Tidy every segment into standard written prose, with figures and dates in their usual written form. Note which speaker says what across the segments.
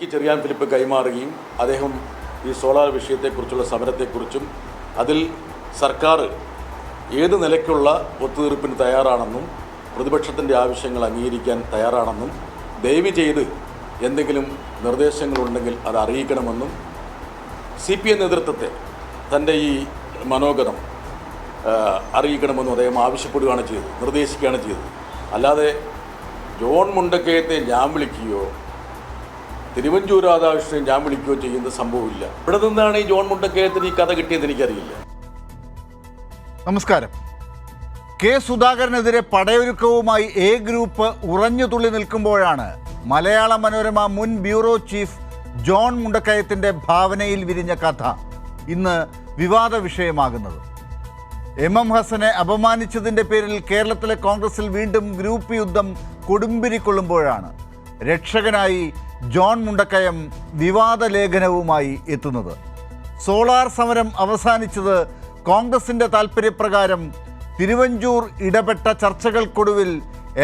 Speaker 1: ക്ക് ചെറിയാൻ ഫിലിപ്പ് കൈമാറുകയും അദ്ദേഹം ഈ സോളാർ വിഷയത്തെക്കുറിച്ചുള്ള സമരത്തെക്കുറിച്ചും അതിൽ സർക്കാർ ഏത് നിലയ്ക്കുള്ള ഒത്തുതീർപ്പിന് തയ്യാറാണെന്നും പ്രതിപക്ഷത്തിൻ്റെ ആവശ്യങ്ങൾ അംഗീകരിക്കാൻ തയ്യാറാണെന്നും ദയവ് ചെയ്ത് എന്തെങ്കിലും നിർദ്ദേശങ്ങളുണ്ടെങ്കിൽ അത് അറിയിക്കണമെന്നും CPM നേതൃത്വത്തെ തൻ്റെ ഈ മനോഗതം അറിയിക്കണമെന്നും അദ്ദേഹം ആവശ്യപ്പെടുകയാണ് ചെയ്തത്, നിർദ്ദേശിക്കുകയാണ് ചെയ്തത്. അല്ലാതെ ജോൺ മുണ്ടക്കയത്തെ ഞാൻ വിളിക്കുകയോ തിരുവഞ്ചൂർ രാധാകൃഷ്ണനെ ഞാൻ വിളിക്കുകയോ ചെയ്യുന്ന സംഭവമില്ല. ഇവിടെ നിന്നാണ് ഈ ജോൺ മുണ്ടക്കയത്തിന് ഈ കഥ കിട്ടിയത് എനിക്കറിയില്ല.
Speaker 2: നമസ്കാരം. കെ സുധാകരനെതിരെ പടയൊരുക്കവുമായി എ ഗ്രൂപ്പ് ഉറഞ്ഞു തുള്ളി നിൽക്കുമ്പോഴാണ് മലയാള മനോരമ മുൻ ബ്യൂറോ ചീഫ് ജോൺ മുണ്ടക്കയത്തിൻ്റെ ഭാവനയിൽ വിരിഞ്ഞ കഥ ഇന്ന് വിവാദ വിഷയമാകുന്നത്. MM ഹസനെ അപമാനിച്ചതിൻ്റെ പേരിൽ കേരളത്തിലെ കോൺഗ്രസിൽ വീണ്ടും ഗ്രൂപ്പ് യുദ്ധം കൊടുമ്പിരിക്കൊള്ളുമ്പോഴാണ് രക്ഷകനായി ജോൺ മുണ്ടക്കയം വിവാദ ലേഖനവുമായി എത്തുന്നത്. സോളാർ സമരം അവസാനിച്ചത് കോൺഗ്രസിൻ്റെ താൽപ്പര്യപ്രകാരം തിരുവഞ്ചൂർ ഇടപെട്ട ചർച്ചകൾക്കൊടുവിൽ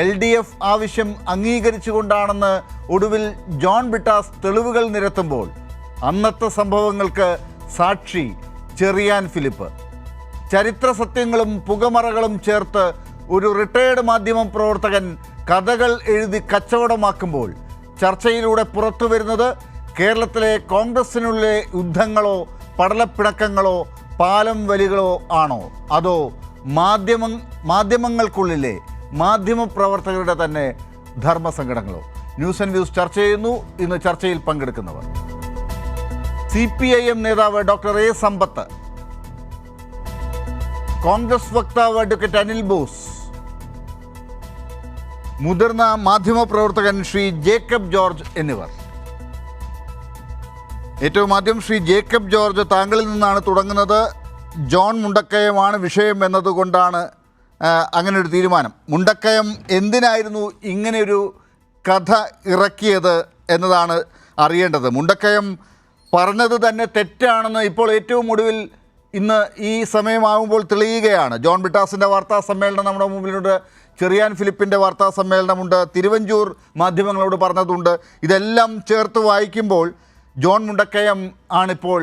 Speaker 2: LDF ആവശ്യം അംഗീകരിച്ചുകൊണ്ടാണെന്ന് ഒടുവിൽ ജോൺ ബ്രിട്ടാസ് തെളിവുകൾ നിരത്തുമ്പോൾ അന്നത്തെ സംഭവങ്ങൾക്ക് സാക്ഷി ചെറിയാൻ ഫിലിപ്പ്. ചരിത്ര സത്യങ്ങളും പുകമറകളും ചേർത്ത് ഒരു റിട്ടയേർഡ് മാധ്യമ പ്രവർത്തകൻ കഥകൾ എഴുതി കച്ചവടമാക്കുമ്പോൾ ചർച്ചയിലൂടെ പുറത്തു വരുന്നത് കേരളത്തിലെ കോൺഗ്രസിനുള്ളിലെ യുദ്ധങ്ങളോ പടലപ്പിണക്കങ്ങളോ പാലം വലികളോ ആണോ, അതോ മാധ്യമങ്ങൾക്കുള്ളിലെ മാധ്യമപ്രവർത്തകരുടെ തന്നെ ധർമ്മസങ്കടങ്ങളോ? ന്യൂസ് ആൻഡ് വ്യൂസ് ചർച്ച ചെയ്യുന്നു. ഇന്ന് ചർച്ചയിൽ പങ്കെടുക്കുന്നവർ: CPIM നേതാവ് ഡോക്ടർ A സമ്പത്ത്, കോൺഗ്രസ് വക്താവ് അഡ്വക്കേറ്റ് അനിൽ ബോസ്, മുതിർന്ന മാധ്യമപ്രവർത്തകൻ ശ്രീ ജേക്കബ് ജോർജ് എന്നിവർ. ഏറ്റവും ആദ്യം ശ്രീ ജേക്കബ് ജോർജ്, താങ്കളിൽ നിന്നാണ് തുടങ്ങുന്നത്. ജോൺ മുണ്ടക്കയമാണ് വിഷയം എന്നതുകൊണ്ടാണ് അങ്ങനെ ഒരു തീരുമാനം. മുണ്ടക്കയം എന്തിനായിരുന്നു ഇങ്ങനെയൊരു കഥ ഇറക്കിയത് എന്നതാണ് അറിയേണ്ടത്. മുണ്ടക്കയം പറഞ്ഞത് തന്നെ തെറ്റാണെന്ന് ഇപ്പോൾ ഏറ്റവും ഒടുവിൽ ഇന്ന് ഈ സമയമാകുമ്പോൾ തെളിയുകയാണ്. ജോൺ ബ്രിട്ടാസിൻ്റെ വാർത്താ സമ്മേളനം നമ്മുടെ മുമ്പിലുണ്ട്, ചെറിയാൻ ഫിലിപ്പിൻ്റെ വാർത്താ സമ്മേളനമുണ്ട്, തിരുവഞ്ചൂർ മാധ്യമങ്ങളോട് പറഞ്ഞതുണ്ട്. ഇതെല്ലാം ചേർത്ത് വായിക്കുമ്പോൾ ജോൺ മുണ്ടക്കയം ആണിപ്പോൾ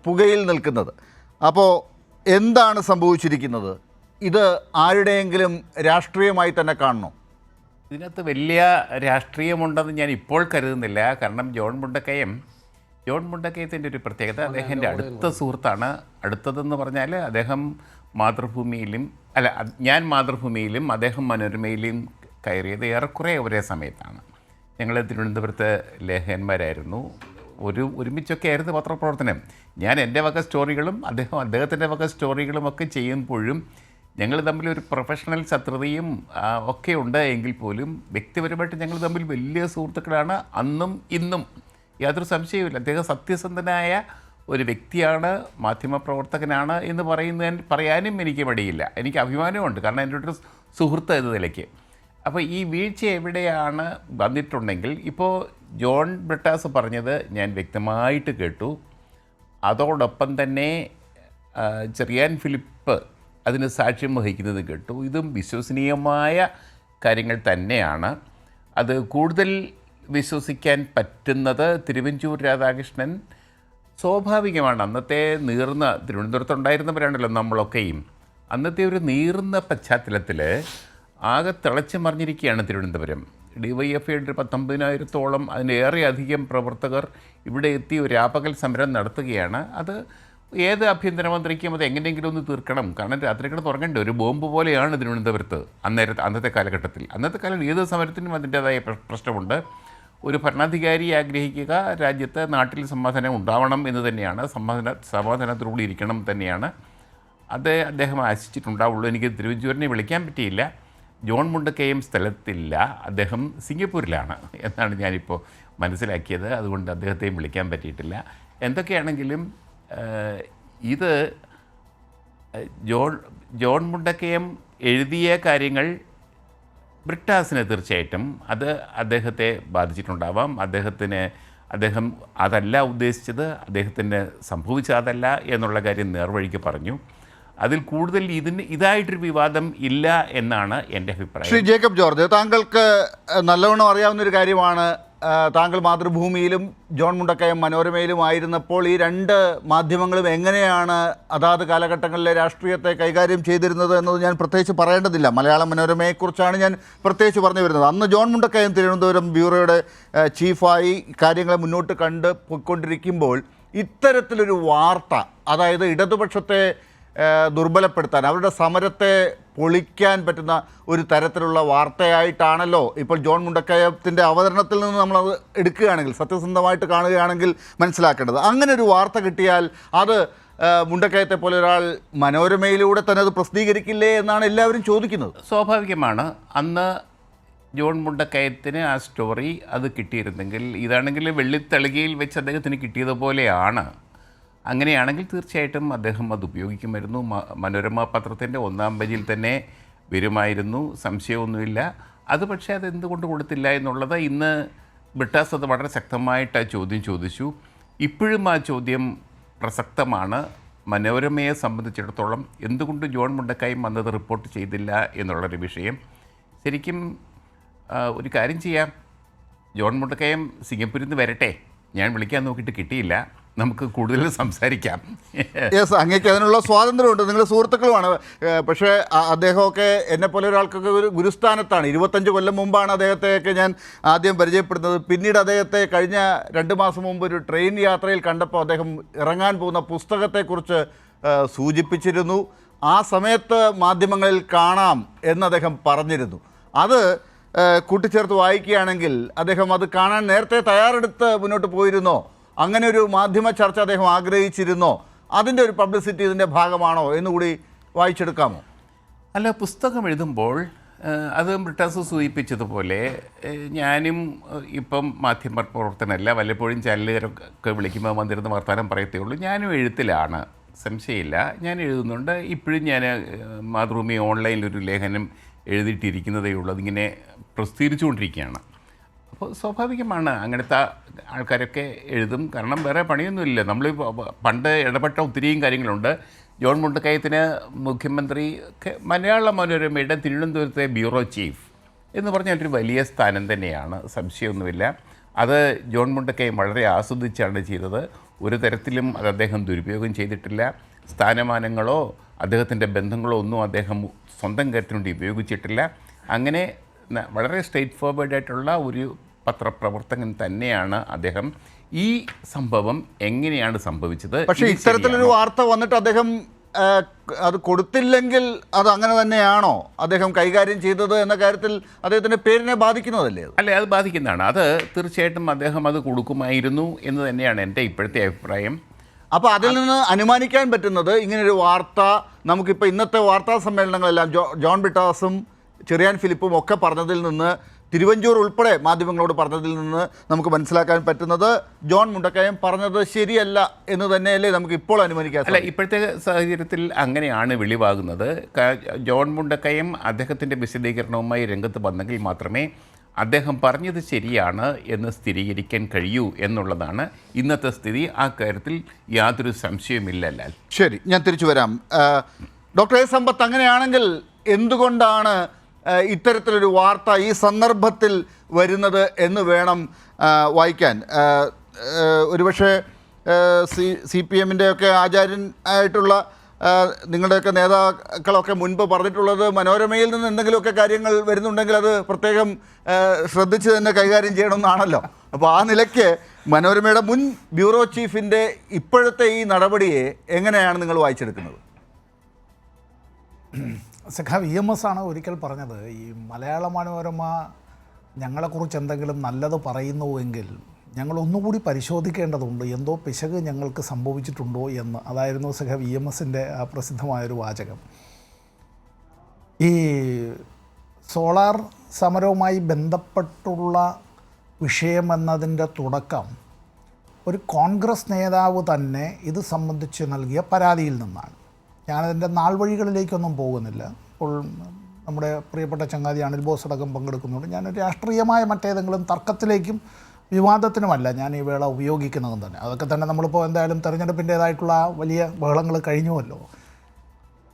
Speaker 2: പുകയിൽ നിൽക്കുന്നത്. അപ്പോൾ എന്താണ് സംഭവിച്ചിരിക്കുന്നത്? ഇത് ആരുടെയെങ്കിലും രാഷ്ട്രീയമായി തന്നെ കാണണോ?
Speaker 3: ഇതിനകത്ത് വലിയ രാഷ്ട്രീയമുണ്ടെന്ന് ഞാൻ ഇപ്പോൾ കരുതുന്നില്ല. കാരണം ജോൺ മുണ്ടക്കയത്തിൻ്റെ ഒരു പ്രത്യേകത, അദ്ദേഹത്തിൻ്റെ അടുത്ത സുഹൃത്താണ്. അടുത്തതെന്ന് പറഞ്ഞാൽ അദ്ദേഹം ഞാൻ മാതൃഭൂമിയിലും അദ്ദേഹം മനോരമയിലും കയറിയത് ഏറെക്കുറെ ഒരേ സമയത്താണ്. ഞങ്ങൾ തിരുവനന്തപുരത്ത് ലേഖകന്മാരായിരുന്നു, ഒരുമിച്ചൊക്കെ ആയിരുന്നു പത്രപ്രവർത്തനം. ഞാൻ എൻ്റെ വക സ്റ്റോറികളും അദ്ദേഹത്തിൻ്റെ വക സ്റ്റോറികളും ഒക്കെ ചെയ്യുമ്പോഴും ഞങ്ങൾ തമ്മിൽ ഒരു പ്രൊഫഷണൽ ശത്രുതയും ഒക്കെ ഉണ്ട്. എങ്കിൽ പോലും വ്യക്തിപരമായിട്ട് ഞങ്ങൾ തമ്മിൽ വലിയ സുഹൃത്തുക്കളാണ്, അന്നും ഇന്നും, യാതൊരു സംശയവുമില്ല. അദ്ദേഹം സത്യസന്ധനായ ഒരു വ്യക്തിയാണ്, മാധ്യമപ്രവർത്തകനാണ് എന്ന് പറയാനും എനിക്ക് മടിയില്ല. എനിക്ക് അഭിമാനമുണ്ട്, കാരണം എൻ്റെ ഒരു സുഹൃത്ത് എന്ന നിലയ്ക്ക്. അപ്പോൾ ഈ വീഴ്ച എവിടെയാണ് വന്നിട്ടുണ്ടെങ്കിൽ, ഇപ്പോൾ ജോൺ ബ്രിട്ടാസ് പറഞ്ഞത് ഞാൻ വ്യക്തമായിട്ട് കേട്ടു. അതോടൊപ്പം തന്നെ ചെറിയാൻ ഫിലിപ്പ് അതിന് സാക്ഷ്യം വഹിക്കുന്നത് കേട്ടു. ഇതും വിശ്വസനീയമായ കാര്യങ്ങൾ തന്നെയാണ്. അത് കൂടുതൽ വിശ്വസിക്കാൻ പറ്റുന്നത് തിരുവഞ്ചൂർ രാധാകൃഷ്ണൻ സ്വാഭാവികമാണ്. അന്നത്തെ തിരുവനന്തപുരത്തുണ്ടായിരുന്നവരാണല്ലോ നമ്മളൊക്കെയും. അന്നത്തെ ഒരു നീറുന്ന പശ്ചാത്തലത്തിൽ ആകെ തിളച്ചു മറിഞ്ഞിരിക്കുകയാണ് തിരുവനന്തപുരം. DYFIയുടെ 19,000-ഓളം അതിലേറെ അധികം പ്രവർത്തകർ ഇവിടെ എത്തി ഒരു രാപ്പകൽ സമരം നടത്തുകയാണ്. അത് ഏത് ആഭ്യന്തരമന്ത്രിക്കും അത് എങ്ങനെയെങ്കിലും ഒന്ന് തീർക്കണം. കാരണം രാത്രിക്കിടന്ന് ഉറങ്ങണ്ടേ, ഒരു ബോംബ് പോലെയാണ് തിരുവനന്തപുരത്ത് അന്നത്തെ കാലഘട്ടത്തിൽ. അന്നത്തെ കാലം ഏത് സമരത്തിനും അതിൻ്റേതായ പ്രശ്നമുണ്ട്. ഒരു ഭരണാധികാരി ആഗ്രഹിക്കുക രാജ്യത്ത് നാട്ടിൽ സമാധാനം ഉണ്ടാവണം എന്ന് തന്നെയാണ്, സമാധാനത്തോടുകൂടി ഇരിക്കണം തന്നെയാണ്. അത് അദ്ദേഹം ആശിച്ചിട്ടുണ്ടാവുള്ളൂ. എനിക്ക് തിരുവഞ്ചൂരിനെ വിളിക്കാൻ പറ്റിയില്ല. ജോൺ മുണ്ടക്കയം സ്ഥലത്തില്ല, അദ്ദേഹം സിംഗപ്പൂരിലാണ് എന്നാണ് ഞാനിപ്പോൾ മനസ്സിലാക്കിയത്. അതുകൊണ്ട് അദ്ദേഹത്തെയും വിളിക്കാൻ പറ്റിയിട്ടില്ല. എന്തൊക്കെയാണെങ്കിലും ഇത് ജോൺ മുണ്ടക്കയം എഴുതിയ കാര്യങ്ങൾ ബ്രിട്ടാസിന് തീർച്ചയായിട്ടും അത് അദ്ദേഹത്തെ ബാധിച്ചിട്ടുണ്ടാവാം. അദ്ദേഹം അതല്ല ഉദ്ദേശിച്ചത്, അദ്ദേഹത്തിന് സംഭവിച്ചതല്ല എന്നുള്ള കാര്യം നേർവഴിക്ക് പറഞ്ഞു. അതിൽ കൂടുതൽ ഇതായിട്ടൊരു വിവാദം ഇല്ല എന്നാണ് എൻ്റെ അഭിപ്രായം.
Speaker 2: ശ്രീ ജേക്കബ് ജോർജ്, താങ്കൾക്ക് നല്ലവണ്ണം അറിയാവുന്നൊരു കാര്യമാണ് താങ്കൾ മാതൃഭൂമിയിലും ജോൺ മുണ്ടക്കയം മനോരമയിലും ആയിരുന്നപ്പോൾ ഈ രണ്ട് മാധ്യമങ്ങളും എങ്ങനെയാണ് അതാത് കാലഘട്ടങ്ങളിലെ രാഷ്ട്രീയത്തെ കൈകാര്യം ചെയ്തിരുന്നത് എന്നത് ഞാൻ പ്രത്യേകിച്ച് പറയേണ്ടതില്ല. മലയാള മനോരമയെക്കുറിച്ചാണ് ഞാൻ പ്രത്യേകിച്ച് പറഞ്ഞു വരുന്നത്. അന്ന് ജോൺ മുണ്ടക്കയം തിരുവനന്തപുരം ബ്യൂറോയുടെ ചീഫായി കാര്യങ്ങളെ മുന്നോട്ട് കണ്ട് പോയിക്കൊണ്ടിരിക്കുമ്പോൾ ഇത്തരത്തിലൊരു വാർത്ത, അതായത് ഇടതുപക്ഷത്തെ ദുർബലപ്പെടുത്താൻ, അവരുടെ സമരത്തെ പൊളിക്കാൻ പറ്റുന്ന ഒരു തരത്തിലുള്ള വാർത്തയായിട്ടാണല്ലോ ഇപ്പോൾ ജോൺ മുണ്ടക്കയത്തിൻ്റെ അവതരണത്തിൽ നിന്ന് നമ്മളത് എടുക്കുകയാണെങ്കിൽ, സത്യസന്ധമായിട്ട് കാണുകയാണെങ്കിൽ മനസ്സിലാക്കേണ്ടത്. അങ്ങനെ ഒരു വാർത്ത കിട്ടിയാൽ അത് മുണ്ടക്കയത്തെ പോലെ ഒരാൾ മനോരമയിലൂടെ തന്നെ അത് പ്രസിദ്ധീകരിക്കില്ലേ എന്നാണ് എല്ലാവരും ചോദിക്കുന്നത്.
Speaker 3: സ്വാഭാവികമാണ്. അന്ന് ജോൺ മുണ്ടക്കയത്തിന് ആ സ്റ്റോറി അത് കിട്ടിയിരുന്നെങ്കിൽ, ഇതാണെങ്കിൽ വെള്ളിത്തളികയിൽ വെച്ച് അദ്ദേഹത്തിന് കിട്ടിയതുപോലെയാണ്. അങ്ങനെയാണെങ്കിൽ തീർച്ചയായിട്ടും അദ്ദേഹം അത് ഉപയോഗിക്കുമായിരുന്നു. മനോരമ പത്രത്തിൻ്റെ 1-ാം പേജിൽ തന്നെ വരുമായിരുന്നു, സംശയമൊന്നുമില്ല. അത് പക്ഷേ അത് എന്തുകൊണ്ട് കൊടുത്തില്ല എന്നുള്ളത് ഇന്ന് ബ്രിട്ടാസ് അത് വളരെ ശക്തമായിട്ട് ആ ചോദ്യം ചോദിച്ചു. ഇപ്പോഴും ആ ചോദ്യം പ്രസക്തമാണ്. മനോരമയെ സംബന്ധിച്ചിടത്തോളം എന്തുകൊണ്ട് ജോൺ മുണ്ടക്കയം വന്നത് റിപ്പോർട്ട് ചെയ്തില്ല എന്നുള്ളൊരു വിഷയം. ശരിക്കും ഒരു കാര്യം ചെയ്യാം, ജോൺ മുണ്ടക്കയം സിംഗപ്പൂരിൽ നിന്ന് വരട്ടെ, ഞാൻ വിളിക്കാൻ നോക്കിയിട്ട് കിട്ടിയില്ല, നമുക്ക് കൂടുതൽ സംസാരിക്കാം.
Speaker 2: യെസ്, അങ്ങേക്ക് അതിനുള്ള സ്വാതന്ത്ര്യമുണ്ട്, നിങ്ങൾ സുഹൃത്തുക്കളുമാണ്. പക്ഷേ അദ്ദേഹമൊക്കെ എന്നെപ്പോലെ ഒരാൾക്കൊക്കെ ഒരു ഗുരുസ്ഥാനത്താണ്. 25 കൊല്ലം മുമ്പാണ് അദ്ദേഹത്തെയൊക്കെ ഞാൻ ആദ്യം പരിചയപ്പെടുന്നത്. പിന്നീട് അദ്ദേഹത്തെ കഴിഞ്ഞ 2 മാസം മുമ്പ് ഒരു ട്രെയിൻ യാത്രയിൽ കണ്ടപ്പോൾ അദ്ദേഹം ഇറങ്ങാൻ പോകുന്ന പുസ്തകത്തെക്കുറിച്ച് സൂചിപ്പിച്ചിരുന്നു. ആ സമയത്ത് മാധ്യമങ്ങളിൽ കാണാം എന്ന് അദ്ദേഹം പറഞ്ഞിരുന്നു. അത് കൂട്ടിച്ചേർത്ത് വായിക്കുകയാണെങ്കിൽ അദ്ദേഹം അത് കാണാൻ നേരത്തെ തയ്യാറെടുത്ത് മുന്നോട്ട് പോയിരുന്നോ? അങ്ങനെ ഒരു മാധ്യമ ചർച്ച അദ്ദേഹം ആഗ്രഹിച്ചിരുന്നോ? അതിൻ്റെ ഒരു പബ്ലിസിറ്റി ഇതിൻ്റെ ഭാഗമാണോ എന്നുകൂടി വായിച്ചെടുക്കാമോ?
Speaker 3: അല്ല, പുസ്തകം എഴുതുമ്പോൾ അത് ബ്രിട്ടാസ് സൂചിപ്പിച്ചതുപോലെ ഞാനും ഇപ്പം മാധ്യമ പ്രവർത്തനമല്ല, വല്ലപ്പോഴും ചാനലുകാരൊക്കെ വിളിക്കുമ്പോൾ വന്നിരുന്ന വർത്തമാനം പറയത്തേ ഉള്ളൂ. ഞാനും എഴുത്തിലാണ്, സംശയമില്ല, ഞാൻ എഴുതുന്നുണ്ട്. ഇപ്പോഴും ഞാൻ മാതൃഭൂമി ഓൺലൈനിലൊരു ലേഖനം എഴുതിയിട്ടിരിക്കുന്നതേ ഉള്ളൂ, അതിങ്ങനെ പ്രസിദ്ധീകരിച്ചുകൊണ്ടിരിക്കുകയാണ്. അപ്പോൾ സ്വാഭാവികമാണ്, അങ്ങനത്തെ ആൾക്കാരൊക്കെ എഴുതും. കാരണം വേറെ പണിയൊന്നുമില്ല. നമ്മൾ പണ്ട് ഇടപെട്ട ഒത്തിരിയും കാര്യങ്ങളുണ്ട്. ജോൺ മുണ്ടക്കയത്തിന് മുഖ്യമന്ത്രി മലയാള മനോരമയുടെ തിരുവനന്തപുരത്തെ ബ്യൂറോ ചീഫ് എന്ന് പറഞ്ഞാൽ ഒരു വലിയ സ്ഥാനം തന്നെയാണ്, സംശയമൊന്നുമില്ല. അത് ജോൺ മുണ്ടക്കയം വളരെ ആസ്വദിച്ചാണ് ചെയ്തത്. ഒരു തരത്തിലും അത് അദ്ദേഹം ദുരുപയോഗം ചെയ്തിട്ടില്ല. സ്ഥാനമാനങ്ങളോ അദ്ദേഹത്തിൻ്റെ ബന്ധങ്ങളോ ഒന്നും അദ്ദേഹം സ്വന്തം കാര്യത്തിന് വേണ്ടി ഉപയോഗിച്ചിട്ടില്ല. അങ്ങനെ വളരെ സ്ട്രെയിറ്റ് ഫോർവേഡായിട്ടുള്ള ഒരു പത്രപ്രവർത്തകൻ തന്നെയാണ് അദ്ദേഹം. ഈ സംഭവം എങ്ങനെയാണ് സംഭവിച്ചത്?
Speaker 2: പക്ഷേ ഇത്തരത്തിലൊരു വാർത്ത വന്നിട്ട് അദ്ദേഹം അത് കൊടുത്തില്ലെങ്കിൽ അത് അങ്ങനെ തന്നെയാണോ അദ്ദേഹം കൈകാര്യം ചെയ്തത് എന്ന കാര്യത്തിൽ അദ്ദേഹത്തിൻ്റെ പേരിനെ ബാധിക്കുന്നതല്ലേ?
Speaker 3: അല്ലേ, അത് ബാധിക്കുന്നതാണ്. അത് തീർച്ചയായിട്ടും അദ്ദേഹം അത് കൊടുക്കുമായിരുന്നു എന്ന് തന്നെയാണ് എൻ്റെ ഇപ്പോഴത്തെ അഭിപ്രായം.
Speaker 2: അപ്പോൾ അതിൽ നിന്ന് അനുമാനിക്കാൻ പറ്റുന്നത് ഇങ്ങനൊരു വാർത്ത നമുക്കിപ്പോൾ ഇന്നത്തെ വാർത്താ സമ്മേളനങ്ങളെല്ലാം ജോൺ ബ്രിട്ടാസും ചെറിയാൻ ഫിലിപ്പും ഒക്കെ പറഞ്ഞതിൽ നിന്ന്, തിരുവഞ്ചൂർ ഉൾപ്പെടെ മാധ്യമങ്ങളോട് പറഞ്ഞതിൽ നിന്ന് നമുക്ക് മനസ്സിലാക്കാൻ പറ്റുന്നത് ജോൺ മുണ്ടക്കയം പറഞ്ഞത് ശരിയല്ല എന്ന് തന്നെയല്ലേ നമുക്ക് ഇപ്പോൾ അനുമാനിക്കാൻ?
Speaker 3: അല്ല, ഇപ്പോഴത്തെ സാഹചര്യത്തിൽ അങ്ങനെയാണ് വെളിവാകുന്നത്. ജോൺ മുണ്ടക്കയം അദ്ദേഹത്തിൻ്റെ വിശദീകരണവുമായി രംഗത്ത് വന്നെങ്കിൽ മാത്രമേ അദ്ദേഹം പറഞ്ഞത് ശരിയാണ് എന്ന് സ്ഥിരീകരിക്കാൻ കഴിയൂ എന്നുള്ളതാണ് ഇന്നത്തെ സ്ഥിതി. ആ കാര്യത്തിൽ യാതൊരു സംശയവുമില്ല. ലാൽ,
Speaker 2: ശരി, ഞാൻ തിരിച്ചു വരാം. ഡോക്ടർ എ സമ്പത്ത്, അങ്ങനെയാണെങ്കിൽ എന്തുകൊണ്ടാണ് ഇത്തരത്തിലൊരു വാർത്ത ഈ സന്ദർഭത്തിൽ വരുന്നത് എന്ന് വേണം വായിക്കാൻ. ഒരുപക്ഷെ CPM-ൻ്റെയൊക്കെ ആചാര്യൻ ആയിട്ടുള്ള നിങ്ങളുടെയൊക്കെ നേതാക്കളൊക്കെ മുൻപ് പറഞ്ഞിട്ടുള്ളത് മനോരമയിൽ നിന്ന് എന്തെങ്കിലുമൊക്കെ കാര്യങ്ങൾ വരുന്നുണ്ടെങ്കിൽ അത് പ്രത്യേകം ശ്രദ്ധിച്ച് തന്നെ കൈകാര്യം ചെയ്യണമെന്നാണല്ലോ. അപ്പോൾ ആ നിലയ്ക്ക് മനോരമയുടെ മുൻ ബ്യൂറോ ചീഫിൻ്റെ ഇപ്പോഴത്തെ ഈ നടപടിയെ എങ്ങനെയാണ് നിങ്ങൾ വായിച്ചെടുക്കുന്നത്?
Speaker 4: സഖാവ് EMS ആണ് ഒരിക്കൽ പറഞ്ഞത്, ഈ മലയാള മനോരമ ഞങ്ങളെക്കുറിച്ച് എന്തെങ്കിലും നല്ലത് പറയുന്നുവെങ്കിൽ ഞങ്ങൾ ഒന്നുകൂടി പരിശോധിക്കേണ്ടതുണ്ട്, എന്തോ പിശക് ഞങ്ങൾക്ക് സംഭവിച്ചിട്ടുണ്ടോ എന്ന്. അതായിരുന്നു സഖാവ് EMSൻ്റെ ആ പ്രസിദ്ധമായൊരു വാചകം. ഈ സോളാർ സമരവുമായി ബന്ധപ്പെട്ടുള്ള വിഷയമെന്നതിൻ്റെ തുടക്കം ഒരു കോൺഗ്രസ് നേതാവ് തന്നെ ഇത് സംബന്ധിച്ച് നൽകിയ പരാതിയിൽ നിന്നാണ്. ഞാനതിൻ്റെ നാൾ വഴികളിലേക്കൊന്നും പോകുന്നില്ല. ഇപ്പോൾ നമ്മുടെ പ്രിയപ്പെട്ട ചങ്ങാതി അനിൽ ബോസ് അടക്കം പങ്കെടുക്കുന്നുണ്ട്. ഞാൻ രാഷ്ട്രീയമായ മറ്റേതെങ്കിലും തർക്കത്തിലേക്കും വിവാദത്തിനുമല്ല ഞാൻ ഈ വേള ഉപയോഗിക്കുന്നതും തന്നെ. അതൊക്കെ തന്നെ നമ്മളിപ്പോൾ എന്തായാലും തെരഞ്ഞെടുപ്പിൻ്റേതായിട്ടുള്ള വലിയ ബഹളങ്ങൾ കഴിഞ്ഞുവല്ലോ.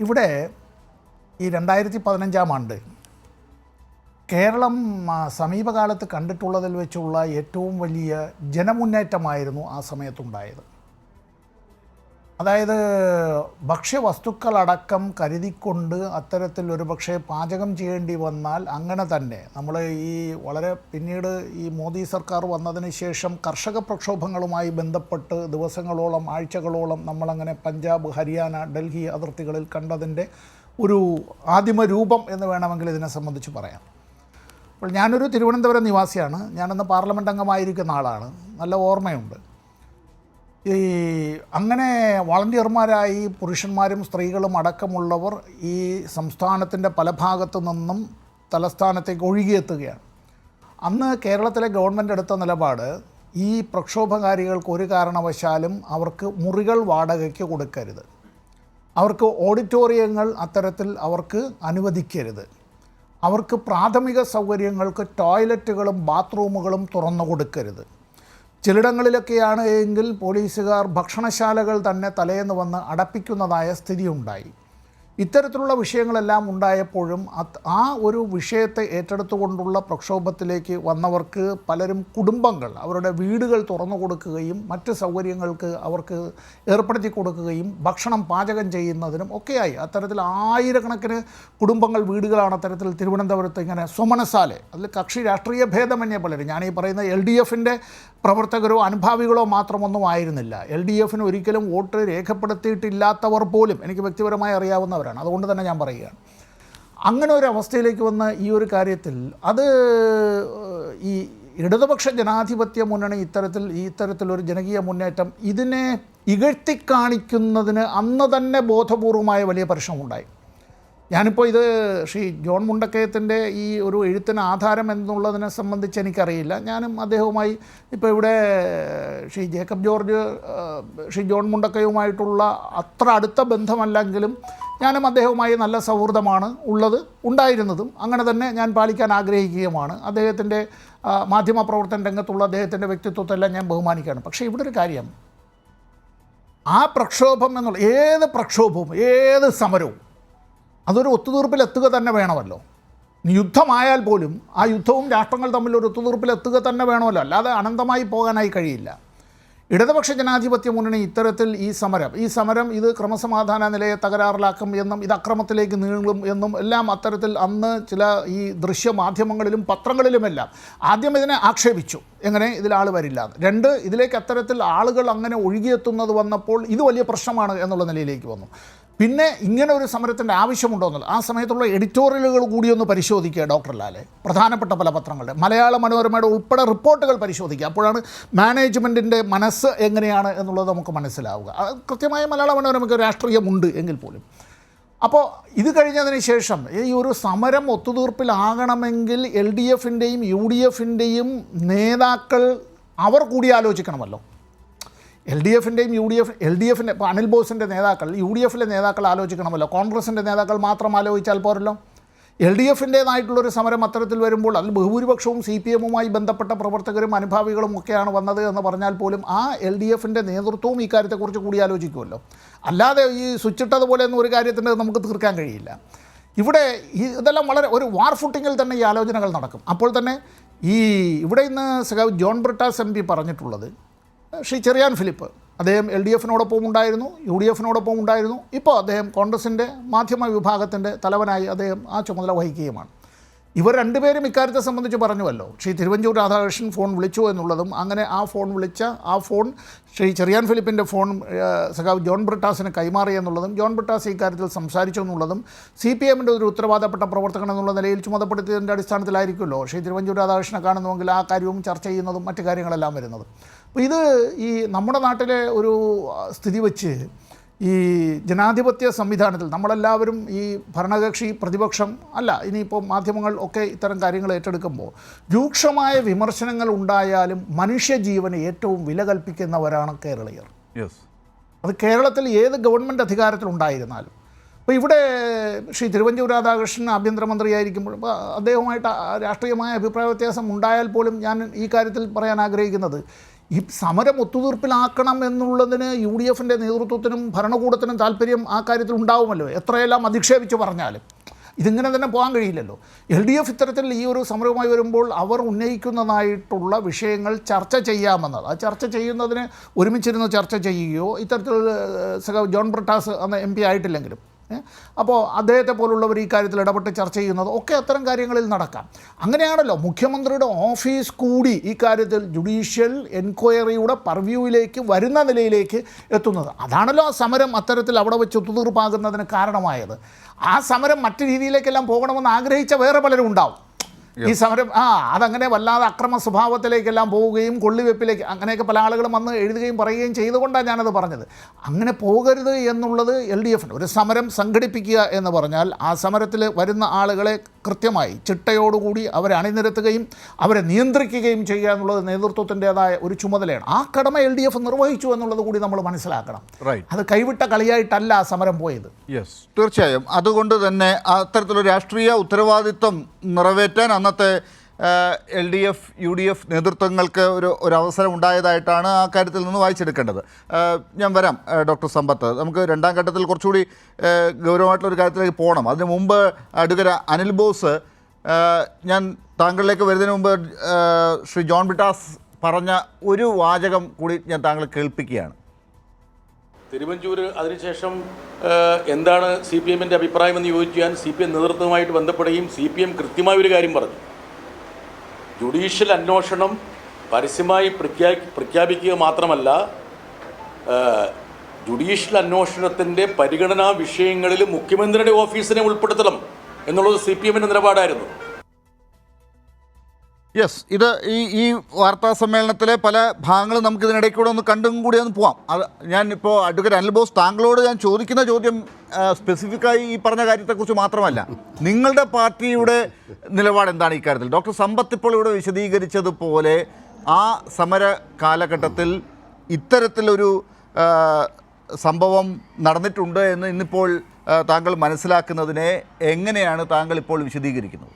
Speaker 4: ഇവിടെ ഈ 2015 ആണ്ട് കേരളം സമീപകാലത്ത് കണ്ടിട്ടുള്ളതിൽ വെച്ചുള്ള ഏറ്റവും വലിയ ജനമുന്നേറ്റമായിരുന്നു ആ സമയത്തുണ്ടായത്. അതായത് ഭക്ഷ്യവസ്തുക്കളടക്കം കരുതിക്കൊണ്ട് അത്തരത്തിൽ ഒരു പക്ഷേ പാചകം ചെയ്യേണ്ടി വന്നാൽ അങ്ങനെ തന്നെ നമ്മൾ ഈ വളരെ പിന്നീട് ഈ മോദി സർക്കാർ വന്നതിന് ശേഷം കർഷക പ്രക്ഷോഭങ്ങളുമായി ബന്ധപ്പെട്ട് ദിവസങ്ങളോളം ആഴ്ചകളോളം നമ്മളങ്ങനെ പഞ്ചാബ്, ഹരിയാന, ഡൽഹി അതിർത്തികളിൽ കണ്ടതിൻ്റെ ഒരു ആദിമ രൂപം എന്ന് വേണമെങ്കിൽ ഇതിനെ സംബന്ധിച്ച് പറയാം. അപ്പോൾ ഞാനൊരു തിരുവനന്തപുരം നിവാസിയാണ്. ഞാനന്ന് പാർലമെൻറ്റ് അംഗമായിരിക്കുന്ന ആളാണ്. നല്ല ഓർമ്മയുണ്ട്. ഈ അങ്ങനെ വളണ്ടിയർമാരായി പുരുഷന്മാരും സ്ത്രീകളും അടക്കമുള്ളവർ ഈ സംസ്ഥാനത്തിൻ്റെ പല ഭാഗത്തു നിന്നും തലസ്ഥാനത്തേക്ക് ഒഴുകിയെത്തുകയാണ്. അന്ന് കേരളത്തിലെ ഗവൺമെൻറ് എടുത്ത നിലപാട് ഈ പ്രക്ഷോഭകാരികൾക്ക് ഒരു കാരണവശാലും അവർക്ക് മുറികൾ വാടകയ്ക്ക് കൊടുക്കരുത്, അവർക്ക് ഓഡിറ്റോറിയങ്ങൾ അത്തരത്തിൽ അവർക്ക് അനുവദിക്കരുത്, അവർക്ക് പ്രാഥമിക സൗകര്യങ്ങൾക്ക് ടോയ്ലറ്റുകളും ബാത്റൂമുകളും തുറന്നു കൊടുക്കരുത്. ചിലയിടങ്ങളിലൊക്കെയാണ് എങ്കിൽ പോലീസുകാർ ഭക്ഷണശാലകൾ തന്നെ തലേന്ന് വന്ന് അടപ്പിക്കുന്നതായ സ്ഥിതിയുണ്ടായി. ഇത്തരത്തിലുള്ള വിഷയങ്ങളെല്ലാം ഉണ്ടായപ്പോഴും ആ ഒരു വിഷയത്തെ ഏറ്റെടുത്തുകൊണ്ടുള്ള പ്രക്ഷോഭത്തിലേക്ക് വന്നവർക്ക് പലരും കുടുംബങ്ങൾ അവരുടെ വീടുകൾ തുറന്നു കൊടുക്കുകയും മറ്റ് സൗകര്യങ്ങൾക്ക് അവർക്ക് ഏർപ്പെടുത്തി കൊടുക്കുകയും ഭക്ഷണം പാചകം ചെയ്യുന്നതിനും ഒക്കെയായി. അത്തരത്തിൽ ആയിരക്കണക്കിന് കുടുംബങ്ങൾ, വീടുകളാണ് അത്തരത്തിൽ തിരുവനന്തപുരത്ത് ഇങ്ങനെ സ്വമനസാലെ, അതിൽ കക്ഷി രാഷ്ട്രീയ ഭേദമന്യേ പലരും, ഞാനീ പറയുന്ന LDFൻ്റെ പ്രവർത്തകരോ അനുഭാവികളോ മാത്രമൊന്നും ആയിരുന്നില്ല. LDFന് ഒരിക്കലും വോട്ട് രേഖപ്പെടുത്തിയിട്ടില്ലാത്തവർ പോലും എനിക്ക് വ്യക്തിപരമായി അറിയാവുന്നവരാണ്. അതുകൊണ്ട് തന്നെ ഞാൻ പറയുകയാണ്, അങ്ങനെ ഒരു അവസ്ഥയിലേക്ക് വന്ന ഈ ഒരു കാര്യത്തിൽ അത് ഈ ഇടതുപക്ഷ ജനാധിപത്യ മുന്നണി ഇത്തരത്തിലൊരു ജനകീയ മുന്നേറ്റം ഇതിനെ ഇകഴ്ത്തിക്കാണിക്കുന്നതിന് അന്ന് തന്നെ ബോധപൂർവമായ വലിയ പരിശ്രമമുണ്ടായി. ഞാനിപ്പോൾ ഇത് ശ്രീ ജോൺ മുണ്ടക്കയത്തിൻ്റെ ഈ ഒരു എഴുത്തിന് ആധാരം എന്നുള്ളതിനെ സംബന്ധിച്ച് എനിക്കറിയില്ല. ഞാനും അദ്ദേഹവുമായി ഇപ്പോൾ ഇവിടെ ശ്രീ ജേക്കബ് ജോർജ് ശ്രീ ജോൺ മുണ്ടക്കയുമായിട്ടുള്ള അത്ര അടുത്ത ബന്ധമല്ലെങ്കിലും ഞാനും അദ്ദേഹവുമായി നല്ല സൗഹൃദമാണ് ഉണ്ടായിരുന്നതും അങ്ങനെ തന്നെ ഞാൻ പാലിക്കാൻ ആഗ്രഹിക്കുകയുമാണ്. അദ്ദേഹത്തിൻ്റെ മാധ്യമപ്രവർത്തന രംഗത്തുള്ള അദ്ദേഹത്തിൻ്റെ വ്യക്തിത്വത്തെല്ലാം ഞാൻ ബഹുമാനിക്കുകയാണ്. പക്ഷേ ഇവിടെ ഒരു കാര്യം, ആ പ്രക്ഷോഭം എന്നുള്ള ഏത് പ്രക്ഷോഭവും ഏത് സമരവും അതൊരു ഒത്തുതീർപ്പിലെത്തുക തന്നെ വേണമല്ലോ. യുദ്ധമായാൽ പോലും ആ യുദ്ധവും രാഷ്ട്രങ്ങൾ തമ്മിൽ ഒരു ഒത്തുതീർപ്പിലെത്തുക തന്നെ വേണമല്ലോ, അല്ലാതെ അനന്തമായി പോകാനായി കഴിയില്ല. ഇടതുപക്ഷ ജനാധിപത്യ മുന്നണി ഇത്തരത്തിൽ ഈ സമരം ഇത് ക്രമസമാധാന നിലയെ തകരാറിലാക്കും എന്നും ഇത് അക്രമത്തിലേക്ക് നീളും എന്നും എല്ലാം അത്തരത്തിൽ അന്ന് ചില ഈ ദൃശ്യമാധ്യമങ്ങളിലും പത്രങ്ങളിലുമെല്ലാം ആദ്യം ഇതിനെ ആക്ഷേപിച്ചു, എങ്ങനെ ഇതിലാൾ വരില്ല. രണ്ട്, ഇതിലേക്ക് അത്തരത്തിൽ ആളുകൾ അങ്ങനെ ഒഴുകിയെത്തുന്നത് വന്നപ്പോൾ ഇത് വലിയ പ്രശ്നമാണ് എന്നുള്ള നിലയിലേക്ക് വന്നു. പിന്നെ ഇങ്ങനെ ഒരു സമരത്തിൻ്റെ ആവശ്യമുണ്ടോ എന്നുള്ളത് ആ സമയത്തുള്ള എഡിറ്റോറിയലുകൾ കൂടിയൊന്ന് പരിശോധിക്കുക ഡോക്ടർ ലാലെ, പ്രധാനപ്പെട്ട പല പത്രങ്ങളുടെ, മലയാള മനോരമയുടെ ഉൾപ്പെടെ റിപ്പോർട്ടുകൾ പരിശോധിക്കുക. അപ്പോഴാണ് മാനേജ്മെൻറ്റിൻ്റെ മനസ്സ് എങ്ങനെയാണ് എന്നുള്ളത് നമുക്ക് മനസ്സിലാവുക. കൃത്യമായ മലയാള മനോരമയ്ക്ക് രാഷ്ട്രീയമുണ്ട് എങ്കിൽ പോലും. അപ്പോൾ ഇത് കഴിഞ്ഞതിന് ശേഷം ഈ ഒരു സമരം ഒത്തുതീർപ്പിലാകണമെങ്കിൽ LDFൻ്റെയും UDFൻ്റെയും നേതാക്കൾ അവർ കൂടി ആലോചിക്കണമല്ലോ. LDFൻ്റെയും LDFൻ്റെ ഇപ്പോൾ അനിൽ ബോസിൻ്റെ നേതാക്കൾ, UDFിലെ നേതാക്കൾ ആലോചിക്കണമല്ലോ. കോൺഗ്രസിൻ്റെ നേതാക്കൾ മാത്രം ആലോചിച്ചാൽ പോരല്ലോ. LDFൻ്റേതായിട്ടുള്ളൊരു സമരം അത്തരത്തിൽ വരുമ്പോൾ അതിൽ ബഹുഭൂരിപക്ഷവും CPMുമായി ബന്ധപ്പെട്ട പ്രവർത്തകരും അനുഭാവികളും ഒക്കെയാണ് വന്നത് എന്ന് പറഞ്ഞാൽ പോലും ആ LDFൻ്റെ നേതൃത്വവും ഈ കാര്യത്തെക്കുറിച്ച് കൂടി ആലോചിക്കുമല്ലോ. അല്ലാതെ ഈ സ്വിച്ചിട്ടതുപോലെ ഒന്നും ഒരു കാര്യത്തിന് നമുക്ക് തീർക്കാൻ കഴിയില്ല. ഇവിടെ ഇതെല്ലാം വളരെ ഒരു വാർ ഫുട്ടിങ്ങിൽ തന്നെ ഈ ആലോചനകൾ നടക്കും. അപ്പോൾ തന്നെ ഇവിടെ ഇന്ന് ജോൺ ബ്രിട്ടാസ് MP പറഞ്ഞിട്ടുള്ളത്, ശ്രീ ചെറിയാൻ ഫിലിപ്പ് അദ്ദേഹം LDFനോടൊപ്പം ഉണ്ടായിരുന്നു, UDFനോടൊപ്പം ഉണ്ടായിരുന്നു. ഇപ്പോൾ അദ്ദേഹം കോൺഗ്രസിൻ്റെ മാധ്യമ വിഭാഗത്തിൻ്റെ തലവനായി അദ്ദേഹം ആ ചുമതല വഹിക്കുകയുമാണ്. ഇവർ രണ്ടുപേരും ഇക്കാര്യത്തെ സംബന്ധിച്ച് പറഞ്ഞുവല്ലോ. ശ്രീ തിരുവഞ്ചൂർ രാധാകൃഷ്ണൻ ഫോൺ വിളിച്ചു എന്നുള്ളതും അങ്ങനെ ആ ഫോൺ ശ്രീ ചെറിയാൻ ഫിലിപ്പിൻ്റെ ഫോൺ സഖാവ് ജോൺ ബ്രിട്ടാസിന് കൈമാറി എന്നുള്ളതും ജോൺ ബ്രിട്ടാസ് ഇക്കാര്യത്തിൽ സംസാരിച്ചു എന്നുള്ളതും CPMൻ്റെ ഒരു ഉത്തരവാദപ്പെട്ട പ്രവർത്തകൻ എന്നുള്ള നിലയിൽ ചുമതലപ്പെടുത്തിയതിൻ്റെ അടിസ്ഥാനത്തിലായിരിക്കുമല്ലോ ശ്രീ തിരുവഞ്ചൂർ രാധാകൃഷ്ണനെ കാണുന്നുവെങ്കിൽ ആ കാര്യവും ചർച്ച ചെയ്യുന്നതും മറ്റു കാര്യങ്ങളെല്ലാം വരുന്നത്. അപ്പോൾ ഇത് ഈ നമ്മുടെ നാട്ടിലെ ഒരു സ്ഥിതി വെച്ച് ഈ ജനാധിപത്യ സംവിധാനത്തിൽ നമ്മളെല്ലാവരും ഈ ഭരണകക്ഷി പ്രതിപക്ഷം അല്ല ഇനിയിപ്പോൾ മാധ്യമങ്ങൾ ഒക്കെ ഇത്തരം കാര്യങ്ങൾ ഏറ്റെടുക്കുമ്പോൾ രൂക്ഷമായ വിമർശനങ്ങൾ ഉണ്ടായാലും മനുഷ്യജീവന് ഏറ്റവും വില കൽപ്പിക്കുന്നവരാണ് കേരളീയർ. അത് കേരളത്തിൽ ഏത് ഗവൺമെൻറ് അധികാരത്തിലുണ്ടായിരുന്നാലും. അപ്പോൾ ഇവിടെ ശ്രീ തിരുവഞ്ചൂർ രാധാകൃഷ്ണൻ ആഭ്യന്തരമന്ത്രിയായിരിക്കുമ്പോൾ അദ്ദേഹവുമായിട്ട് രാഷ്ട്രീയമായ അഭിപ്രായ വ്യത്യാസം ഉണ്ടായാൽ പോലും ഞാൻ ഈ കാര്യത്തിൽ പറയാൻ ആഗ്രഹിക്കുന്നത്, ഈ സമരം ഒത്തുതീർപ്പിലാക്കണം എന്നുള്ളതിന് UDFൻ്റെ നേതൃത്വത്തിനും ഭരണകൂടത്തിനും താല്പര്യം ആ കാര്യത്തിൽ ഉണ്ടാവുമല്ലോ, എത്രയെല്ലാം അധിക്ഷേപിച്ച് പറഞ്ഞാലും. ഇതിങ്ങനെ തന്നെ പോകാൻ കഴിയില്ലല്ലോ. LDF ഇത്തരത്തിൽ ഈ ഒരു സമരവുമായി വരുമ്പോൾ അവർ ഉന്നയിക്കുന്നതായിട്ടുള്ള വിഷയങ്ങൾ ചർച്ച ചെയ്യാമെന്നത്, ആ ചർച്ച ചെയ്യുന്നതിന് ഒരുമിച്ചിരുന്ന് ചർച്ച ചെയ്യുകയോ, ഇത്തരത്തിൽ ജോൺ ബ്രിട്ടാസ് അന്ന് MP ആയിട്ടില്ലെങ്കിലും അപ്പോൾ അദ്ദേഹത്തെ പോലുള്ളവർ ഈ കാര്യത്തിൽ ഇടപെട്ട് ചർച്ച ചെയ്യുന്നത് ഒക്കെ അത്തരം കാര്യങ്ങളിൽ നടക്കാം. അങ്ങനെയാണല്ലോ മുഖ്യമന്ത്രിയുടെ ഓഫീസ് കൂടി ഈ കാര്യത്തിൽ ജുഡീഷ്യൽ എൻക്വയറിയുടെ പർവ്യൂവിലേക്ക് വരുന്ന നിലയിലേക്ക് എത്തുന്നത്. അതാണല്ലോ ആ സമരം അത്തരത്തിൽ അവിടെ വെച്ച് ഒത്തുതീർപ്പാകുന്നതിന് കാരണമായത്. ആ സമരം മറ്റു രീതിയിലേക്കെല്ലാം പോകണമെന്ന് ആഗ്രഹിച്ച വേറെ പലരും ഉണ്ടാവും. ഈ സമരം അതങ്ങനെ വല്ലാതെ അക്രമ സ്വഭാവത്തിലേക്കെല്ലാം പോവുകയും കൊള്ളിവെപ്പിലേക്ക് അങ്ങനെയൊക്കെ പല ആളുകളും വന്ന് എഴുതുകയും പറയുകയും ചെയ്തുകൊണ്ടാണ് ഞാനത് പറഞ്ഞത്. അങ്ങനെ പോകരുത് എന്നുള്ളത് LDFന് ഒരു സമരം സംഘടിപ്പിക്കുക എന്ന് പറഞ്ഞാൽ ആ സമരത്തിൽ വരുന്ന ആളുകളെ കൃത്യമായി ചിട്ടയോടുകൂടി അവരെ അണിനിരത്തുകയും അവരെ നിയന്ത്രിക്കുകയും ചെയ്യുക എന്നുള്ളത് നേതൃത്വത്തിൻ്റെതായ ഒരു ചുമതലയാണ്. ആ കടമ LDF നിർവഹിച്ചു എന്നുള്ളത് കൂടി നമ്മൾ മനസ്സിലാക്കണം. അത് കൈവിട്ട കളിയായിട്ടല്ല ആ സമരം പോയത്.
Speaker 2: യെസ്, തീർച്ചയായും. അതുകൊണ്ട് തന്നെ അത്തരത്തിലൊരു രാഷ്ട്രീയ ഉത്തരവാദിത്വം നിറവേറ്റാൻ അന്നത്തെ LDF UDF നേതൃത്വങ്ങൾക്ക് ഒരു അവസരം ഉണ്ടായതായിട്ടാണ് ആ കാര്യത്തിൽ നിന്ന് വായിച്ചെടുക്കേണ്ടത്. ഞാൻ വരാം ഡോക്ടർ സമ്പത്ത്. നമുക്ക് രണ്ടാം ഘട്ടത്തിൽ കുറച്ചുകൂടി ഗൗരവമായിട്ടുള്ളൊരു കാര്യത്തിലേക്ക് പോകണം. അതിന് മുമ്പ് അഡ്വക്കേറ്റ് അനിൽ ബോസ്, ഞാൻ താങ്കളിലേക്ക് വരുന്നതിന് മുമ്പ് ശ്രീ ജോൺ ബ്രിട്ടാസ് പറഞ്ഞ ഒരു വാചകം കൂടി ഞാൻ താങ്കളെ കേൾപ്പിക്കുകയാണ്.
Speaker 1: തിരുവഞ്ചൂർ അതിനുശേഷം എന്താണ് CPMൻ്റെ അഭിപ്രായമെന്ന് ചോദിക്കാൻ CPM നേതൃത്വവുമായിട്ട് ബന്ധപ്പെടുകയും CPM കൃത്യമായ ഒരു കാര്യം പറഞ്ഞു. ജുഡീഷ്യൽ അന്വേഷണം പരസ്യമായി പ്രഖ്യാപിക്കുക മാത്രമല്ല, ജുഡീഷ്യൽ അന്വേഷണത്തിൻ്റെ പരിഗണനാ വിഷയങ്ങളിൽ മുഖ്യമന്ത്രിയുടെ ഓഫീസിനെ ഉൾപ്പെടുത്തണം എന്നുള്ളത് CPMൻ്റെ നിലപാടായിരുന്നു.
Speaker 2: യെസ്, ഇത് ഈ വാർത്താ സമ്മേളനത്തിലെ പല ഭാഗങ്ങളും നമുക്ക് ഇതിനിടയ്ക്കൂടെ ഒന്ന് കണ്ടും കൂടി ഒന്ന് പോവാം. അത് ഞാനിപ്പോൾ അഡ്വക്കേറ്റ് അനിൽ ബോസ്, താങ്കളോട് ഞാൻ ചോദിക്കുന്ന ചോദ്യം സ്പെസിഫിക്കായി ഈ പറഞ്ഞ കാര്യത്തെക്കുറിച്ച് മാത്രമല്ല, നിങ്ങളുടെ പാർട്ടിയുടെ നിലപാട് എന്താണ് ഈ കാര്യത്തിൽ? ഡോക്ടർ സമ്പത്ത് ഇപ്പോൾ ഇവിടെ വിശദീകരിച്ചതുപോലെ ആ സമര കാലഘട്ടത്തിൽ ഇത്തരത്തിലൊരു സംഭവം നടന്നിട്ടുണ്ട് എന്ന് ഇന്നിപ്പോൾ താങ്കൾ മനസ്സിലാക്കുന്നതിനെ എങ്ങനെയാണ് താങ്കൾ ഇപ്പോൾ വിശദീകരിക്കുന്നത്?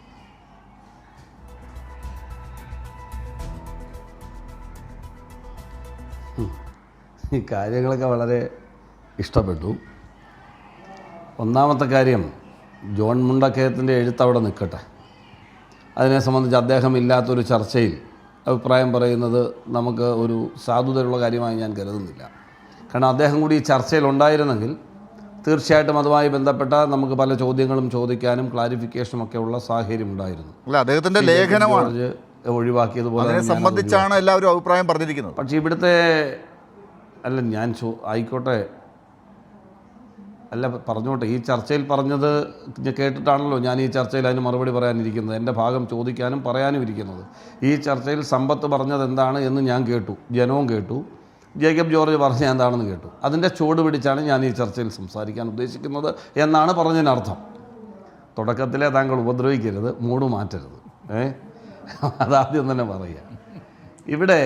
Speaker 5: ഈ കാര്യങ്ങളൊക്കെ വളരെ ഇഷ്ടപ്പെട്ടു. ഒന്നാമത്തെ കാര്യം, ജോൺ മുണ്ടക്കയത്തിൻ്റെ എഴുത്ത് അവിടെ നിൽക്കട്ടെ. അതിനെ സംബന്ധിച്ച് അദ്ദേഹം ഇല്ലാത്തൊരു ചർച്ചയിൽ അഭിപ്രായം പറയുന്നത് നമുക്ക് ഒരു സാധുതയുള്ള കാര്യമായി ഞാൻ കരുതുന്നില്ല. കാരണം അദ്ദേഹം കൂടി ഈ ചർച്ചയിൽ ഉണ്ടായിരുന്നെങ്കിൽ തീർച്ചയായിട്ടും അതുമായി ബന്ധപ്പെട്ട നമുക്ക് പല ചോദ്യങ്ങളും ചോദിക്കാനും ക്ലാരിഫിക്കേഷനും ഒക്കെ ഉള്ള സാഹചര്യം ഉണ്ടായിരുന്നു.
Speaker 2: അല്ല, അദ്ദേഹത്തിൻ്റെ ലേഖനമാണ്
Speaker 5: ഒഴിവാക്കിയതുപോലെ
Speaker 2: സംബന്ധിച്ചാണ് എല്ലാവരും അഭിപ്രായം പറഞ്ഞിരിക്കുന്നത്.
Speaker 5: പക്ഷേ ഇവിടുത്തെ ഞാൻ ആയിക്കോട്ടെ, പറഞ്ഞോട്ടെ, ഈ ചർച്ചയിൽ പറഞ്ഞത് കേട്ടിട്ടാണല്ലോ ഞാൻ ഈ ചർച്ചയിൽ അതിന് മറുപടി പറയാനിരിക്കുന്നത്, എൻ്റെ ഭാഗം ചോദിക്കാനും പറയാനും ഇരിക്കുന്നത്. ഈ ചർച്ചയിൽ സമ്പത്ത് പറഞ്ഞത് എന്താണ് എന്ന് ഞാൻ കേട്ടു, ജനവും കേട്ടു, ജേക്കബ് ജോർജ് പറഞ്ഞ എന്താണെന്ന് കേട്ടു. അതിൻ്റെ ചുവട് പിടിച്ചാണ് ഞാൻ ഈ ചർച്ചയിൽ സംസാരിക്കാൻ ഉദ്ദേശിക്കുന്നത് എന്നാണ് പറഞ്ഞതിനർത്ഥം. തുടക്കത്തിലെ താങ്കൾ ഉപദ്രവിക്കരുത്, മൂഡ് മാറ്റരുത്, അതാദ്യം തന്നെ പറയുക. ഇവിടെ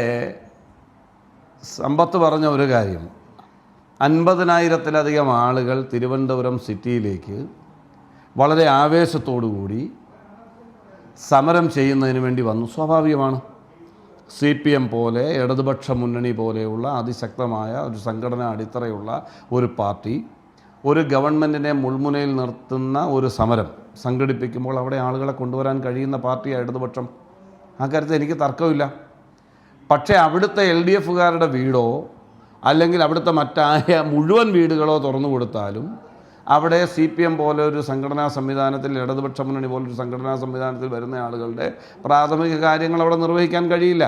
Speaker 5: സമ്പത്ത് പറഞ്ഞ ഒരു കാര്യം, 50,000-ലധികം ആളുകൾ തിരുവനന്തപുരം സിറ്റിയിലേക്ക് വളരെ ആവേശത്തോടുകൂടി സമരം ചെയ്യുന്നതിന് വേണ്ടി വന്നു. സ്വാഭാവികമാണ്. CPM പോലെ ഇടതുപക്ഷ മുന്നണി പോലെയുള്ള അതിശക്തമായ ഒരു സംഘടനാ അടിത്തറയുള്ള ഒരു പാർട്ടി ഒരു ഗവൺമെൻറ്റിനെ മുൾമുനയിൽ നിർത്തുന്ന ഒരു സമരം സംഘടിപ്പിക്കുമ്പോൾ അവിടെ ആളുകളെ കൊണ്ടുവരാൻ കഴിയുന്ന പാർട്ടിയാണ് ഇടതുപക്ഷം. ആ കാര്യത്തിൽ എനിക്ക് തർക്കമില്ല. പക്ഷേ അവിടുത്തെ LDFകാരുടെ വീടോ അല്ലെങ്കിൽ അവിടുത്തെ മറ്റായ മുഴുവൻ വീടുകളോ തുറന്നു കൊടുത്താലും അവിടെ CPM പോലെ ഒരു സംഘടനാ സംവിധാനത്തിൽ, ഇടതുപക്ഷ മുന്നണി പോലൊരു സംഘടനാ സംവിധാനത്തിൽ വരുന്ന ആളുകളുടെ പ്രാഥമിക കാര്യങ്ങൾ അവിടെ നിർവഹിക്കാൻ കഴിയില്ല.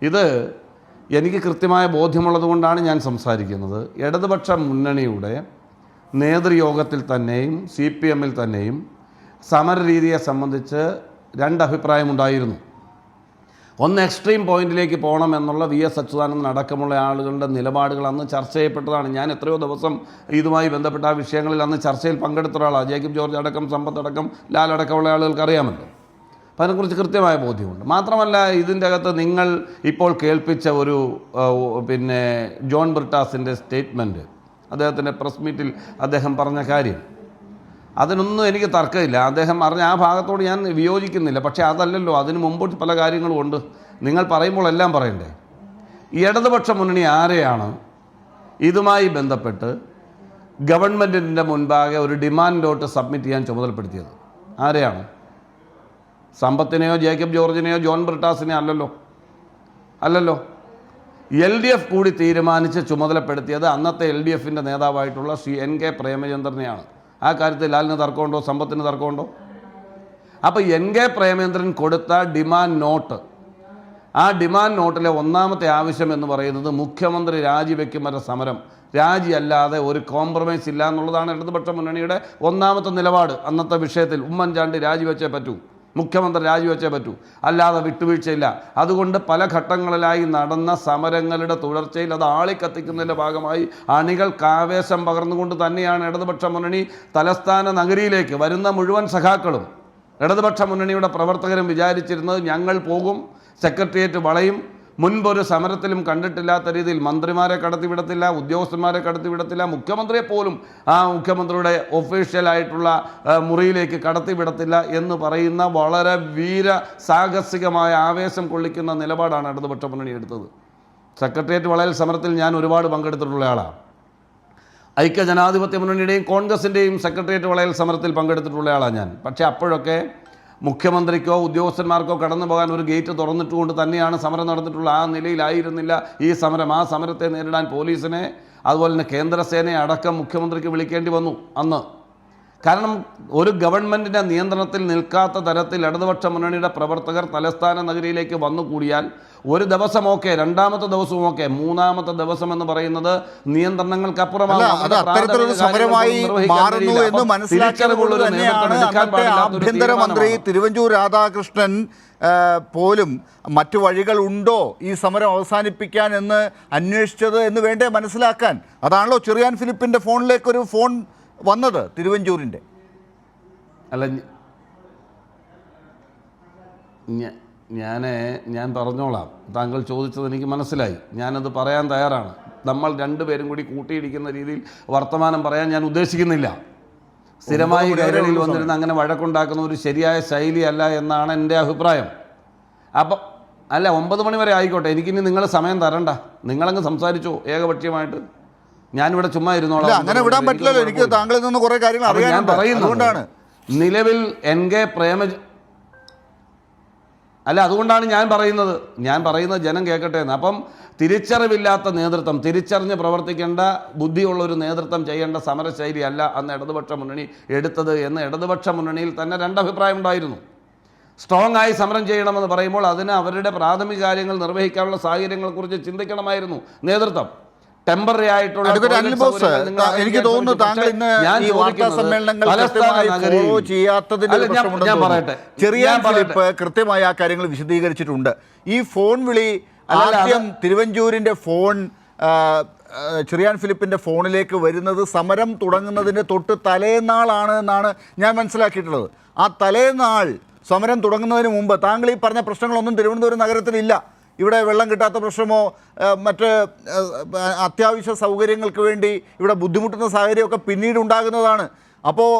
Speaker 5: ഇത് എനിക്ക് കൃത്യമായ ബോധ്യമുള്ളത് കൊണ്ടാണ് ഞാൻ സംസാരിക്കുന്നത്. ഇടതുപക്ഷ മുന്നണിയുടെ നേതൃയോഗത്തിൽ തന്നെയും CPMൽ തന്നെയും സമരരീതിയെ സംബന്ധിച്ച് രണ്ട് അഭിപ്രായമുണ്ടായിരുന്നു. ഒന്ന്, എക്സ്ട്രീം പോയിന്റിലേക്ക് പോകണം എന്നുള്ള VS അച്യുതാനന്ദൻ അടക്കമുള്ള ആളുകളുടെ നിലപാടുകൾ അന്ന് ചർച്ച ചെയ്യപ്പെട്ടതാണ്. ഞാൻ എത്രയോ ദിവസം ഇതുമായി ബന്ധപ്പെട്ട ആ വിഷയങ്ങളിൽ അന്ന് ചർച്ചയിൽ പങ്കെടുത്ത ഒരാളാണ്. ജേക്കബ് ജോർജ് അടക്കം, സമ്പത്തടക്കം, ലാലടക്കമുള്ള ആളുകൾക്ക് അറിയാമല്ലോ. അപ്പോൾ അതിനെക്കുറിച്ച് കൃത്യമായ ബോധ്യമുണ്ട്. മാത്രമല്ല, ഇതിൻ്റെ അകത്ത് നിങ്ങൾ ഇപ്പോൾ കേൾപ്പിച്ച ഒരു ജോൺ ബ്രിട്ടാസിൻ്റെ സ്റ്റേറ്റ്മെൻറ്റ്, അദ്ദേഹത്തിൻ്റെ പ്രസ് മീറ്റിൽ അദ്ദേഹം പറഞ്ഞ കാര്യം, അതിനൊന്നും എനിക്ക് തർക്കമില്ല. അദ്ദേഹം പറഞ്ഞ ആ ഭാഗത്തോട് ഞാൻ വിയോജിക്കുന്നില്ല. പക്ഷേ അതല്ലല്ലോ, അതിന് മുമ്പ് പല കാര്യങ്ങളും ഉണ്ട്. നിങ്ങൾ പറയുമ്പോൾ എല്ലാം പറയണ്ടേ? ഈ ഇടതുപക്ഷ മുന്നണി ആരെയാണ് ഇതുമായി ബന്ധപ്പെട്ട് ഗവൺമെൻറ്റിൻ്റെ മുൻപാകെ ഒരു ഡിമാൻഡ് നോട്ട് സബ്മിറ്റ് ചെയ്യാൻ ചുമതലപ്പെടുത്തിയത് ആരെയാണ്? സമ്പത്തിനെയോ ജേക്കബ് ജോർജിനെയോ ജോൺ ബ്രിട്ടാസിനെയോ അല്ലല്ലോ. LDF കൂടി തീരുമാനിച്ച് ചുമതലപ്പെടുത്തിയത് അന്നത്തെ LDFൻ്റെ നേതാവായിട്ടുള്ള ശ്രീ NK പ്രേമചന്ദ്രനെയാണ്. ആ കാര്യത്തിൽ ലാലിന് തർക്കമുണ്ടോ? സമ്പത്തിന് തർക്കമുണ്ടോ? അപ്പോൾ NK പ്രേമചന്ദ്രൻ കൊടുത്ത ഡിമാൻഡ് നോട്ട്, ആ ഡിമാൻഡ് നോട്ടിലെ ഒന്നാമത്തെ ആവശ്യം എന്ന് പറയുന്നത് മുഖ്യമന്ത്രി രാജിവെക്കും വരെ സമരം, രാജിയല്ലാതെ ഒരു കോംപ്രമൈസ് ഇല്ല എന്നുള്ളതാണ് ഇടതുപക്ഷ മുന്നണിയുടെ ഒന്നാമത്തെ നിലപാട്. അന്നത്തെ വിഷയത്തിൽ ഉമ്മൻചാണ്ടി രാജിവെച്ചേ പറ്റൂ, മുഖ്യമന്ത്രി രാജിവെച്ചേ പറ്റൂ, അല്ലാതെ വിട്ടുവീഴ്ചയില്ല. അതുകൊണ്ട് പല ഘട്ടങ്ങളിലായി നടന്ന സമരങ്ങളുടെ തുടർച്ചയിൽ അത് ആളിക്കത്തിക്കുന്നതിൻ്റെ ഭാഗമായി അണികൾക്ക് ആവേശം പകർന്നുകൊണ്ട് തന്നെയാണ് ഇടതുപക്ഷ മുന്നണി തലസ്ഥാന നഗരിയിലേക്ക് വരുന്ന മുഴുവൻ സഖാക്കളും ഇടതുപക്ഷ മുന്നണിയുടെ പ്രവർത്തകരും വിചാരിച്ചിരുന്നത് ഞങ്ങൾ പോകും, സെക്രട്ടേറിയറ്റ് വളയും, മുൻപൊരു സമരത്തിലും കണ്ടിട്ടില്ലാത്ത രീതിയിൽ മന്ത്രിമാരെ കടത്തിവിടത്തില്ല, ഉദ്യോഗസ്ഥന്മാരെ കടത്തിവിടത്തില്ല, മുഖ്യമന്ത്രിയെ പോലും ആ മുഖ്യമന്ത്രിയുടെ ഒഫീഷ്യലായിട്ടുള്ള മുറിയിലേക്ക് കടത്തിവിടത്തില്ല എന്ന് പറയുന്ന വളരെ സാഹസികമായ ആവേശം കൊള്ളിക്കുന്ന നിലപാടാണ് ഇടതുപക്ഷ മുന്നണി എടുത്തത്. സെക്രട്ടേറിയറ്റ് വളയൽ സമരത്തിൽ ഞാൻ ഒരുപാട് പങ്കെടുത്തിട്ടുള്ള ആളാണ്. ഐക്യജനാധിപത്യ മുന്നണിയുടെയും കോൺഗ്രസിൻ്റെയും സെക്രട്ടേറിയറ്റ് വളയൽ സമരത്തിൽ പങ്കെടുത്തിട്ടുള്ള ആളാണ് ഞാൻ. പക്ഷേ അപ്പോഴൊക്കെ മുഖ്യമന്ത്രിക്കോ ഉദ്യോഗസ്ഥന്മാർക്കോ കടന്നു പോകാൻ ഒരു ഗേറ്റ് തുറന്നിട്ടുകൊണ്ട് തന്നെയാണ് സമരം നടന്നിട്ടുള്ള. ആ നിലയിലായിരുന്നില്ല ഈ സമരം. ആ സമരത്തെ നേരിടാൻ പോലീസിനെ അതുപോലെ തന്നെ കേന്ദ്രസേനയെ അടക്കം മുഖ്യമന്ത്രിക്ക് വിളിക്കേണ്ടി വന്നു അന്ന്. കാരണം ഒരു ഗവൺമെൻറ്റിൻ്റെ നിയന്ത്രണത്തിൽ നിൽക്കാത്ത തരത്തിൽ ഇടതുപക്ഷ മുന്നണിയുടെ പ്രവർത്തകർ തലസ്ഥാന നഗരിയിലേക്ക് വന്നു കൂടിയാൽ ഒരു ദിവസമൊക്കെ, രണ്ടാമത്തെ ദിവസമൊക്കെ, മൂന്നാമത്തെ ദിവസം എന്ന് പറയുന്നത് നിയന്ത്രണങ്ങൾക്കപ്പുറമാണ്.
Speaker 2: ആഭ്യന്തരമന്ത്രി തിരുവഞ്ചൂർ രാധാകൃഷ്ണൻ പോലും മറ്റു വഴികളുണ്ടോ ഈ സമരം അവസാനിപ്പിക്കാൻ എന്ന് അന്വേഷിച്ചത് എന്ന് വേണ്ടേ മനസ്സിലാക്കാൻ. അതാണല്ലോ ചെറിയാൻ ഫിലിപ്പിൻ്റെ ഫോണിലേക്കൊരു ഫോൺ വന്നത് തിരുവഞ്ചൂരിൻ്റെ.
Speaker 5: അല്ല, ഞാൻ പറഞ്ഞോളാം. താങ്കൾ ചോദിച്ചത് എനിക്ക് മനസ്സിലായി, ഞാനത് പറയാൻ തയ്യാറാണ്. നമ്മൾ രണ്ടുപേരും കൂടി കൂട്ടിയിടിക്കുന്ന രീതിയിൽ വർത്തമാനം പറയാൻ ഞാൻ ഉദ്ദേശിക്കുന്നില്ല. സ്ഥിരമായി കൈരളിയിൽ വന്നിരുന്ന് അങ്ങനെ വഴക്കുണ്ടാക്കുന്ന ഒരു ശരിയായ ശൈലിയല്ല എന്നാണ് എൻ്റെ അഭിപ്രായം. അപ്പം അല്ല, 9 മണി വരെ ആയിക്കോട്ടെ, എനിക്കിനി നിങ്ങൾ സമയം തരണ്ട, നിങ്ങളങ്ങ് സംസാരിച്ചോ ഏകപക്ഷീയമായിട്ട്. ഞാനിവിടെ ചുമ്മാ ഇരുന്നോളാം.
Speaker 2: അങ്ങനെ വിടാൻ പറ്റില്ലല്ലോ, എനിക്ക് താങ്കളിൽ നിന്ന് കുറേ കാര്യങ്ങൾ അറിയാൻ.
Speaker 5: ഞാൻ പറയുന്നതുകൊണ്ടാണ് നിലവിൽ NK അതുകൊണ്ടാണ് ഞാൻ പറയുന്നത് ജനം കേൾക്കട്ടെ എന്ന്. അപ്പം തിരിച്ചറിവില്ലാത്ത നേതൃത്വം, തിരിച്ചറിഞ്ഞ് പ്രവർത്തിക്കേണ്ട ബുദ്ധിയുള്ളൊരു നേതൃത്വം ചെയ്യേണ്ട സമരശൈലി അല്ല അന്ന് ഇടതുപക്ഷ മുന്നണി എടുത്തത് എന്ന് ഇടതുപക്ഷ മുന്നണിയിൽ തന്നെ രണ്ടഭിപ്രായം ഉണ്ടായിരുന്നു. സ്ട്രോങ് ആയി സമരം ചെയ്യണമെന്ന് പറയുമ്പോൾ അതിന് അവരുടെ പ്രാഥമിക കാര്യങ്ങൾ നിർവഹിക്കാനുള്ള സാഹചര്യങ്ങളെക്കുറിച്ച് ചിന്തിക്കണമായിരുന്നു നേതൃത്വം. ടെമ്പററി ആയിട്ടുള്ള
Speaker 2: എനിക്ക് തോന്നുന്നു താങ്കൾ ഇന്ന് ഈ വാർത്താ സമ്മേളനങ്ങൾ ചെറിയാൻ ഫിലിപ്പ് കൃത്യമായി ആ കാര്യങ്ങൾ വിശദീകരിച്ചിട്ടുണ്ട്. ഈ ഫോൺ വിളി ആദ്യം തിരുവഞ്ചൂരിൻ്റെ ഫോൺ ചെറിയാൻ ഫിലിപ്പിൻ്റെ ഫോണിലേക്ക് വരുന്നത് സമരം തുടങ്ങുന്നതിൻ്റെ തൊട്ട് തലേന്നാളാണ് എന്നാണ് ഞാൻ മനസ്സിലാക്കിയിട്ടുള്ളത്. ആ തലേന്നാൾ സമരം തുടങ്ങുന്നതിന് മുമ്പ് താങ്കൾ ഈ പറഞ്ഞ പ്രശ്നങ്ങളൊന്നും തിരുവനന്തപുരം നഗരത്തിലില്ല. ഇവിടെ വെള്ളം കിട്ടാത്ത പ്രശ്നമോ മറ്റ് അത്യാവശ്യ സൗകര്യങ്ങൾക്ക് വേണ്ടി ഇവിടെ ബുദ്ധിമുട്ടുന്ന സാഹചര്യമൊക്കെ പിന്നീട് ഉണ്ടാകുന്നതാണ്. അപ്പോൾ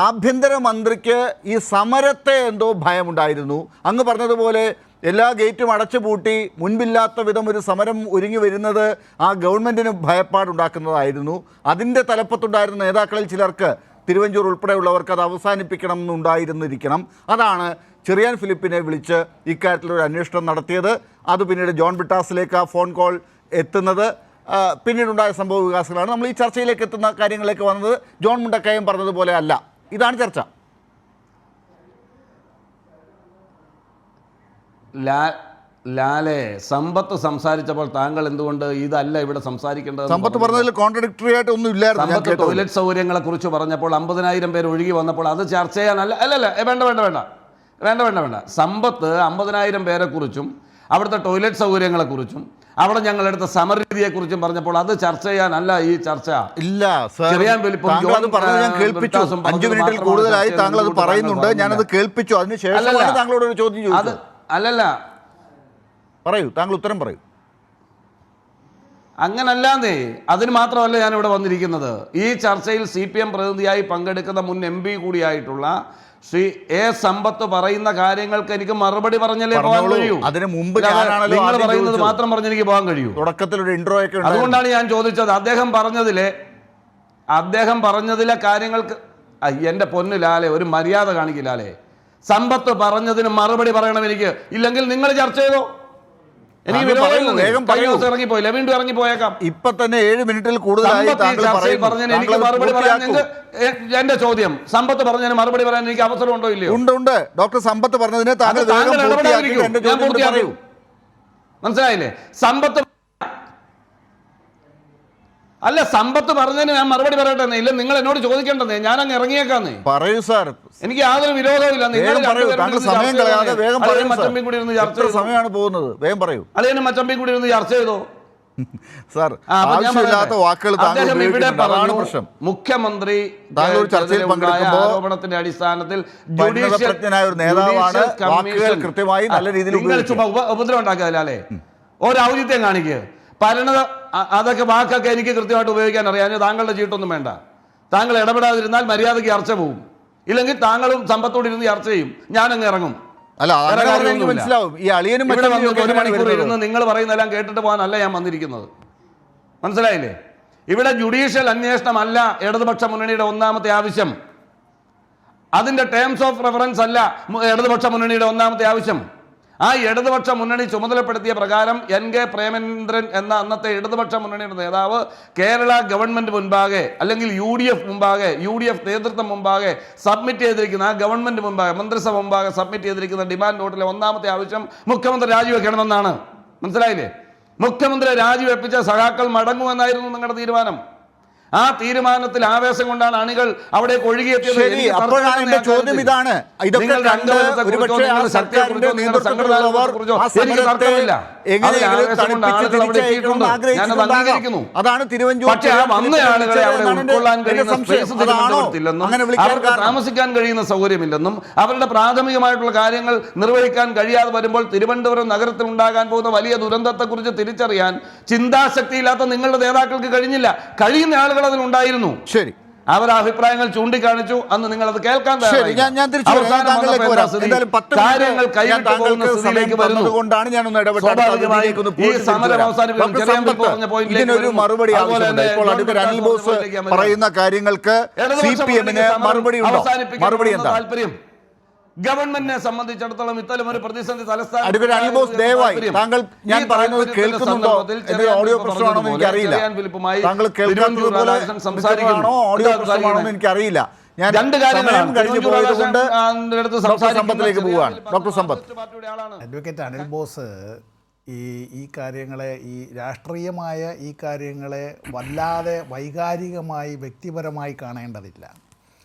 Speaker 2: ആഭ്യന്തരമന്ത്രിക്ക് ഈ സമരത്തെ എന്തോ ഭയമുണ്ടായിരുന്നു. അങ്ങ് പറഞ്ഞതുപോലെ എല്ലാ ഗേറ്റും അടച്ചുപൂട്ടി മുൻപില്ലാത്ത വിധം ഒരു സമരം ഒരുങ്ങി വരുന്നത് ആ ഗവൺമെൻറ്റിന് ഭയപ്പാടുണ്ടാക്കുന്നതായിരുന്നു. അതിൻ്റെ തലപ്പത്തുണ്ടായിരുന്ന നേതാക്കളിൽ ചിലർക്ക്, തിരുവഞ്ചൂർ ഉൾപ്പെടെയുള്ളവർക്ക് അത് അവസാനിപ്പിക്കണം എന്നുണ്ടായിരുന്നിരിക്കണം. അതാണ് ചെറിയാൻ ഫിലിപ്പിനെ വിളിച്ച് ഇക്കാര്യത്തിലൊരു അന്വേഷണം നടത്തിയത്. അത് പിന്നീട് ജോൺ ബ്രിട്ടാസിലേക്ക് ആ ഫോൺ കോൾ എത്തുന്നത് പിന്നീടുണ്ടായ സംഭവ വികാസങ്ങളാണ്. നമ്മൾ ഈ ചർച്ചയിലേക്ക് എത്തുന്ന കാര്യങ്ങളിലേക്ക് വന്നത് ജോൺ മുണ്ടക്കയം പറഞ്ഞതുപോലെ അല്ല. ഇതാണ് ചർച്ച.
Speaker 5: ലാലെ, സമ്പത്ത് സംസാരിച്ചപ്പോൾ താങ്കൾ എന്തുകൊണ്ട് ഇതല്ല ഇവിടെ സംസാരിക്കേണ്ടത്?
Speaker 2: സമ്പത്ത് പറഞ്ഞതിൽ കോൺട്രഡിക്ടറി ആയിട്ട് ഒന്നും ഇല്ലായിരുന്നു.
Speaker 5: സമ്പത്ത് ടോയ്ലറ്റ് സൗകര്യങ്ങളെ കുറിച്ച് പറഞ്ഞപ്പോൾ 50,000 പേര് ഒഴുകി വന്നപ്പോൾ അത് ചർച്ച ചെയ്യാനല്ല. വേണ്ട. സമ്പത്ത് 50,000 പേരെക്കുറിച്ചും അവിടുത്തെ ടോയ്ലറ്റ് സൗകര്യങ്ങളെക്കുറിച്ചും അവിടെ ഞങ്ങളെടുത്ത സമരരീതിയെക്കുറിച്ചും പറഞ്ഞപ്പോൾ അത് ചർച്ച ചെയ്യാനല്ല ഈ ചർച്ച.
Speaker 2: ഇല്ല, ഞാൻ കേൾപ്പിച്ചു. 5 മിനിറ്റിൽ കൂടുതലായി താങ്കൾ അത് പറയുന്നുണ്ട്. ഞാനത് കേൾപ്പിച്ചു. അതിനുശേഷം താങ്കളോട് ഒരു ചോദ്യം ചോദിച്ചു.
Speaker 5: അല്ലല്ല,
Speaker 2: പറയൂ, താങ്കൾ ഉത്തരം പറയൂ.
Speaker 5: അങ്ങനല്ലാന്നേ. അതിന് മാത്രമല്ല ഞാനിവിടെ വന്നിരിക്കുന്നത്. ഈ ചർച്ചയിൽ CPM പ്രതിനിധിയായി പങ്കെടുക്കുന്ന മുൻ MP കൂടിയായിട്ടുള്ള ശ്രീ A സമ്പത്ത് പറയുന്ന കാര്യങ്ങൾക്ക് എനിക്ക് മറുപടി പറഞ്ഞല്ലേ പോകാൻ കഴിയൂ.
Speaker 2: അതിന് മുമ്പ്
Speaker 5: നിങ്ങൾ പറയുന്നത് മാത്രം പറഞ്ഞ് എനിക്ക് പോകാൻ കഴിയൂ.
Speaker 2: തുടക്കത്തിൽ ഒരു ഇൻട്രോ ഒക്കെ.
Speaker 5: അതുകൊണ്ടാണ് ഞാൻ ചോദിച്ചത്. അദ്ദേഹം അദ്ദേഹം പറഞ്ഞതിലെ കാര്യങ്ങൾക്ക് എൻ്റെ പൊന്നു ലാലെ ഒരു മര്യാദ കാണിക്കില്ലാലേ. സമ്പത്ത് പറഞ്ഞതിന് മറുപടി പറയണം എനിക്ക്, ഇല്ലെങ്കിൽ നിങ്ങൾ ചർച്ച ചെയ്തോ. എനിക്ക് ഇറങ്ങിപ്പോയില്ല, വീണ്ടും ഇറങ്ങിപ്പോയേക്കാം.
Speaker 2: ഇപ്പൊ തന്നെ 7 മിനിറ്റിൽ കൂടുതലായി
Speaker 5: പറഞ്ഞതിന് എനിക്ക് മറുപടി പറയാൻ എന്റെ ചോദ്യം, സമ്പത്ത് പറഞ്ഞതിന് മറുപടി പറയാൻ എനിക്ക് അവസരം ഉണ്ടോ ഇല്ലയോ?
Speaker 2: ഉണ്ട്. ഡോക്ടർ സമ്പത്ത് പറഞ്ഞതിന്
Speaker 5: പറയൂ. മനസ്സിലായില്ലേ? സമ്പത്ത് അല്ല, സമ്പത്ത് പറഞ്ഞതിന് ഞാൻ മറുപടി പറയട്ടെ. ഇല്ല, നിങ്ങൾ എന്നോട് ചോദിക്കേണ്ടതേ, ഞാൻ അങ്ങ് ഇറങ്ങിയേക്കാന്നേ.
Speaker 2: പറയൂ സാർ,
Speaker 5: എനിക്ക് യാതൊരു വിരോധമില്ല.
Speaker 2: മച്ചമ്പി കൂടി ഇരുന്ന് ചർച്ച സമയമാണ് പോകുന്നത്. വേഗം പറയൂ.
Speaker 5: അളിയനും മച്ചമ്പി കൂടി ഇരുന്ന് ചർച്ച ചെയ്തോ
Speaker 2: സാർ? ആവശ്യമില്ലാത്ത വാക്കുകൾ പ്രശ്നം.
Speaker 5: മുഖ്യമന്ത്രി
Speaker 2: ചർച്ചയിൽ പങ്കെടുക്കുമ്പോൾ
Speaker 5: ആരോപണത്തിന്റെ അടിസ്ഥാനത്തിൽ
Speaker 2: ഒരു നേതാവാണ്, വാക്കുകൾ കൃത്യമായി നല്ല രീതിയിൽ
Speaker 5: ഉപദ്രവം ഉണ്ടാക്കിയതല്ലേ? ഒരൗചിത്യം കാണിക്കുക. പരിണത അതൊക്കെ വാക്കൊക്കെ എനിക്ക് കൃത്യമായിട്ട് ഉപയോഗിക്കാൻ അറിയാം. താങ്കളുടെ ചീട്ടൊന്നും വേണ്ട. താങ്കൾ ഇടപെടാതിരുന്നാൽ മര്യാദയ്ക്ക് ചർച്ച പോവും. ഇല്ലെങ്കിൽ താങ്കളും സമ്പത്തോട് ഇരുന്ന് ചർച്ച ചെയ്യും, ഞാനങ്ങ് ഇറങ്ങും. ഇവിടെ വന്നിട്ട് 1 മണിക്കൂർ ഇരുന്ന് നിങ്ങൾ പറയുന്നതെല്ലാം കേട്ടിട്ട് പോകാനല്ല ഞാൻ വന്നിരിക്കുന്നത്. മനസ്സിലായില്ലേ? ഇവിടെ ജുഡീഷ്യൽ അന്വേഷണമല്ല ഇടതുപക്ഷ മുന്നണിയുടെ ഒന്നാമത്തെ ആവശ്യം. അതിന്റെ ടേംസ് ഓഫ് റെഫറൻസ് അല്ല ഇടതുപക്ഷ മുന്നണിയുടെ ഒന്നാമത്തെ ആവശ്യം. ആ ഇടതുപക്ഷ മുന്നണി ചുമതലപ്പെടുത്തിയ പ്രകാരം NK പ്രേമേന്ദ്രൻ എന്ന അന്നത്തെ ഇടതുപക്ഷ മുന്നണിയുടെ നേതാവ് കേരള ഗവൺമെന്റ് മുൻപാകെ, അല്ലെങ്കിൽ UDF മുമ്പാകെ, UDF നേതൃത്വം മുമ്പാകെ സബ്മിറ്റ് ചെയ്തിരിക്കുന്ന, ആ ഗവൺമെന്റ് മുമ്പാകെ, മന്ത്രിസഭ മുമ്പാകെ സബ്മിറ്റ് ചെയ്തിരിക്കുന്ന ഡിമാൻഡ് നോട്ടിലെ ഒന്നാമത്തെ ആവശ്യം മുഖ്യമന്ത്രി രാജിവെക്കണമെന്നാണ്. മനസ്സിലായില്ലേ? മുഖ്യമന്ത്രി രാജിവെപ്പിച്ച സഖാക്കൾ മടങ്ങുമെന്നായിരുന്നു നിങ്ങളുടെ തീരുമാനം. ആ തീരുമാനത്തിൽ ആവേശം കൊണ്ടാണ് അണികൾ അവിടെ ഒഴുകിയെത്തിയത്.
Speaker 2: ചോദ്യം ഇതാണ്, അതാണ് തിരുവഞ്ചൂർ
Speaker 5: അവർക്ക് താമസിക്കാൻ കഴിയുന്ന സൗകര്യമില്ലെന്നും അവരുടെ പ്രാഥമികമായിട്ടുള്ള കാര്യങ്ങൾ നിർവഹിക്കാൻ കഴിയാതെ വരുമ്പോൾ തിരുവനന്തപുരം നഗരത്തിൽ ഉണ്ടാകാൻ പോകുന്ന വലിയ ദുരന്തത്തെക്കുറിച്ച് തിരിച്ചറിയാൻ ചിന്താശക്തിയില്ലാത്ത നിങ്ങളുടെ നേതാക്കൾക്ക് കഴിഞ്ഞില്ല. കഴിയുന്ന ആളുകൾ അതിലുണ്ടായിരുന്നു.
Speaker 2: ശരി,
Speaker 5: അവർ അഭിപ്രായങ്ങൾ ചൂണ്ടിക്കാണിച്ചു. അന്ന് നിങ്ങൾ അത് കേൾക്കാൻ
Speaker 2: പറയുന്ന കാര്യങ്ങൾക്ക് മറുപടി എന്താ?
Speaker 5: ഗവൺമെന്റിനെ സംബന്ധിച്ചിടത്തോളം ഇത്തരം ഒരു പ്രതിസന്ധി
Speaker 2: താങ്കൾ ഞാൻ പറയുന്നത് കേൾക്കുന്നുണ്ടോ? ഓഡിയോ പ്രശ്നമാണോ എനിക്കറിയില്ല. താങ്കൾ കേൾക്കുന്നതുപോലെ സംസാരിക്കണോ ഓഡിയോ പ്രശ്നമാണോ എനിക്കറിയില്ല. ഞാൻ
Speaker 5: രണ്ട് കാര്യങ്ങളാണ്
Speaker 2: കഴിഞ്ഞു പോയതുകൊണ്ട് സമ്പത്തിലേക്ക് പോവുകയാണ്. Doctor Sampath,
Speaker 4: advocate Anil boss ഈ കാര്യങ്ങളെ, ഈ രാഷ്ട്രീയമായ ഈ കാര്യങ്ങളെ വല്ലാതെ വൈകാരികമായി വ്യക്തിപരമായി കാണേണ്ടതില്ല.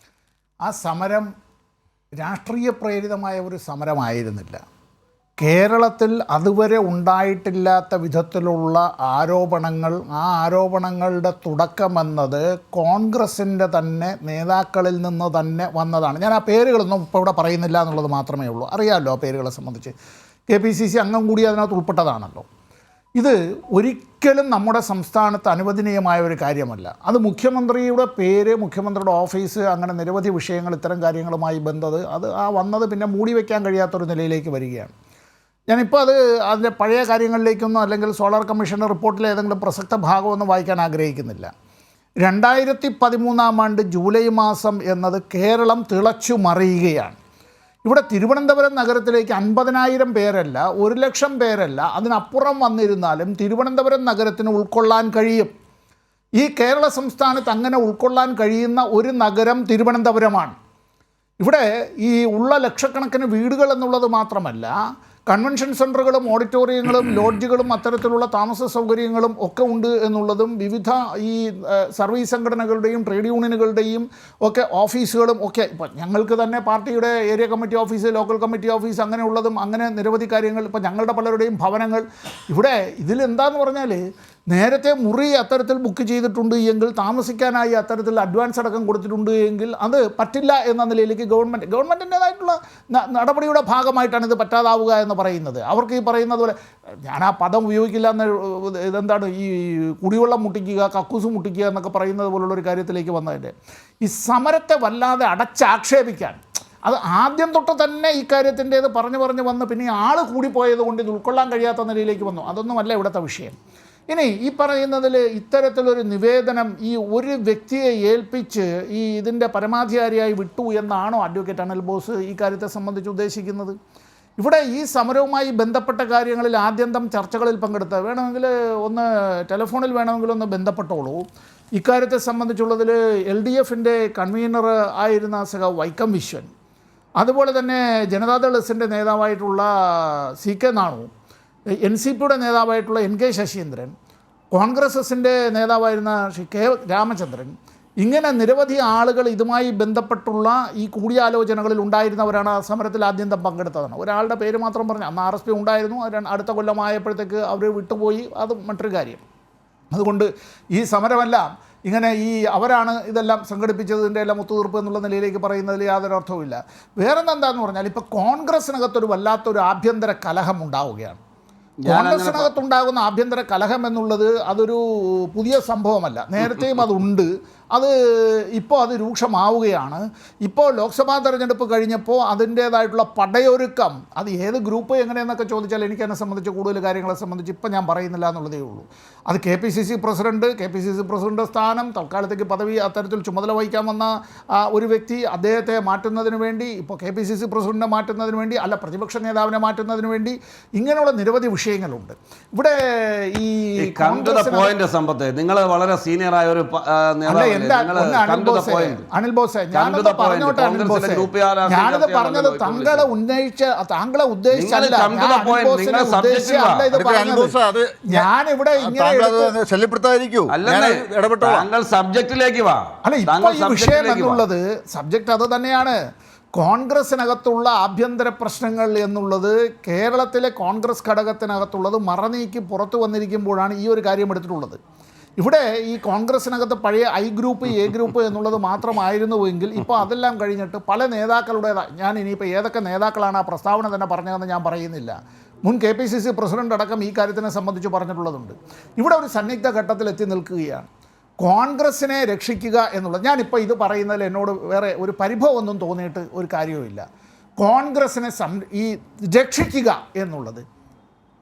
Speaker 4: ആ സമരം രാഷ്ട്രീയ പ്രേരിതമായ ഒരു സമരമായിരുന്നില്ല. കേരളത്തിൽ അതുവരെ ഉണ്ടായിട്ടില്ലാത്ത വിധത്തിലുള്ള ആരോപണങ്ങൾ, ആ ആരോപണങ്ങളുടെ തുടക്കമെന്നത് കോൺഗ്രസിൻ്റെ തന്നെ നേതാക്കളിൽ നിന്ന് തന്നെ വന്നതാണ്. ഞാൻ ആ പേരുകളൊന്നും ഇപ്പോൾ ഇവിടെ പറയുന്നില്ല എന്നുള്ളത് മാത്രമേ ഉള്ളൂ. അറിയാമല്ലോ ആ പേരുകളെ സംബന്ധിച്ച്. KPCC അംഗം കൂടി അതിനകത്ത് ഉൾപ്പെട്ടതാണല്ലോ. ഇത് ഒരിക്കലും നമ്മുടെ സംസ്ഥാനത്ത് അനുവദനീയമായ ഒരു കാര്യമല്ല. അത് മുഖ്യമന്ത്രിയുടെ പേര്, മുഖ്യമന്ത്രിയുടെ ഓഫീസ്, അങ്ങനെ നിരവധി വിഷയങ്ങൾ ഇത്തരം കാര്യങ്ങളുമായി ബന്ധത് അത് വന്നത് പിന്നെ മൂടി വയ്ക്കാൻ കഴിയാത്തൊരു നിലയിലേക്ക് വരികയാണ്. ഞാനിപ്പോൾ അതിൻ്റെ പഴയ കാര്യങ്ങളിലേക്കൊന്നും, അല്ലെങ്കിൽ സോളാർ കമ്മീഷൻ്റെ റിപ്പോർട്ടിലെ ഏതെങ്കിലും പ്രസക്ത ഭാഗമൊന്നും വായിക്കാൻ ആഗ്രഹിക്കുന്നില്ല. 2013 ജൂലൈ മാസം എന്നത് കേരളം തിളച്ചു മറിയുകയാണ്. ഇവിടെ തിരുവനന്തപുരം നഗരത്തിലേക്ക് 50,000 പേരല്ല, 1,00,000 പേരല്ല, അതിനപ്പുറം വന്നിരുന്നാലും തിരുവനന്തപുരം നഗരത്തിന് ഉൾക്കൊള്ളാൻ കഴിയും. ഈ കേരള സംസ്ഥാനത്ത് അങ്ങനെ ഉൾക്കൊള്ളാൻ കഴിയുന്ന ഒരു നഗരം തിരുവനന്തപുരമാണ്. ഇവിടെ ഈ ഉള്ള ലക്ഷക്കണക്കിന് വീടുകൾ എന്നുള്ളത് മാത്രമല്ല, കൺവെൻഷൻ സെൻ്ററുകളും ഓഡിറ്റോറിയങ്ങളും ലോഡ്ജുകളും അത്തരത്തിലുള്ള താമസ സൗകര്യങ്ങളും ഒക്കെ ഉണ്ട് എന്നുള്ളതും, വിവിധ ഈ സർവീസ് സംഘടനകളുടെയും ട്രേഡ് യൂണിയനുകളുടെയും ഒക്കെ ഓഫീസുകളും ഒക്കെ, ഇപ്പം ഞങ്ങൾക്ക് തന്നെ പാർട്ടിയുടെ area committee office, local committee office അങ്ങനെയുള്ളതും, അങ്ങനെ നിരവധി കാര്യങ്ങൾ, ഇപ്പം ഞങ്ങളുടെ പലരുടെയും ഭവനങ്ങൾ. ഇവിടെ ഇതിലെന്താന്ന് പറഞ്ഞാൽ നേരത്തെ മുറി അത്തരത്തിൽ ബുക്ക് ചെയ്തിട്ടുണ്ട് എങ്കിൽ, താമസിക്കാനായി അത്തരത്തിൽ അഡ്വാൻസ് അടക്കം കൊടുത്തിട്ടുണ്ട് എങ്കിൽ അത് പറ്റില്ല എന്ന നിലയിലേക്ക് ഗവൺമെൻറ്റിൻ്റേതായിട്ടുള്ള നടപടിയുടെ ഭാഗമായിട്ടാണ് ഇത് പറ്റാതാവുക എന്ന് പറയുന്നത്. അവർക്ക് ഈ പറയുന്നത് പോലെ, ഞാൻ ആ പദം ഉപയോഗിക്കില്ല എന്ന്, ഇതെന്താണ് ഈ കുടിവെള്ളം മുട്ടിക്കുക, കക്കൂസ് മുട്ടിക്കുക എന്നൊക്കെ പറയുന്നത് പോലുള്ളൊരു കാര്യത്തിലേക്ക് വന്നതിൻ്റെ ഈ സമരത്തെ വല്ലാതെ അടച്ചാക്ഷേപിക്കാൻ, അത് ആദ്യം തൊട്ട് തന്നെ ഈ കാര്യത്തിൻ്റേത് പറഞ്ഞു വന്ന് പിന്നെ ആൾ കൂടിപ്പോയത് കൊണ്ട് ഇത് ഉൾക്കൊള്ളാൻ കഴിയാത്ത നിലയിലേക്ക് വന്നു. അതൊന്നുമല്ല ഇവിടുത്തെ വിഷയം. ഇനി ഈ പറയുന്നതിൽ ഇത്തരത്തിലൊരു നിവേദനം ഈ ഒരു വ്യക്തിയെ ഏൽപ്പിച്ച് ഈ ഇതിൻ്റെ പരമാധികാരിയായി വിട്ടു എന്നാണോ അഡ്വക്കേറ്റ് അനിൽ ബോസ് ഈ കാര്യത്തെ സംബന്ധിച്ച് ഉദ്ദേശിക്കുന്നത്? ഇവിടെ ഈ സമരവുമായി ബന്ധപ്പെട്ട കാര്യങ്ങളിൽ ആദ്യന്തം ചർച്ചകളിൽ പങ്കെടുത്ത വേണമെങ്കിൽ ഒന്ന് ടെലിഫോണിൽ വേണമെങ്കിൽ ഒന്ന് ബന്ധപ്പെട്ടോളൂ. ഇക്കാര്യത്തെ സംബന്ധിച്ചുള്ളതിൽ LDFിൻ്റെ കൺവീനർ ആയിരുന്ന വൈക്കം വിശ്വൻ, അതുപോലെ തന്നെ ജനതാദൾ എസിൻ്റെ നേതാവായിട്ടുള്ള CK നാണു, NCPയുടെ നേതാവായിട്ടുള്ള NK ശശീന്ദ്രൻ, കോൺഗ്രസ് എസിൻ്റെ നേതാവായിരുന്ന ശ്രീ K രാമചന്ദ്രൻ, ഇങ്ങനെ നിരവധി ആളുകൾ ഇതുമായി ബന്ധപ്പെട്ടുള്ള ഈ കൂടിയാലോചനകളിൽ ഉണ്ടായിരുന്നവരാണ് ആ സമരത്തിൽ ആദ്യന്തം പങ്കെടുത്തതാണ്. ഒരാളുടെ പേര് മാത്രം പറഞ്ഞു. അന്ന് RSP ഉണ്ടായിരുന്നു, അടുത്ത കൊല്ലമായപ്പോഴത്തേക്ക് അവർ വിട്ടുപോയി, അത് മറ്റൊരു കാര്യം. അതുകൊണ്ട് ഈ സമരമെല്ലാം ഇങ്ങനെ അവരാണ് ഇതെല്ലാം സംഘടിപ്പിച്ചതിൻ്റെ എല്ലാം ഒത്തുതീർപ്പ് എന്നുള്ള നിലയിലേക്ക് പറയുന്നതിൽ യാതൊരു അർത്ഥവുമില്ല. വേറെന്താണെന്ന് പറഞ്ഞാൽ ഇപ്പോൾ കോൺഗ്രസിനകത്തൊരു വല്ലാത്തൊരു ആഭ്യന്തര കലഹം ഉണ്ടാവുകയാണ്. കോൺഗ്രസിനകത്തുണ്ടാകുന്ന ആഭ്യന്തര കലഹം എന്നുള്ളത് അതൊരു പുതിയ സംഭവമല്ല, നേരത്തെയും അതുണ്ട്. ഇപ്പോൾ അത് രൂക്ഷമാവുകയാണ്. ഇപ്പോൾ ലോക്സഭാ തെരഞ്ഞെടുപ്പ് കഴിഞ്ഞപ്പോൾ അതിൻ്റേതായിട്ടുള്ള പടയൊരുക്കം, അത് ഏത് ഗ്രൂപ്പ് എങ്ങനെയെന്നൊക്കെ ചോദിച്ചാൽ എനിക്കെന്നെ സംബന്ധിച്ച് കൂടുതൽ കാര്യങ്ങളെ സംബന്ധിച്ച് ഇപ്പം ഞാൻ പറയുന്നില്ല എന്നുള്ളതേ ഉള്ളൂ. അത് KPCC പ്രസിഡന്റ് സ്ഥാനം തൽക്കാലത്തേക്ക് പദവി അത്തരത്തിൽ ചുമതല വഹിക്കാൻ വന്ന ഒരു വ്യക്തി, അദ്ദേഹത്തെ മാറ്റുന്നതിന് വേണ്ടി, ഇപ്പോൾ KPCC പ്രസിഡന്റിനെ മാറ്റുന്നതിന് വേണ്ടി, അല്ല പ്രതിപക്ഷ നേതാവിനെ മാറ്റുന്നതിന് വേണ്ടി, ഇങ്ങനെയുള്ള നിരവധി വിഷയങ്ങളുണ്ട്. ഇവിടെ ഈ
Speaker 5: സമ്പത്തെ നിങ്ങൾ വളരെ സീനിയറായ ഒരു
Speaker 4: അനിൽ ബോസെ, ഞാനത് പറഞ്ഞോട്ടെ. അനിൽ ബോസെ, ഞാനത് പറഞ്ഞത് താങ്കളെ ഉദ്ദേശിച്ചല്ല. ഞാനിവിടെ
Speaker 5: സബ്ജക്റ്റിലേക്ക് വാ.
Speaker 4: അല്ല, ഇപ്പൊ ഈ വിഷയം എന്നുള്ളത് സബ്ജക്റ്റ് അത് തന്നെയാണ്. കോൺഗ്രസിനകത്തുള്ള ആഭ്യന്തര പ്രശ്നങ്ങൾ എന്നുള്ളത് കേരളത്തിലെ കോൺഗ്രസ് ഘടകത്തിനകത്തുള്ളത് മറനീക്കി പുറത്തു വന്നിരിക്കുമ്പോഴാണ് ഈ ഒരു കാര്യം എടുത്തിട്ടുള്ളത്. ഇവിടെ ഈ കോൺഗ്രസിനകത്ത് പഴയ I ഗ്രൂപ്പ് A ഗ്രൂപ്പ് എന്നുള്ളത് മാത്രമായിരുന്നുവെങ്കിൽ ഇപ്പോൾ അതെല്ലാം കഴിഞ്ഞിട്ട് പല നേതാക്കളുടേതാണ്. ഞാൻ ഇനിയിപ്പോൾ ഏതൊക്കെ നേതാക്കളാണ് ആ പ്രസ്താവന തന്നെ പറഞ്ഞതെന്ന് ഞാൻ പറയുന്നില്ല. മുൻ KPCC പ്രസിഡന്റ് അടക്കം ഈ കാര്യത്തിനെ സംബന്ധിച്ച് പറഞ്ഞിട്ടുള്ളതുണ്ട്. ഇവിടെ ഒരു സന്നിഗ്ധ ഘട്ടത്തിൽ എത്തി നിൽക്കുകയാണ്. കോൺഗ്രസിനെ രക്ഷിക്കുക എന്നുള്ളത്, ഞാനിപ്പോൾ ഇത് പറയുന്നതിൽ എന്നോട് വേറെ ഒരു പരിഭവമൊന്നും തോന്നിയിട്ട് ഒരു കാര്യവുമില്ല. കോൺഗ്രസിനെ രക്ഷിക്കുക എന്നുള്ളത്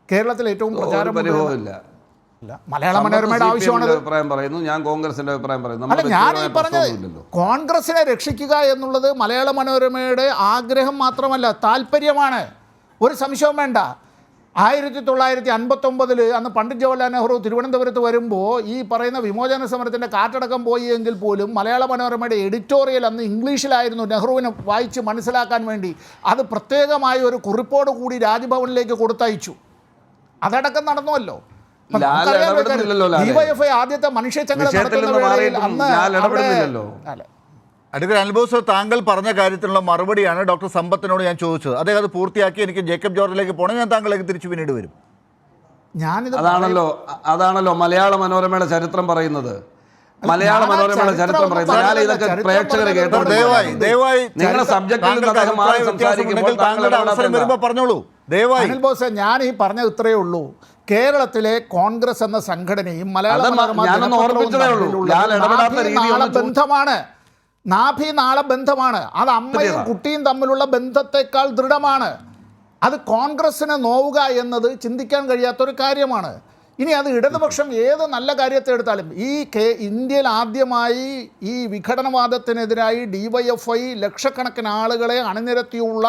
Speaker 4: കേരളത്തിൽ ഏറ്റവും പ്രചാരമില്ല. മലയാള മനോരമയുടെ ആവശ്യമാണ്.
Speaker 5: അഭിപ്രായം പറയുന്നു, ഞാൻ കോൺഗ്രസിന്റെ അഭിപ്രായം പറയുന്നു.
Speaker 4: അല്ല, ഞാൻ ഈ പറഞ്ഞത് കോൺഗ്രസിനെ രക്ഷിക്കുക എന്നുള്ളത് മലയാള മനോരമയുടെ ആഗ്രഹം മാത്രമല്ല, താല്പര്യമാണ്. ഒരു സംശയവും വേണ്ട. 1959 അന്ന് പണ്ഡിറ്റ് ജവഹർലാൽ നെഹ്റു തിരുവനന്തപുരത്ത് വരുമ്പോൾ ഈ പറയുന്ന വിമോചന സമരത്തിൻ്റെ കാറ്റടക്കം പോയി എങ്കിൽ പോലും മലയാള മനോരമയുടെ എഡിറ്റോറിയൽ അന്ന് ഇംഗ്ലീഷിലായിരുന്നു. നെഹ്റുവിനെ വായിച്ച് മനസ്സിലാക്കാൻ വേണ്ടി അത് പ്രത്യേകമായ ഒരു കുറിപ്പോട് കൂടി രാജ്ഭവനിലേക്ക് കൊടുത്തയച്ചു. അതടക്കം നടന്നുവല്ലോ. DYFI ആദ്യത്തെ മനുഷ്യച്ചങ്ങല നടത്തുന്ന വേളയിൽ അന്ന്
Speaker 2: അഡ്വക്കേറ്റ് അനിൽ ബോസ്, താങ്കൾ പറഞ്ഞ കാര്യത്തിനുള്ള മറുപടിയാണ് ഡോക്ടർ സമ്പത്തിനോട് ഞാൻ ചോദിച്ചത്. അദ്ദേഹം അത് പൂർത്തിയാക്കി എനിക്ക് ജേക്കബ് ജോർജിലേക്ക് പോകണം, ഞാൻ താങ്കളിലേക്ക് തിരിച്ചു പിന്നീട് വരും.
Speaker 5: അതാണല്ലോ മലയാള മനോരമയുടെ ചരിത്രം പറയുന്നത്. മലയാള മനോരമയുടെ ചരിത്രം പറയുന്നത്. ഞാൻ ഇതൊക്കെ പ്രേക്ഷകരെ കേട്ടോ.
Speaker 2: ദയവായി
Speaker 5: നിങ്ങളുടെ സബ്ജക്റ്റിൽ
Speaker 2: താങ്കളുടെ അവസരം വരുമ്പോൾ പറഞ്ഞോളൂ. ദയവായി
Speaker 4: അനിൽ ബോസ്, ഞാൻ ഈ പറഞ്ഞത് ഇത്രയേ ഉള്ളൂ. കേരളത്തിലെ കോൺഗ്രസ് എന്ന സംഘടനയും മലയാള ബന്ധമാണ്, നാഭി-നാള ബന്ധമാണ്. അത് അമ്മയും കുട്ടിയും തമ്മിലുള്ള ബന്ധത്തെക്കാൾ ദൃഢമാണ്. അത് കോൺഗ്രസ്സിനെ നോവുക എന്നത് ചിന്തിക്കാൻ കഴിയാത്തൊരു കാര്യമാണ്. ഇനി അത് ഇടതുപക്ഷം ഏത് നല്ല കാര്യത്തെ എടുത്താലും, ഇന്ത്യയിൽ ആദ്യമായി ഈ വിഘടനവാദത്തിനെതിരായി DYFI ലക്ഷക്കണക്കിന് ആളുകളെ അണിനിരത്തിയുള്ള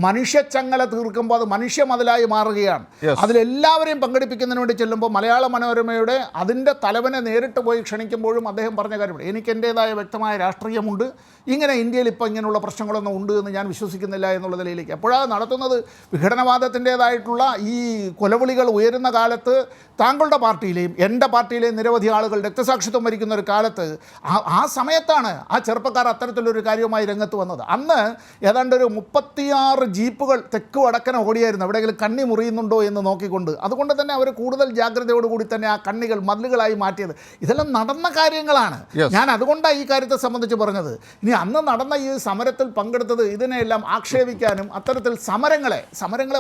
Speaker 4: മനുഷ്യച്ചങ്ങല തീർക്കുമ്പോൾ അത് മനുഷ്യമതിലായി മാറുകയാണ്. അതിലെല്ലാവരെയും പങ്കെടുപ്പിക്കുന്നതിന് വേണ്ടി ചെല്ലുമ്പോൾ മലയാള മനോരമയുടെ അതിൻ്റെ തലവനെ നേരിട്ട് പോയി ക്ഷണിക്കുമ്പോഴും അദ്ദേഹം പറഞ്ഞ കാര്യമുണ്ട്, എനിക്ക് എൻ്റേതായ വ്യക്തമായ രാഷ്ട്രീയമുണ്ട്, ഇങ്ങനെ ഇന്ത്യയിൽ ഇപ്പോൾ ഇങ്ങനെയുള്ള പ്രശ്നങ്ങളൊന്നും ഉണ്ട് എന്ന് ഞാൻ വിശ്വസിക്കുന്നില്ല എന്നുള്ള നിലയിലേക്ക്. എപ്പോഴാണ് നടത്തുന്നത്? വിഘടനവാദത്തിൻ്റേതായിട്ടുള്ള ഈ കൊലവിളികൾ ഉയരുന്ന കാലത്ത് താങ്കളുടെ പാർട്ടിയിലെയും എൻ്റെ പാർട്ടിയിലെയും നിരവധി ആളുകൾ രക്തസാക്ഷിത്വം വരിക്കുന്ന ഒരു കാലത്ത് ആ സമയത്താണ് ആ ചെറുപ്പക്കാർ അത്തരത്തിലൊരു കാര്യവുമായി രംഗത്ത് വന്നത്. അന്ന് ഏതാണ്ട് ഒരു 36 ജീപ്പുകൾ തെക്ക് വടക്കനെ ഓടിയായിരുന്നു, എവിടെയെങ്കിലും കണ്ണി മുറിയുന്നുണ്ടോ എന്ന് നോക്കിക്കൊണ്ട്. അതുകൊണ്ട് തന്നെ അവർ കൂടുതൽ ജാഗ്രതയോടുകൂടി തന്നെ ആ കണ്ണികൾ മതിലുകളായി മാറ്റിയത്. ഇതെല്ലാം നടന്ന കാര്യങ്ങളാണ്. ഞാൻ അതുകൊണ്ടാണ് ഈ കാര്യത്തെ സംബന്ധിച്ച് പറഞ്ഞത്. ഇനി അന്ന് നടന്ന ഈ സമരത്തിൽ പങ്കെടുത്തത് ഇതിനെല്ലാം ആക്ഷേപിക്കാനും അത്തരത്തിൽ സമരങ്ങളെ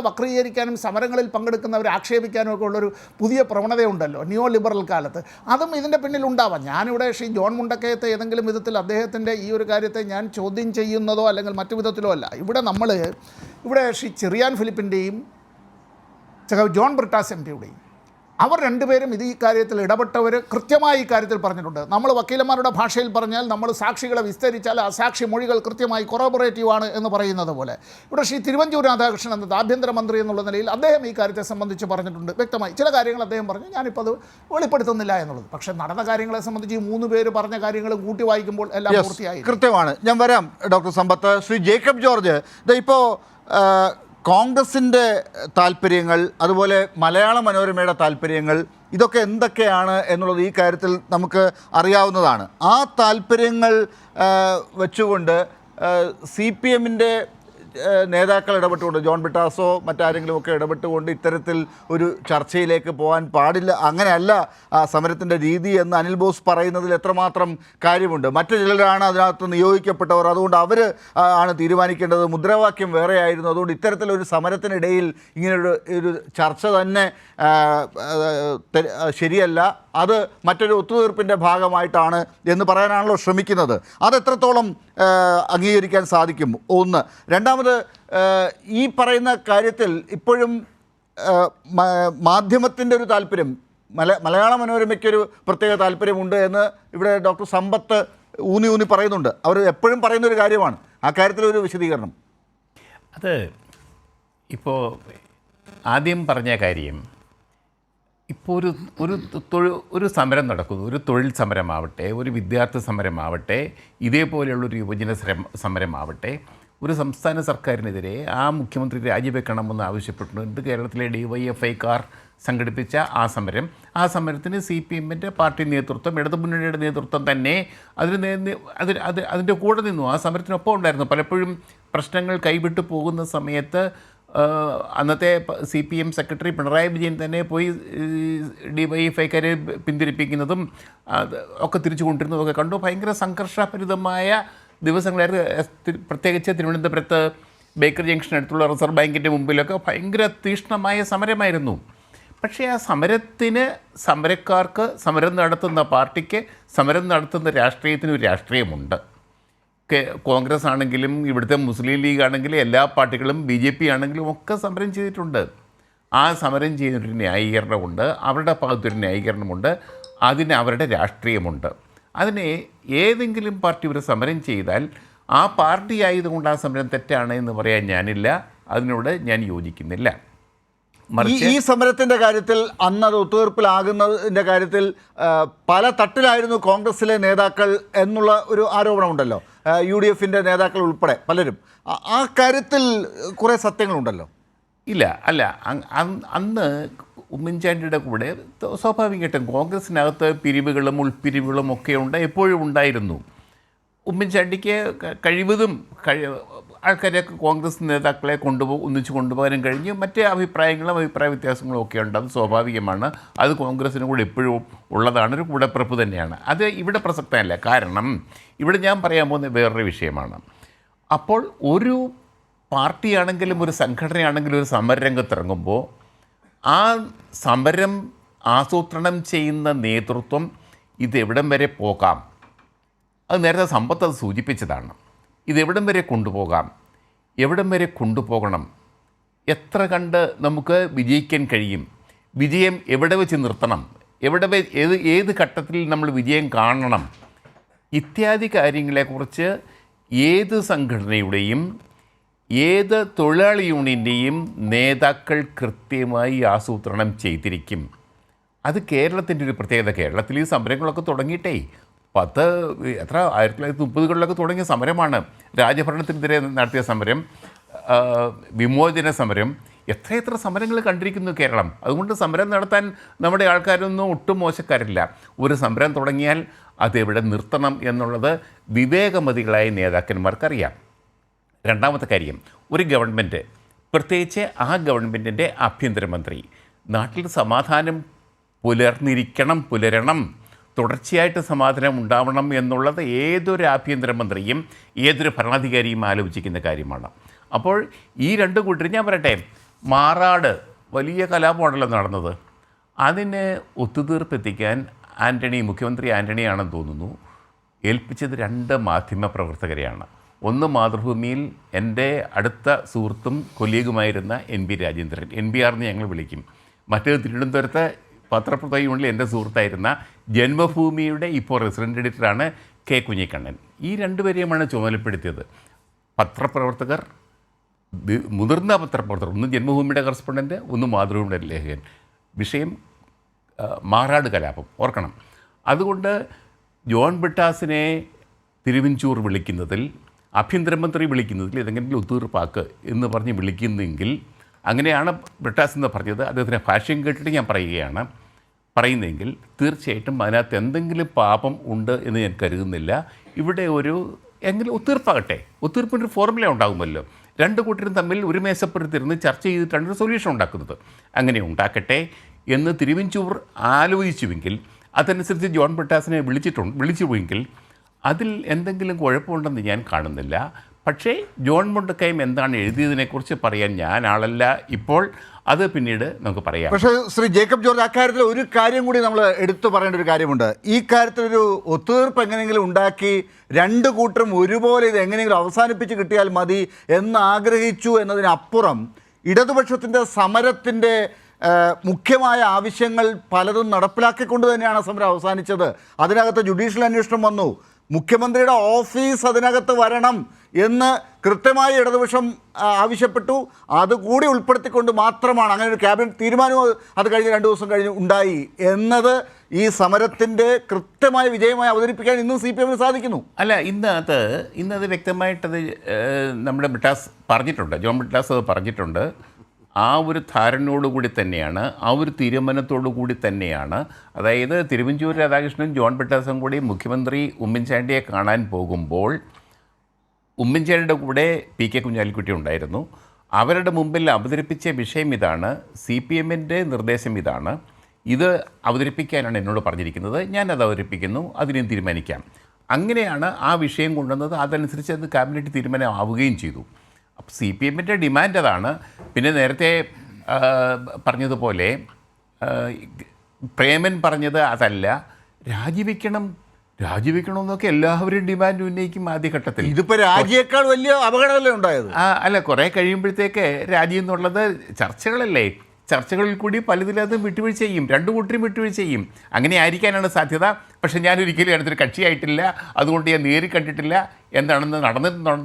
Speaker 4: വക്രീകരിക്കാനും സമരങ്ങളിൽ പങ്കെടുക്കുന്നവരെ ആക്ഷേപിക്കാനും ഒക്കെ ഉള്ളൊരു പുതിയ പ്രവണതയുണ്ടല്ലോ നിയോ ലിബറൽ കാലത്ത്. അതും ഇതിൻ്റെ പിന്നിലുണ്ടാവാം. ഞാനിവിടെ ശ്രീ ജോൺ മുണ്ടക്കയത്തെ ഏതെങ്കിലും വിധത്തിൽ അദ്ദേഹത്തിൻ്റെ ഈ ഒരു കാര്യത്തെ ഞാൻ ചോദ്യം ചെയ്യുന്നതോ അല്ലെങ്കിൽ മറ്റു വിധത്തിലോ അല്ല. ഇവിടെ ശ്രീ ചെറിയാൻ ഫിലിപ്പിൻ്റെയും ജോൺ ബ്രിട്ടാസ് MPയുടെയും അവർ രണ്ടുപേരും ഈ കാര്യത്തിൽ ഇടപെട്ടവർ കൃത്യമായി ഈ കാര്യത്തിൽ പറഞ്ഞിട്ടുണ്ട്. നമ്മൾ വക്കീലന്മാരുടെ ഭാഷയിൽ പറഞ്ഞാൽ നമ്മൾ സാക്ഷികളെ വിസ്തരിച്ചാൽ ആ സാക്ഷി മൊഴികൾ കൃത്യമായി കൊറോബറേറ്റീവ് ആണ് എന്ന് പറയുന്നത് പോലെ ഇവിടെ ശ്രീ തിരുവഞ്ചൂർ രാധാകൃഷ്ണൻ എന്നത് ആഭ്യന്തരമന്ത്രി എന്നുള്ള നിലയിൽ അദ്ദേഹം ഈ കാര്യത്തെ സംബന്ധിച്ച് പറഞ്ഞിട്ടുണ്ട് വ്യക്തമായി. ചില കാര്യങ്ങൾ അദ്ദേഹം പറഞ്ഞു, ഞാനിപ്പോൾ അത് വെളിപ്പെടുത്തുന്നില്ല എന്നുള്ളത്. പക്ഷേ നടന്ന കാര്യങ്ങളെ സംബന്ധിച്ച് ഈ 3 പേര് പറഞ്ഞ കാര്യങ്ങൾ കൂട്ടി വായിക്കുമ്പോൾ എല്ലാം പൂർത്തിയായി.
Speaker 2: കൃത്യമാണ്. ഞാൻ വരാം ഡോക്ടർ സമ്പത്ത്. ശ്രീ ജേക്കബ് ജോർജ്, ഇപ്പോൾ കോൺഗ്രസിൻ്റെ താല്പര്യങ്ങൾ, അതുപോലെ മലയാള മനോരമയുടെ താല്പര്യങ്ങൾ, ഇതൊക്കെ എന്തൊക്കെയാണ് എന്നുള്ളത് ഈ കാര്യത്തിൽ നമുക്ക് അറിയാവുന്നതാണ്. ആ താല്പര്യങ്ങൾ വെച്ചുകൊണ്ട് CPM-ൻ്റെ നേതാക്കൾ ഇടപെട്ടുകൊണ്ട്, ജോൺ ബ്രിട്ടാസോ മറ്റാരെങ്കിലുമൊക്കെ ഇടപെട്ടുകൊണ്ട് ഇത്തരത്തിൽ ഒരു ചർച്ചയിലേക്ക് പോകാൻ പാടില്ല, അങ്ങനെയല്ല സമരത്തിൻ്റെ രീതി എന്ന് അനിൽ ബോസ് പറയുന്നതിൽ എത്രമാത്രം കാര്യമുണ്ട്. മറ്റു ചിലരാണ് അതിനകത്ത് നിയോഗിക്കപ്പെട്ടവർ, അതുകൊണ്ട് അവർ ആണ് തീരുമാനിക്കേണ്ടത്. മുദ്രാവാക്യം വേറെയായിരുന്നു. അതുകൊണ്ട് ഇത്തരത്തിലൊരു സമരത്തിനിടയിൽ ഇങ്ങനൊരു ചർച്ച തന്നെ ശരിയല്ല, അത് മറ്റൊരു ഒത്തുതീർപ്പിൻ്റെ ഭാഗമായിട്ടാണ് എന്ന് പറയാനാണല്ലോ ശ്രമിക്കുന്നത്. അതെത്രത്തോളം അംഗീകരിക്കാൻ സാധിക്കും? ഒന്ന്. രണ്ടാമത്, ഈ പറയുന്ന കാര്യത്തിൽ ഇപ്പോഴും മാധ്യമത്തിൻ്റെ ഒരു താല്പര്യം, മലയാള മനോരമയ്ക്കൊരു പ്രത്യേക താല്പര്യമുണ്ട് എന്ന് ഇവിടെ ഡോക്ടർ സമ്പത്ത് ഊന്നി പറയുന്നുണ്ട്. അവർ എപ്പോഴും പറയുന്നൊരു കാര്യമാണ്. ആ കാര്യത്തിലൊരു വിശദീകരണം.
Speaker 3: അത് ഇപ്പോൾ ആദ്യം പറഞ്ഞ കാര്യം, ഇപ്പോൾ ഒരു സമരം നടക്കുന്നു, ഒരു തൊഴിൽ സമരമാവട്ടെ, ഒരു വിദ്യാർത്ഥി സമരമാവട്ടെ, ഇതേപോലെയുള്ളൊരു യുവജന സമരമാവട്ടെ, ഒരു സംസ്ഥാന സർക്കാരിനെതിരെ ആ മുഖ്യമന്ത്രി രാജിവെക്കണമെന്ന് ആവശ്യപ്പെട്ടുകൊണ്ട് കേരളത്തിലെ DYFIക്കാർ സംഘടിപ്പിച്ച ആ സമരത്തിന് CPM-ൻ്റെ പാർട്ടി നേതൃത്വം, ഇടതുമുന്നണിയുടെ നേതൃത്വം തന്നെ അതിൻ്റെ കൂടെ നിന്നു, ആ സമരത്തിനൊപ്പം ഉണ്ടായിരുന്നു. പലപ്പോഴും പ്രശ്നങ്ങൾ കൈവിട്ടു പോകുന്ന സമയത്ത് അന്നത്തെ CPM സെക്രട്ടറി പിണറായി വിജയൻ തന്നെ പോയി DYFIക്കാരെ പിന്തിരിപ്പിക്കുന്നതും ഒക്കെ തിരിച്ചു കൊണ്ടിരുന്നതൊക്കെ കണ്ടു. ഭയങ്കര സംഘർഷഭരിതമായ ദിവസങ്ങളായിരുന്നു. പ്രത്യേകിച്ച് തിരുവനന്തപുരത്ത് ബേക്കർ ജംഗ്ഷൻ അടുത്തുള്ള റിസർവ് ബാങ്കിൻ്റെ മുമ്പിലൊക്കെ ഭയങ്കര തീക്ഷ്ണമായ സമരമായിരുന്നു. പക്ഷേ ആ സമരക്കാർക്ക്, സമരം നടത്തുന്ന പാർട്ടിക്ക്, സമരം നടത്തുന്ന രാഷ്ട്രീയത്തിന് ഒരു രാഷ്ട്രീയമുണ്ട്. കോൺഗ്രസ് ആണെങ്കിലും ഇവിടുത്തെ മുസ്ലിം ലീഗ് ആണെങ്കിലും എല്ലാ പാർട്ടികളും BJP ആണെങ്കിലും ഒക്കെ സമരം ചെയ്തിട്ടുണ്ട്. ആ സമരം ചെയ്യുന്നൊരു ന്യായീകരണമുണ്ട്, അവരുടെ ഭാഗത്തൊരു ന്യായീകരണമുണ്ട്, അതിന് അവരുടെ രാഷ്ട്രീയമുണ്ട്. അതിനെ ഏതെങ്കിലും പാർട്ടി ഒരു സമരം ചെയ്താൽ ആ പാർട്ടി ആയതുകൊണ്ട് ആ സമരം തെറ്റാണ് എന്ന് പറയാൻ ഞാനില്ല, അതിനോട് ഞാൻ യോജിക്കുന്നില്ല.
Speaker 2: ഈ സമരത്തിൻ്റെ കാര്യത്തിൽ അന്നത് ഒത്തുതീർപ്പിലാകുന്നതിൻ്റെ കാര്യത്തിൽ പല തട്ടിലായിരുന്നു കോൺഗ്രസിലെ നേതാക്കൾ എന്നുള്ള ഒരു ആരോപണമുണ്ടല്ലോ, UDF-ൻ്റെ നേതാക്കൾ ഉൾപ്പെടെ പലരും. ആ കാര്യത്തിൽ കുറേ സത്യങ്ങളുണ്ടല്ലോ.
Speaker 3: അല്ല അന്ന് ഉമ്മൻചാണ്ടിയുടെ കൂടെ സ്വാഭാവികമായിട്ടും കോൺഗ്രസിനകത്ത് പിരിവുകളും ഉൾപ്പിരിവുകളും ഒക്കെ എപ്പോഴും ഉണ്ടായിരുന്നു. ഉമ്മൻചാണ്ടിക്ക് കഴിവതും ആൾക്കാരെ കോൺഗ്രസ് നേതാക്കളെ ഒന്നിച്ച് കൊണ്ടുപോകാനും കഴിഞ്ഞ്. മറ്റേ അഭിപ്രായ വ്യത്യാസങ്ങളും ഒക്കെ ഉണ്ട്, അത് സ്വാഭാവികമാണ്. അത് കോൺഗ്രസിന് കൂടെ എപ്പോഴും ഉള്ളതാണ്, ഒരു കൂടപ്പിറപ്പ് തന്നെയാണ്. അത് ഇവിടെ പ്രസക്തമല്ല. കാരണം ഇവിടെ ഞാൻ പറയാൻ പോകുന്ന വേറൊരു വിഷയമാണ്. അപ്പോൾ ഒരു പാർട്ടിയാണെങ്കിലും ഒരു സംഘടനയാണെങ്കിലും ഒരു സമരരംഗത്തിറങ്ങുമ്പോൾ ആ സമരം ആസൂത്രണം ചെയ്യുന്ന നേതൃത്വം ഇതെവിടം വരെ പോകാം, അത് നേരത്തെ സമ്പത്ത് അത് സൂചിപ്പിച്ചതാണ്. ഇതെവിടം വരെ കൊണ്ടുപോകാം, എവിടം വരെ കൊണ്ടുപോകണം, എത്ര കണ്ട് നമുക്ക് വിജയിക്കാൻ കഴിയും, വിജയം എവിടെ വെച്ച് നിർത്തണം, ഏത് ഘട്ടത്തിൽ നമ്മൾ വിജയം കാണണം, ഇത്യാദി കാര്യങ്ങളെക്കുറിച്ച് ഏത് സംഘടനയുടെയും ഏത് തൊഴിലാളി യൂണിയൻ്റെയും നേതാക്കൾ കൃത്യമായി ആസൂത്രണം ചെയ്തിരിക്കും. അത് കേരളത്തിൻ്റെ ഒരു പ്രത്യേകത. കേരളത്തിൽ ഈ സമരങ്ങളൊക്കെ തുടങ്ങിയിട്ടേ 1930-കളിലൊക്കെ തുടങ്ങിയ സമരമാണ്. രാജഭരണത്തിനെതിരെ നടത്തിയ സമരം, വിമോചന സമരം, എത്ര സമരങ്ങൾ കണ്ടിരിക്കുന്നു കേരളം. അതുകൊണ്ട് സമരം നടത്താൻ നമ്മുടെ ആൾക്കാരൊന്നും ഒട്ടും മോശക്കാരില്ല. ഒരു സമരം തുടങ്ങിയാൽ അതെവിടെ നിർത്തണം എന്നുള്ളത് വിവേകമതികളായ നേതാക്കന്മാർക്കറിയാം. രണ്ടാമത്തെ കാര്യം, ഒരു ഗവൺമെൻറ്, പ്രത്യേകിച്ച് ആ ഗവൺമെൻറ്റിൻ്റെ ആഭ്യന്തരമന്ത്രി നാട്ടിൽ സമാധാനം പുലരണം, തുടർച്ചയായിട്ട് സമാധാനം ഉണ്ടാവണം എന്നുള്ളത് ഏതൊരു ആഭ്യന്തരമന്ത്രിയും ഏതൊരു ഭരണാധികാരിയും ആലോചിക്കുന്ന കാര്യമാണ്. അപ്പോൾ ഈ രണ്ട് കൂട്ടരും, ഞാൻ പറയട്ടെ, മാറാട് വലിയ കലാപമാണല്ലോ നടന്നത്. അതിന് ഒത്തുതീർപ്പെത്തിക്കാൻ മുഖ്യമന്ത്രി ആൻ്റണിയാണെന്ന് തോന്നുന്നു ഏൽപ്പിച്ചത് 2 മാധ്യമപ്രവർത്തകരെയാണ്. ഒന്ന് മാതൃഭൂമിയിൽ എൻ്റെ അടുത്ത സുഹൃത്തും കൊലീഗുമായിരുന്ന NB രാജേന്ദ്രൻ, NBR എന്ന് ഞങ്ങൾ വിളിക്കും. മറ്റേത് തിരുവനന്തപുരത്ത് പത്രപ്രവർത്തക യൂണിയനിൽ എൻ്റെ സുഹൃത്തായിരുന്ന ജന്മഭൂമിയുടെ ഇപ്പോൾ റെസിഡൻറ്റ് എഡിറ്ററാണ് കെ കുഞ്ഞിക്കണ്ണൻ. ഈ രണ്ടുപേരെയുമാണ് ചുമതലപ്പെടുത്തിയത്. പത്രപ്രവർത്തകർ, മുതിർന്ന പത്രപ്രവർത്തകർ, ഒന്ന് ജന്മഭൂമിയുടെ കറസ്പോണ്ടൻറ്റ്, ഒന്ന് മാതൃഭൂമിയുടെ ലേഖകൻ. വിഷയം മാറാട് കലാപം, ഓർക്കണം. അതുകൊണ്ട് ജോൺ ബ്രിട്ടാസിനെ തിരുവഞ്ചൂർ വിളിക്കുന്നതിൽ, ആഭ്യന്തരമന്ത്രി വിളിക്കുന്നതിൽ ഏതെങ്കിലും ഒത്തുതീർപ്പാക്ക് എന്ന് പറഞ്ഞ് വിളിക്കുന്നെങ്കിൽ, അങ്ങനെയാണ് ബ്രിട്ടാസ് എന്ന് പറഞ്ഞത്, അദ്ദേഹത്തിൻ്റെ ഭാഷ്യം കേട്ടിട്ട് ഞാൻ പറയുന്നതെങ്കിൽ തീർച്ചയായിട്ടും അതിനകത്ത് എന്തെങ്കിലും പാപം ഉണ്ട് എന്ന് ഞാൻ കരുതുന്നില്ല. ഇവിടെ എങ്കിലും ഒത്തീർപ്പാകട്ടെ, ഒത്തീർപ്പിൻ്റെ ഫോർമുല ഉണ്ടാകുമല്ലോ. രണ്ട് കൂട്ടരും തമ്മിൽ ഒരു മേശപ്പുറത്തിരുന്ന് ചർച്ച ചെയ്തിട്ടാണ് ഒരു സൊല്യൂഷൻ ഉണ്ടാക്കുന്നത്. അങ്ങനെ ഉണ്ടാക്കട്ടെ എന്ന് തിരുവഞ്ചൂർ ആലോചിച്ചുവെങ്കിൽ, അതനുസരിച്ച് ജോൺ ബ്രിട്ടാസിനെ വിളിച്ചുവെങ്കിൽ അതിൽ എന്തെങ്കിലും കുഴപ്പമുണ്ടെന്ന് ഞാൻ കാണുന്നില്ല. പക്ഷേ ജോൺ മുണ്ടക്കയം എന്താണ് എഴുതിയതിനെക്കുറിച്ച് പറയാൻ ഞാൻ ആളല്ല ഇപ്പോൾ. അത് പിന്നീട് നമുക്ക് പറയാം.
Speaker 2: പക്ഷേ ശ്രീ ജേക്കബ് ജോർജ്, അക്കാര്യത്തിൽ ഒരു കാര്യം കൂടി നമ്മൾ എടുത്തു പറയേണ്ട ഒരു കാര്യമുണ്ട്. ഈ കാര്യത്തിലൊരു ഒത്തുതീർപ്പ് എങ്ങനെയെങ്കിലും ഉണ്ടാക്കി രണ്ട് കൂട്ടരും ഒരുപോലെ ഇത് എങ്ങനെയെങ്കിലും അവസാനിപ്പിച്ച് കിട്ടിയാൽ മതി എന്നാഗ്രഹിച്ചു എന്നതിനപ്പുറം ഇടതുപക്ഷത്തിൻ്റെ സമരത്തിൻ്റെ മുഖ്യമായ ആവശ്യങ്ങൾ പലതും നടപ്പിലാക്കിക്കൊണ്ട് തന്നെയാണ് സമരം അവസാനിച്ചത്. അതിനകത്ത് ജുഡീഷ്യൽ അന്വേഷണം വന്നു, മുഖ്യമന്ത്രിയുടെ ഓഫീസ് അതിനകത്ത് വരണം എന്ന് കൃത്യമായി ഇടതുപക്ഷം ആവശ്യപ്പെട്ടു. അതുകൂടി ഉൾപ്പെടുത്തിക്കൊണ്ട് മാത്രമാണ് അങ്ങനെ ഒരു ക്യാബിനറ്റ് തീരുമാനവും അത് കഴിഞ്ഞ് 2 ദിവസം കഴിഞ്ഞ് ഉണ്ടായി എന്നത് ഈ സമരത്തിൻ്റെ കൃത്യമായ വിജയമായി അവതരിപ്പിക്കാൻ ഇന്നും CPM സാധിക്കുന്നു.
Speaker 3: അല്ല, ഇന്നത് വ്യക്തമായിട്ടത് നമ്മുടെ ബ്രിട്ടാസ് പറഞ്ഞിട്ടുണ്ട്, ജോൺ ബ്രിട്ടാസ് അത് പറഞ്ഞിട്ടുണ്ട്. ആ ഒരു ധാരണയോടുകൂടി തന്നെയാണ്, ആ ഒരു തീരുമാനത്തോടു കൂടി തന്നെയാണ്, അതായത് തിരുവഞ്ചൂർ രാധാകൃഷ്ണനും ജോൺ ബ്രിട്ടാസും കൂടി മുഖ്യമന്ത്രി ഉമ്മൻചാണ്ടിയെ കാണാൻ പോകുമ്പോൾ ഉമ്മൻചാണ്ടിയുടെ കൂടെ PK കുഞ്ഞാലിക്കുട്ടി ഉണ്ടായിരുന്നു. അവരുടെ മുമ്പിൽ അവതരിപ്പിച്ച വിഷയം ഇതാണ്, CPMൻ്റെ നിർദ്ദേശം ഇതാണ്, ഇത് അവതരിപ്പിക്കാനാണ് എന്നോട് പറഞ്ഞിരിക്കുന്നത്, ഞാനത് അവതരിപ്പിക്കുന്നു, അതിനെ തീരുമാനിക്കാം. അങ്ങനെയാണ് ആ വിഷയം കൊണ്ടുവന്നത്. അതനുസരിച്ച് അത് ക്യാബിനറ്റ് തീരുമാനം ആവുകയും ചെയ്തു. അപ്പോൾ CPMൻ്റെ ഡിമാൻഡ് അതാണ്. പിന്നെ നേരത്തെ പറഞ്ഞതുപോലെ പ്രേമൻ പറഞ്ഞത് അതല്ല, രാജിവെക്കണമെന്നൊക്കെ എല്ലാവരും ഡിമാൻഡ് ഉന്നയിക്കും ആദ്യഘട്ടത്തിൽ.
Speaker 2: ഇതിപ്പോൾ രാജിയേക്കാൾ വലിയ അപകടമല്ലേ ഉണ്ടായത്?
Speaker 3: അല്ല, കുറേ കഴിയുമ്പോഴത്തേക്ക് രാജി എന്നുള്ളത് ചർച്ചകളല്ലേ, ചർച്ചകളിൽ കൂടി പലതിലതും വിട്ടുവീഴ്ച ചെയ്യും, രണ്ടു കൂട്ടരും വിട്ടുവീഴ്ച ചെയ്യും. അങ്ങനെ ആയിരിക്കാനാണ് സാധ്യത. പക്ഷേ ഞാനൊരിക്കലും അടുത്തൊരു കക്ഷിയായിട്ടില്ല, അതുകൊണ്ട് ഞാൻ നേരി കണ്ടിട്ടില്ല എന്താണെന്ന്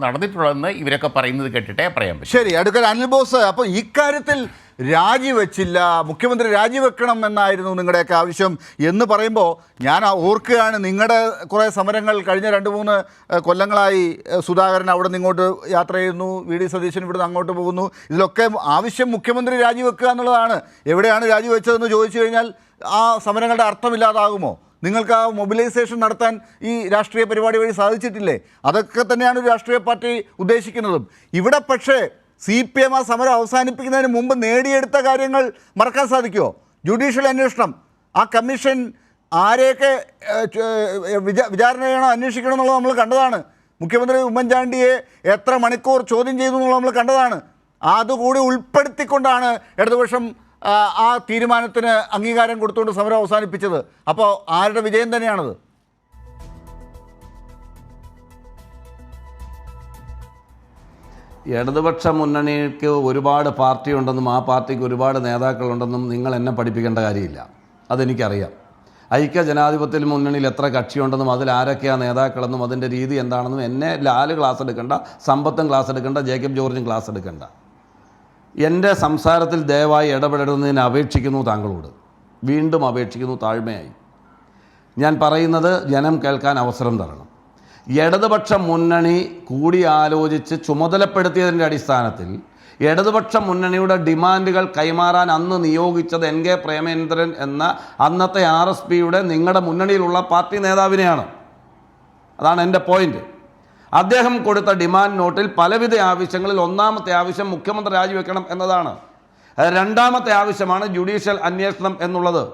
Speaker 3: നടന്നിട്ടുള്ളതെന്ന് ഇവരൊക്കെ പറയുന്നത് കേട്ടിട്ടേ പറയാൻ പറ്റും.
Speaker 2: ശരി, അടുക്കൽ അനിൽ ബോസ്, അപ്പോൾ ഇക്കാര്യത്തിൽ രാജിവെച്ചില്ല, മുഖ്യമന്ത്രി രാജിവെക്കണം എന്നായിരുന്നു നിങ്ങളുടെയൊക്കെ ആവശ്യം എന്ന് പറയുമ്പോൾ ഞാൻ ഓർക്കുകയാണ്, നിങ്ങളുടെ കുറേ സമരങ്ങൾ കഴിഞ്ഞ 2-3 കൊല്ലങ്ങളായി സുധാകരൻ അവിടെ നിന്ന് ഇങ്ങോട്ട് യാത്ര ചെയ്യുന്നു, VD സതീശൻ ഇവിടുന്ന് അങ്ങോട്ട് പോകുന്നു. ഇതിലൊക്കെ ആവശ്യം മുഖ്യമന്ത്രി രാജിവെക്കുക എന്നുള്ളതാണ്. എവിടെയാണ് രാജിവെച്ചതെന്ന് ചോദിച്ചു കഴിഞ്ഞാൽ ആ സമരങ്ങളുടെ അർത്ഥമില്ലാതാകുമോ? നിങ്ങൾക്ക് ആ മൊബിലൈസേഷൻ നടത്താൻ ഈ രാഷ്ട്രീയ പരിപാടി വഴി സാധിച്ചിട്ടില്ലേ? അതൊക്കെ തന്നെയാണ് ഒരു രാഷ്ട്രീയ പാർട്ടി ഉദ്ദേശിക്കുന്നതും. ഇവിടെ പക്ഷേ CPM ആ സമരം അവസാനിപ്പിക്കുന്നതിന് മുമ്പ് നേടിയെടുത്ത കാര്യങ്ങൾ മറക്കാൻ സാധിക്കുമോ? ജുഡീഷ്യൽ അന്വേഷണം, ആ കമ്മീഷൻ ആരെയൊക്കെ വിചാരണ ചെയ്യണോ അന്വേഷിക്കണം എന്നുള്ളത് നമ്മൾ കണ്ടതാണ്. മുഖ്യമന്ത്രി ഉമ്മൻചാണ്ടിയെ എത്ര മണിക്കൂർ ചോദ്യം ചെയ്തു എന്നുള്ളത് നമ്മൾ കണ്ടതാണ്. അതുകൂടി ഉൾപ്പെടുത്തിക്കൊണ്ടാണ് ഇടതുപക്ഷം ആ തീരുമാനത്തിന് അംഗീകാരം കൊടുത്തുകൊണ്ട് സമരം അവസാനിപ്പിച്ചത്. അപ്പോൾ ആരുടെ വിജയം തന്നെയാണത്?
Speaker 5: ഇടതുപക്ഷ മുന്നണിക്ക് ഒരുപാട് പാർട്ടി ഉണ്ടെന്നും ആ പാർട്ടിക്ക് ഒരുപാട് നേതാക്കളുണ്ടെന്നും നിങ്ങൾ എന്നെ പഠിപ്പിക്കേണ്ട കാര്യമില്ല, അതെനിക്കറിയാം. ഐക്യ ജനാധിപത്യ മുന്നണിയിൽ എത്ര കക്ഷിയുണ്ടെന്നും അതിൽ ആരൊക്കെയാണ് നേതാക്കളെന്നും അതിൻ്റെ രീതി എന്താണെന്നും എന്നെ ലാല് ക്ലാസ് എടുക്കേണ്ട, സമ്പത്തും ക്ലാസ് എടുക്കേണ്ട, ജേക്കബ് ജോർജും ക്ലാസ് എടുക്കേണ്ട. എൻ്റെ സംസാരത്തിൽ ദയവായി ഇടപെടരുന്നതിന് അപേക്ഷിക്കുന്നു, താങ്കളോട് വീണ്ടും അപേക്ഷിക്കുന്നു താഴ്മയായി. ഞാൻ പറയുന്നത് ജനം കേൾക്കാൻ അവസരം തരണം. ഇടതുപക്ഷ മുന്നണി കൂടിയാലോചിച്ച് ചുമതലപ്പെടുത്തിയതിൻ്റെ അടിസ്ഥാനത്തിൽ ഇടതുപക്ഷ മുന്നണിയുടെ ഡിമാൻഡുകൾ കൈമാറാൻ അന്ന് നിയോഗിച്ചത് NK പ്രേമേന്ദ്രൻ എന്ന അന്നത്തെ RSPയുടെ നിങ്ങളുടെ മുന്നണിയിലുള്ള പാർട്ടി നേതാവിനെയാണ്. അതാണ് എൻ്റെ പോയിന്റ്. അദ്ദേഹം കൊടുത്ത ഡിമാൻഡ് നോട്ടിൽ പലവിധ ആവശ്യങ്ങളിൽ ഒന്നാമത്തെ ആവശ്യം മുഖ്യമന്ത്രി രാജിവെക്കണം എന്നതാണ്. രണ്ടാമത്തെ ആവശ്യമാണ് ജുഡീഷ്യൽ അന്വേഷണം എന്നുള്ളത്.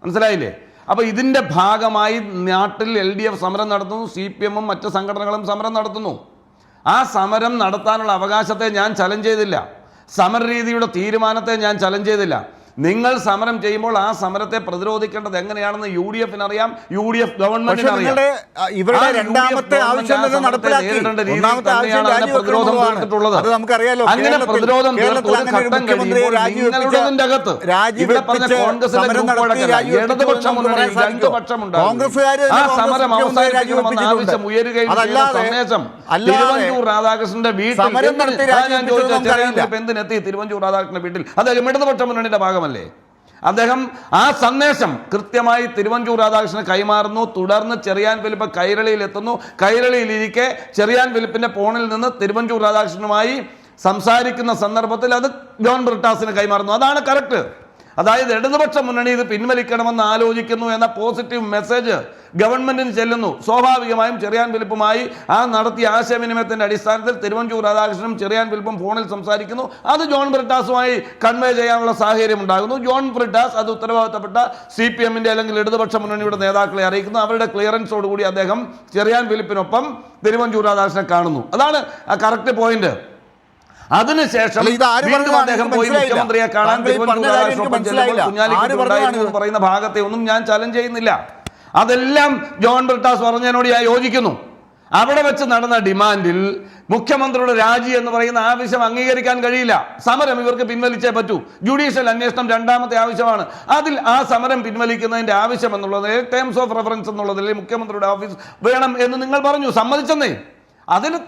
Speaker 5: മനസ്സിലായില്ലേ? അപ്പോൾ ഇതിൻ്റെ ഭാഗമായി നാട്ടിൽ LDF സമരം നടത്തുന്നു, CPMഉം മറ്റ് സംഘടനകളും സമരം നടത്തുന്നു. ആ സമരം നടത്താനുള്ള അവകാശത്തെ ഞാൻ ചലഞ്ച് ചെയ്തില്ല, സമരരീതിയുടെ തീരുമാനത്തെ ഞാൻ ചലഞ്ച് ചെയ്തില്ല. നിങ്ങൾ സമരം ചെയ്യുമ്പോൾ ആ സമരത്തെ പ്രതിരോധിക്കേണ്ടത് എങ്ങനെയാണെന്ന് UDF അറിയാം, UDF ഗവൺമെന്റിന് അറിയാം.
Speaker 2: ഇവരുടെ രണ്ടാമത്തെ ആവശ്യം തന്നെ നടപ്പിലാക്കി. ഒന്നാമത്തെ ആവശ്യം
Speaker 5: പ്രതിരോധം തീർത്തിട്ടുള്ളത്
Speaker 2: അത് നമുക്കറിയാലോ.
Speaker 5: അങ്ങനെ പ്രതിരോധം തീർത്ത് ഒരു ഘട്ടം കഴിയുമ്പോൾ നിങ്ങളുടെ അകത്ത് ഇവിടെ പറഞ്ഞ കോൺഗ്രസിലെ ഇടതുപക്ഷ മുന്നണി രണ്ട് പക്ഷമുണ്ടാകും. ആ സമരം അവസാനിപ്പിക്കണമെന്ന ആവശ്യം ഉയരുകയും സന്ദേശം തിരുവഞ്ചൂർ രാധാകൃഷ്ണന്റെ വീട്ടിൽ ഞാൻ ചോദിച്ച ചെറിയ എന്തിനെത്തി തിരുവഞ്ചൂർ രാധാകൃഷ്ണന്റെ വീട്ടിൽ അദ്ദേഹം ഇടതുപക്ഷ മുന്നണിയുടെ ഭാഗമല്ലേ? അദ്ദേഹം ആ സന്ദേശം കൃത്യമായി തിരുവഞ്ചൂർ രാധാകൃഷ്ണന് കൈമാറുന്നു. തുടർന്ന് ചെറിയാൻ ഫിലിപ്പ് കൈരളിയിൽ എത്തുന്നു. കൈരളിയിലിരിക്കെ ചെറിയാൻ ഫിലിപ്പിന്റെ ഫോണിൽ നിന്ന് തിരുവഞ്ചൂർ രാധാകൃഷ്ണനുമായി സംസാരിക്കുന്ന സന്ദർഭത്തിൽ അത് ജോൺ ബ്രിട്ടാസിന് കൈമാറുന്നു. അതാണ് കറക്റ്റ്. അതായത് ഇടതുപക്ഷ മുന്നണി ഇത് പിൻവലിക്കണമെന്ന് ആലോചിക്കുന്നു എന്ന പോസിറ്റീവ് മെസ്സേജ് ഗവൺമെന്റിന് ചെല്ലുന്നു. സ്വാഭാവികമായും ചെറിയാൻ ഫിലിപ്പുമായി ആ നടത്തിയ ആശയവിനിമയത്തിന്റെ അടിസ്ഥാനത്തിൽ തിരുവഞ്ചൂർ രാധാകൃഷ്ണനും ചെറിയാൻ ഫിലിപ്പും ഫോണിൽ സംസാരിക്കുന്നു. അത് ജോൺ ബ്രിട്ടാസുമായി കൺവേ ചെയ്യാനുള്ള സാഹചര്യം ഉണ്ടാകുന്നു. ജോൺ ബ്രിട്ടാസ് അത് ഉത്തരവാദിത്തപ്പെട്ട CPMന്റെ അല്ലെങ്കിൽ ഇടതുപക്ഷ മുന്നണിയുടെ നേതാക്കളെ അറിയിക്കുന്നു. അവരുടെ ക്ലിയറൻസോടുകൂടി അദ്ദേഹം ചെറിയാൻ ഫിലിപ്പിനൊപ്പം തിരുവഞ്ചൂർ രാധാകൃഷ്ണനെ കാണുന്നു. അതാണ് ആ കറക്റ്റ് പോയിന്റ്. അതിനുശേഷം അദ്ദേഹം പോയി മുഖ്യമന്ത്രിയെ കാണാൻ കുഞ്ഞാലിക്കുട്ടി പറയുന്ന ഭാഗത്തെ ഒന്നും ഞാൻ ചലഞ്ച് ചെയ്യുന്നില്ല. അതെല്ലാം ജോൺ ബ്രിട്ടാസ് പറഞ്ഞതിനോട് ഞാൻ യോജിക്കുന്നു. അവിടെ വെച്ച് നടന്ന ഡിമാൻഡിൽ മുഖ്യമന്ത്രിയുടെ രാജി എന്ന് പറയുന്ന ആവശ്യം അംഗീകരിക്കാൻ കഴിയില്ല. സമരം ഇവർക്ക് പിൻവലിച്ചേ പറ്റൂ. ജുഡീഷ്യൽ അന്വേഷണം രണ്ടാമത്തെ ആവശ്യമാണ്. അതിൽ ആ സമരം പിൻവലിക്കുന്നതിന്റെ ആവശ്യം എന്നുള്ളത് ടേംസ് ഓഫ് റെഫറൻസ് എന്നുള്ളതിൽ മുഖ്യമന്ത്രിയുടെ ഓഫീസ് വേണം എന്ന് നിങ്ങൾ പറഞ്ഞു, സമ്മതിച്ചെന്നേ. അതിന്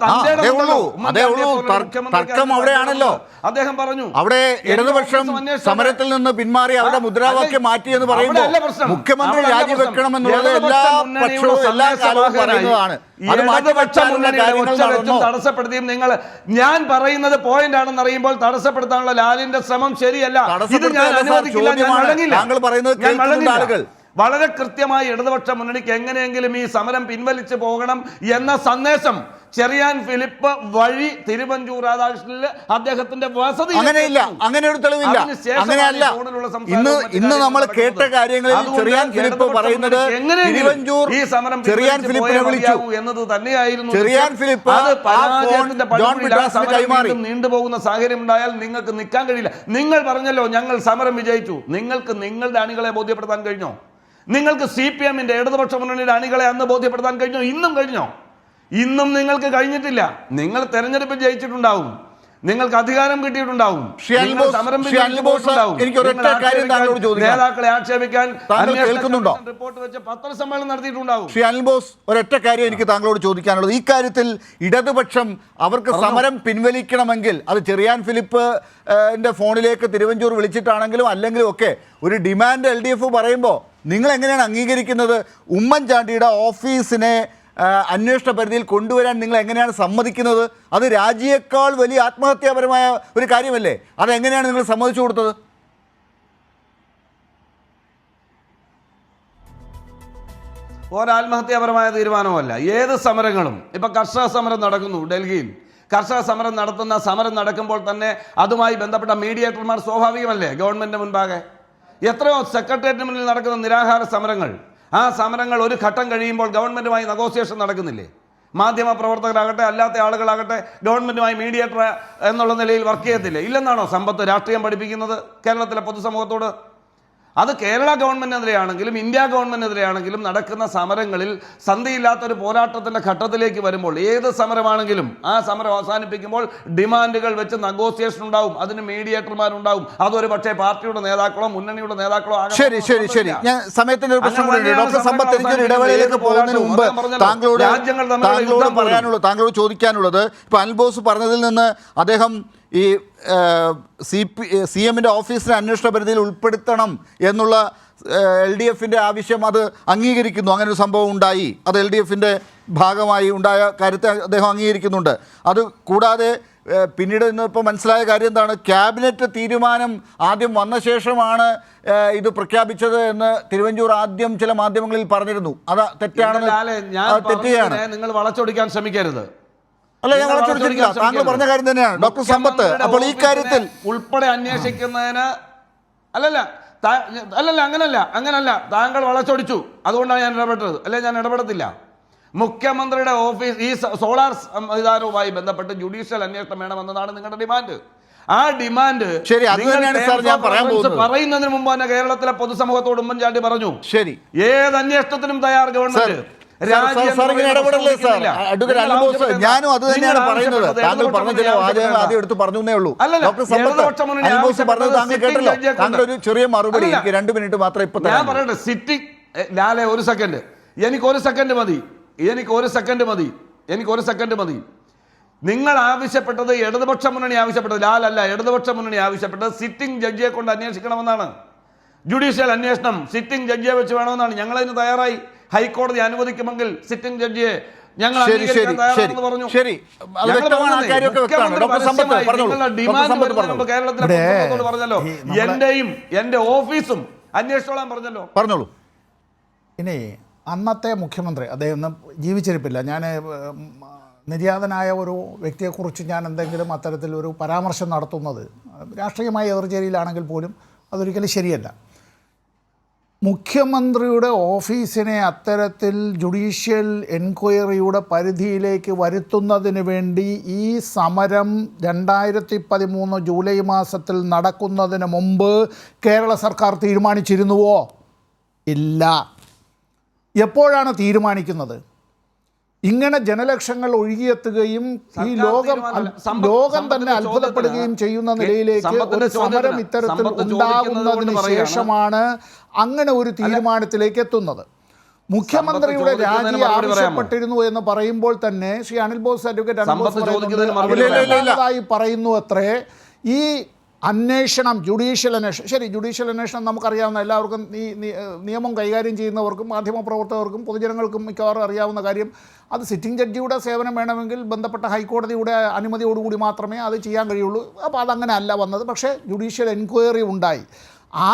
Speaker 2: തർക്കം അവിടെയാണല്ലോ.
Speaker 5: അദ്ദേഹം പറഞ്ഞു
Speaker 2: അവിടെ ഇടതുപക്ഷം സമരത്തിൽ നിന്ന് പിന്മാറി അവരുടെ മുദ്രാവാക്യം മാറ്റി എന്ന് പറയുമ്പോൾ മുഖ്യമന്ത്രി രാജിവെക്കണമെന്നുള്ളത് എല്ലാ പക്ഷവും എല്ലാ കാലവും പറയുന്നതാണ്.
Speaker 5: തടസ്സപ്പെടുത്തിയും നിങ്ങൾ ഞാൻ പറയുന്നത് പോയിന്റ് ആണെന്ന് അറിയുമ്പോൾ തടസ്സപ്പെടുത്താനുള്ള ലാലിന്റെ ശ്രമം ശരിയല്ല. ഇത് ഞാൻ അനുവദിക്കില്ല. ഞാൻ മടങ്ങില്ല. വളരെ കൃത്യമായി ഇടതുപക്ഷ മുന്നണിക്ക് എങ്ങനെയെങ്കിലും ഈ സമരം പിൻവലിച്ചു പോകണം എന്ന സന്ദേശം ചെറിയാൻ ഫിലിപ്പ് വഴി തിരുവഞ്ചൂർ രാധാകൃഷ്ണനിൽ അദ്ദേഹത്തിന്റെ വസതി
Speaker 2: അങ്ങനെയില്ല, അങ്ങനെ ഒരു തെളിവില്ല. അങ്ങനെയല്ല. ഇന്ന് നമ്മൾ കേട്ട കാര്യങ്ങളിൽ ചെറിയാൻ ഫിലിപ്പ് പറയുന്നത് തിരുവഞ്ചൂർ ചെറിയാൻ ഫിലിപ്പിനെ വിളിച്ചു
Speaker 5: എന്നത് തന്നെയായിരുന്നു.
Speaker 2: ചെറിയാൻ ഫിലിപ്പ്
Speaker 5: നീണ്ടുപോകുന്ന സാഹചര്യം ഉണ്ടായാൽ നിങ്ങൾക്ക് നിൽക്കാൻ കഴിയില്ല. നിങ്ങൾ പറഞ്ഞല്ലോ ഞങ്ങൾ സമരം വിജയിച്ചു. നിങ്ങൾക്ക് നിങ്ങളുടെ അണികളെ ബോധ്യപ്പെടുത്താൻ കഴിഞ്ഞോ? നിങ്ങൾക്ക് CPMന്റെ ഇടതുപക്ഷ മുന്നണിയുടെ അണികളെ അന്ന് ബോധ്യപ്പെടുത്താൻ കഴിഞ്ഞോ? ഇന്നും കഴിഞ്ഞോ? ഇന്നും നിങ്ങൾക്ക് കഴിഞ്ഞിട്ടില്ല. നിങ്ങൾ തെരഞ്ഞെടുപ്പിൽ ജയിച്ചിട്ടുണ്ടാവും, നിങ്ങൾക്ക് അധികാരം കിട്ടിയിട്ടുണ്ടാവും, നേതാക്കളെ ആക്ഷേപിക്കാൻ റിപ്പോർട്ട് വെച്ച് പത്രസമ്മേളനം നടത്തിയിട്ടുണ്ടാവും.
Speaker 2: ശ്രീ അനിൽ ബോസ്, ഒരൊറ്റ കാര്യം എനിക്ക് താങ്കളോട് ചോദിക്കാനുള്ളത്, ഈ കാര്യത്തിൽ ഇടതുപക്ഷം അവർക്ക് സമരം പിൻവലിക്കണമെങ്കിൽ അത് ചെറിയാൻ ഫിലിപ്പ് ഫോണിലേക്ക് തിരുവഞ്ചൂർ വിളിച്ചിട്ടാണെങ്കിലും അല്ലെങ്കിലും ഒക്കെ ഒരു ഡിമാൻഡ് LDF പറയുമ്പോൾ നിങ്ങൾ എങ്ങനെയാണ് അംഗീകരിക്കുന്നത്? ഉമ്മൻചാണ്ടിയുടെ ഓഫീസിനെ അന്വേഷണ പരിധിയിൽ കൊണ്ടുവരാൻ നിങ്ങൾ എങ്ങനെയാണ് സമ്മതിക്കുന്നത്? അത് രാജിയേക്കാൾ വലിയ ആത്മഹത്യാപരമായ ഒരു കാര്യമല്ലേ? അതെങ്ങനെയാണ് നിങ്ങൾ സമ്മതിച്ചു കൊടുത്തത്?
Speaker 5: ഒരാത്മഹത്യാപരമായ തീരുമാനമല്ല. ഏത് സമരങ്ങളും, ഇപ്പം കർഷക സമരം നടക്കുന്നു ഡൽഹിയിൽ, കർഷക സമരം നടക്കുമ്പോൾ തന്നെ അതുമായി ബന്ധപ്പെട്ട മീഡിയേറ്റർമാർ സ്വാഭാവികമല്ലേ ഗവൺമെന്റിന് മുൻപാകെ? എത്രയോ സെക്രട്ടേറിയറ്റിന് മുന്നിൽ നടക്കുന്ന നിരാഹാര സമരങ്ങൾ, ആ സമരങ്ങൾ ഒരു ഘട്ടം കഴിയുമ്പോൾ ഗവൺമെന്റുമായി നെഗോസിയേഷൻ നടക്കുന്നില്ലേ? മാധ്യമ പ്രവർത്തകരാകട്ടെ അല്ലാത്ത ആളുകളാകട്ടെ ഗവൺമെന്റുമായി മീഡിയേറ്റർ എന്നുള്ള നിലയിൽ വർക്ക് ചെയ്യത്തില്ലേ? ഇല്ലെന്നാണോ സമ്പത്ത് രാഷ്ട്രീയം പഠിപ്പിക്കുന്നത് കേരളത്തിലെ പൊതുസമൂഹത്തോട്? അത് കേരള ഗവൺമെന്റിനെതിരെയാണെങ്കിലും ഇന്ത്യ ഗവൺമെന്റിനെതിരെയാണെങ്കിലും നടക്കുന്ന സമരങ്ങളിൽ സന്ധിയില്ലാത്തൊരു പോരാട്ടത്തിന്റെ ഘട്ടത്തിലേക്ക് വരുമ്പോൾ ഏത് സമരമാണെങ്കിലും ആ സമരം അവസാനിപ്പിക്കുമ്പോൾ ഡിമാൻഡുകൾ വെച്ച് നെഗോസിയേഷൻ ഉണ്ടാവും, അതിന് മീഡിയേറ്റർമാരുണ്ടാവും. അതൊരു പക്ഷേ പാർട്ടിയുടെ നേതാക്കളോ മുന്നണിയുടെ നേതാക്കളോ ആകാം.
Speaker 2: ശരി ശരി ശരി, ഞാൻ സമയത്തിന്റെ ഒരു പ്രശ്നം കൂടി ഡോക്ടർ സമ്പത്ത്, എനിക്കൊരു ഇടവേളയിലേക്ക് പോകുന്നതിന് മുമ്പ് താങ്കളോട് ചോദിക്കാനുള്ളത്, ഇപ്പൊ അനിൽ ബോസ് പറഞ്ഞതിൽ നിന്ന് അദ്ദേഹം ഈ CMന്റെ ഓഫീസിനെ അന്വേഷണ പരിധിയിൽ ഉൾപ്പെടുത്തണം എന്നുള്ള LDFന്റെ ആവശ്യം അത് അംഗീകരിക്കുന്നു. അങ്ങനെ ഒരു സംഭവം ഉണ്ടായി, അത് LDFന്റെ ഭാഗമായി ഉണ്ടായ കാര്യത്തെ അദ്ദേഹം അംഗീകരിക്കുന്നുണ്ട്. അത് കൂടാതെ പിന്നീട് ഇന്നിപ്പോൾ മനസ്സിലായ കാര്യം എന്താണ്? ക്യാബിനറ്റ് തീരുമാനം ആദ്യം വന്ന ശേഷമാണ് ഇത് പ്രഖ്യാപിച്ചത് എന്ന് തിരുവഞ്ചൂർ ആദ്യം ചില മാധ്യമങ്ങളിൽ പറഞ്ഞിരുന്നു. അത് തെറ്റാണെന്ന് തെറ്റുകയാണ്.
Speaker 5: നിങ്ങൾ വളച്ചൊടിക്കാൻ ശ്രമിക്കരുത്.
Speaker 2: അല്ല, ഞാൻ വളച്ചൊടിച്ചിട്ടില്ല. താങ്കൾ പറഞ്ഞ കാര്യം തന്നെയാണ് ഡോക്ടർ സമ്പത്ത്. അപ്പോൾ ഈ കാര്യത്തിൽ
Speaker 5: ഉൾപ്പെടെ അന്വേഷിക്കുന്നതിന് അങ്ങനല്ല താങ്കൾ വളച്ചൊടിച്ചു, അതുകൊണ്ടാണ് ഞാൻ ഇടപെട്ടത്. അല്ലെ, ഞാൻ ഇടപെടത്തില്ല. മുഖ്യമന്ത്രിയുടെ ഓഫീസ് ഈ സോളാർ സംവിധാനവുമായി ബന്ധപ്പെട്ട് ജുഡീഷ്യൽ അന്വേഷണം വേണമെന്നതാണ് നിങ്ങളുടെ ഡിമാൻഡ്. ആ ഡിമാൻഡ്
Speaker 2: ശരി, അത് തന്നെയാണ് സാർ ഞാൻ പറയാൻ പോകുന്നത്.
Speaker 5: പറയുന്നതിന് മുമ്പ് തന്നെ കേരളത്തിലെ പൊതുസമൂഹത്തോട് ഉമ്മൻചാണ്ടി പറഞ്ഞു,
Speaker 2: ശരി,
Speaker 5: ഏത് അന്വേഷണത്തിനും തയ്യാർ ഗവൺമെന്റ്.
Speaker 2: ഞാനും അത് തന്നെയാണ് പറയുന്നത്. താങ്കൾ പറഞ്ഞ ചില വാചകങ്ങൾ ആദ്യം എടുത്ത് പറഞ്ഞേ ഉള്ളൂ. ഡോക്ടർ സമ്പത്ത് അൽബോസ് പറഞ്ഞത് താങ്കൾ കേട്ടല്ലോ. താങ്കൾ ഒരു ചെറിയ മറുപടി, എനിക്ക് 2 മിനിറ്റ് മാത്രം ഇപ്പൊ
Speaker 5: ഞാൻ പറയട്ടെ. സിറ്റിംഗ് ലാലെ ഒരു സെക്കൻഡ്, എനിക്കൊരു സെക്കൻഡ് മതി. നിങ്ങൾ ആവശ്യപ്പെട്ടത്, ഇടതുപക്ഷ മുന്നണി ആവശ്യപ്പെട്ടത്, ലാലല്ല, ഇടതുപക്ഷ മുന്നണി ആവശ്യപ്പെട്ടത് സിറ്റിംഗ് ജഡ്ജിയെ കൊണ്ട് അന്വേഷിക്കണമെന്നാണ്. ജുഡീഷ്യൽ അന്വേഷണം സിറ്റിംഗ് ജഡ്ജിയെ വെച്ച് വേണമെന്നാണ്. ഞങ്ങളതിന് തയ്യാറായി. ഹൈക്കോടതി അനുവദിക്കുമെങ്കിൽ സിറ്റിംഗ് ജഡ്ജിയെ ഞങ്ങൾ പറഞ്ഞു. പറഞ്ഞല്ലോ, എന്റെയും എന്റെ ഓഫീസും അന്വേഷിച്ചോളാൻ പറഞ്ഞല്ലോ.
Speaker 4: ഇനി അന്നത്തെ മുഖ്യമന്ത്രി, അദ്ദേഹം ജീവിച്ചിരിപ്പില്ല, ഞാൻ നിര്യാതനായ ഒരു വ്യക്തിയെക്കുറിച്ച് ഞാൻ എന്തെങ്കിലും അത്തരത്തിൽ ഒരു പരാമർശം നടത്തുന്നത് രാഷ്ട്രീയമായ എതിർചേരിയിലാണെങ്കിൽ പോലും അതൊരിക്കലും ശരിയല്ല. മുഖ്യമന്ത്രിയുടെ ഓഫീസിനെ അത്തരത്തിൽ ജുഡീഷ്യൽ എൻക്വയറിയുടെ പരിധിയിലേക്ക് വരുത്തുന്നതിന് വേണ്ടി ഈ സമരം 2013 ജൂലൈ മാസത്തിൽ നടക്കുന്നതിന് മുമ്പ് കേരള സർക്കാർ തീരുമാനിച്ചിരുന്നുവോ? ഇല്ല. എപ്പോഴാണ് തീരുമാനിക്കുന്നത്? ഇങ്ങനെ ജനലക്ഷങ്ങൾ ഒഴുകിയെത്തുകയും ഈ ലോകം തന്നെ അത്ഭുതപ്പെടുകയും ചെയ്യുന്ന നിലയിലേക്ക് ഒരു സമരം ഇത്തരത്തിൽ ഉണ്ടാകുന്നതിന് ശേഷമാണ് അങ്ങനെ ഒരു തീരുമാനത്തിലേക്ക് എത്തുന്നത്. മുഖ്യമന്ത്രിയുടെ രാജി ആവശ്യപ്പെട്ടിരുന്നു എന്ന് പറയുമ്പോൾ തന്നെ Shri Anil boss, advocate Anil boss പറയുന്നു അത്രേ. ഈ അന്വേഷണം, ജുഡീഷ്യൽ അന്വേഷണം, ശരി, ജുഡീഷ്യൽ അന്വേഷണം നമുക്കറിയാവുന്ന, എല്ലാവർക്കും ഈ നിയമം കൈകാര്യം ചെയ്യുന്നവർക്കും മാധ്യമപ്രവർത്തകർക്കും പൊതുജനങ്ങൾക്കും മിക്കവാറും അറിയാവുന്ന കാര്യം, അത് സിറ്റിംഗ് ജഡ്ജിയുടെ സേവനം വേണമെങ്കിൽ ബന്ധപ്പെട്ട ഹൈക്കോടതിയുടെ അനുമതിയോടുകൂടി മാത്രമേ അത് ചെയ്യാൻ കഴിയുള്ളൂ. അപ്പോൾ അതങ്ങനെ അല്ല വന്നത്. പക്ഷേ ജുഡീഷ്യൽ എൻക്വയറി ഉണ്ടായി. ആ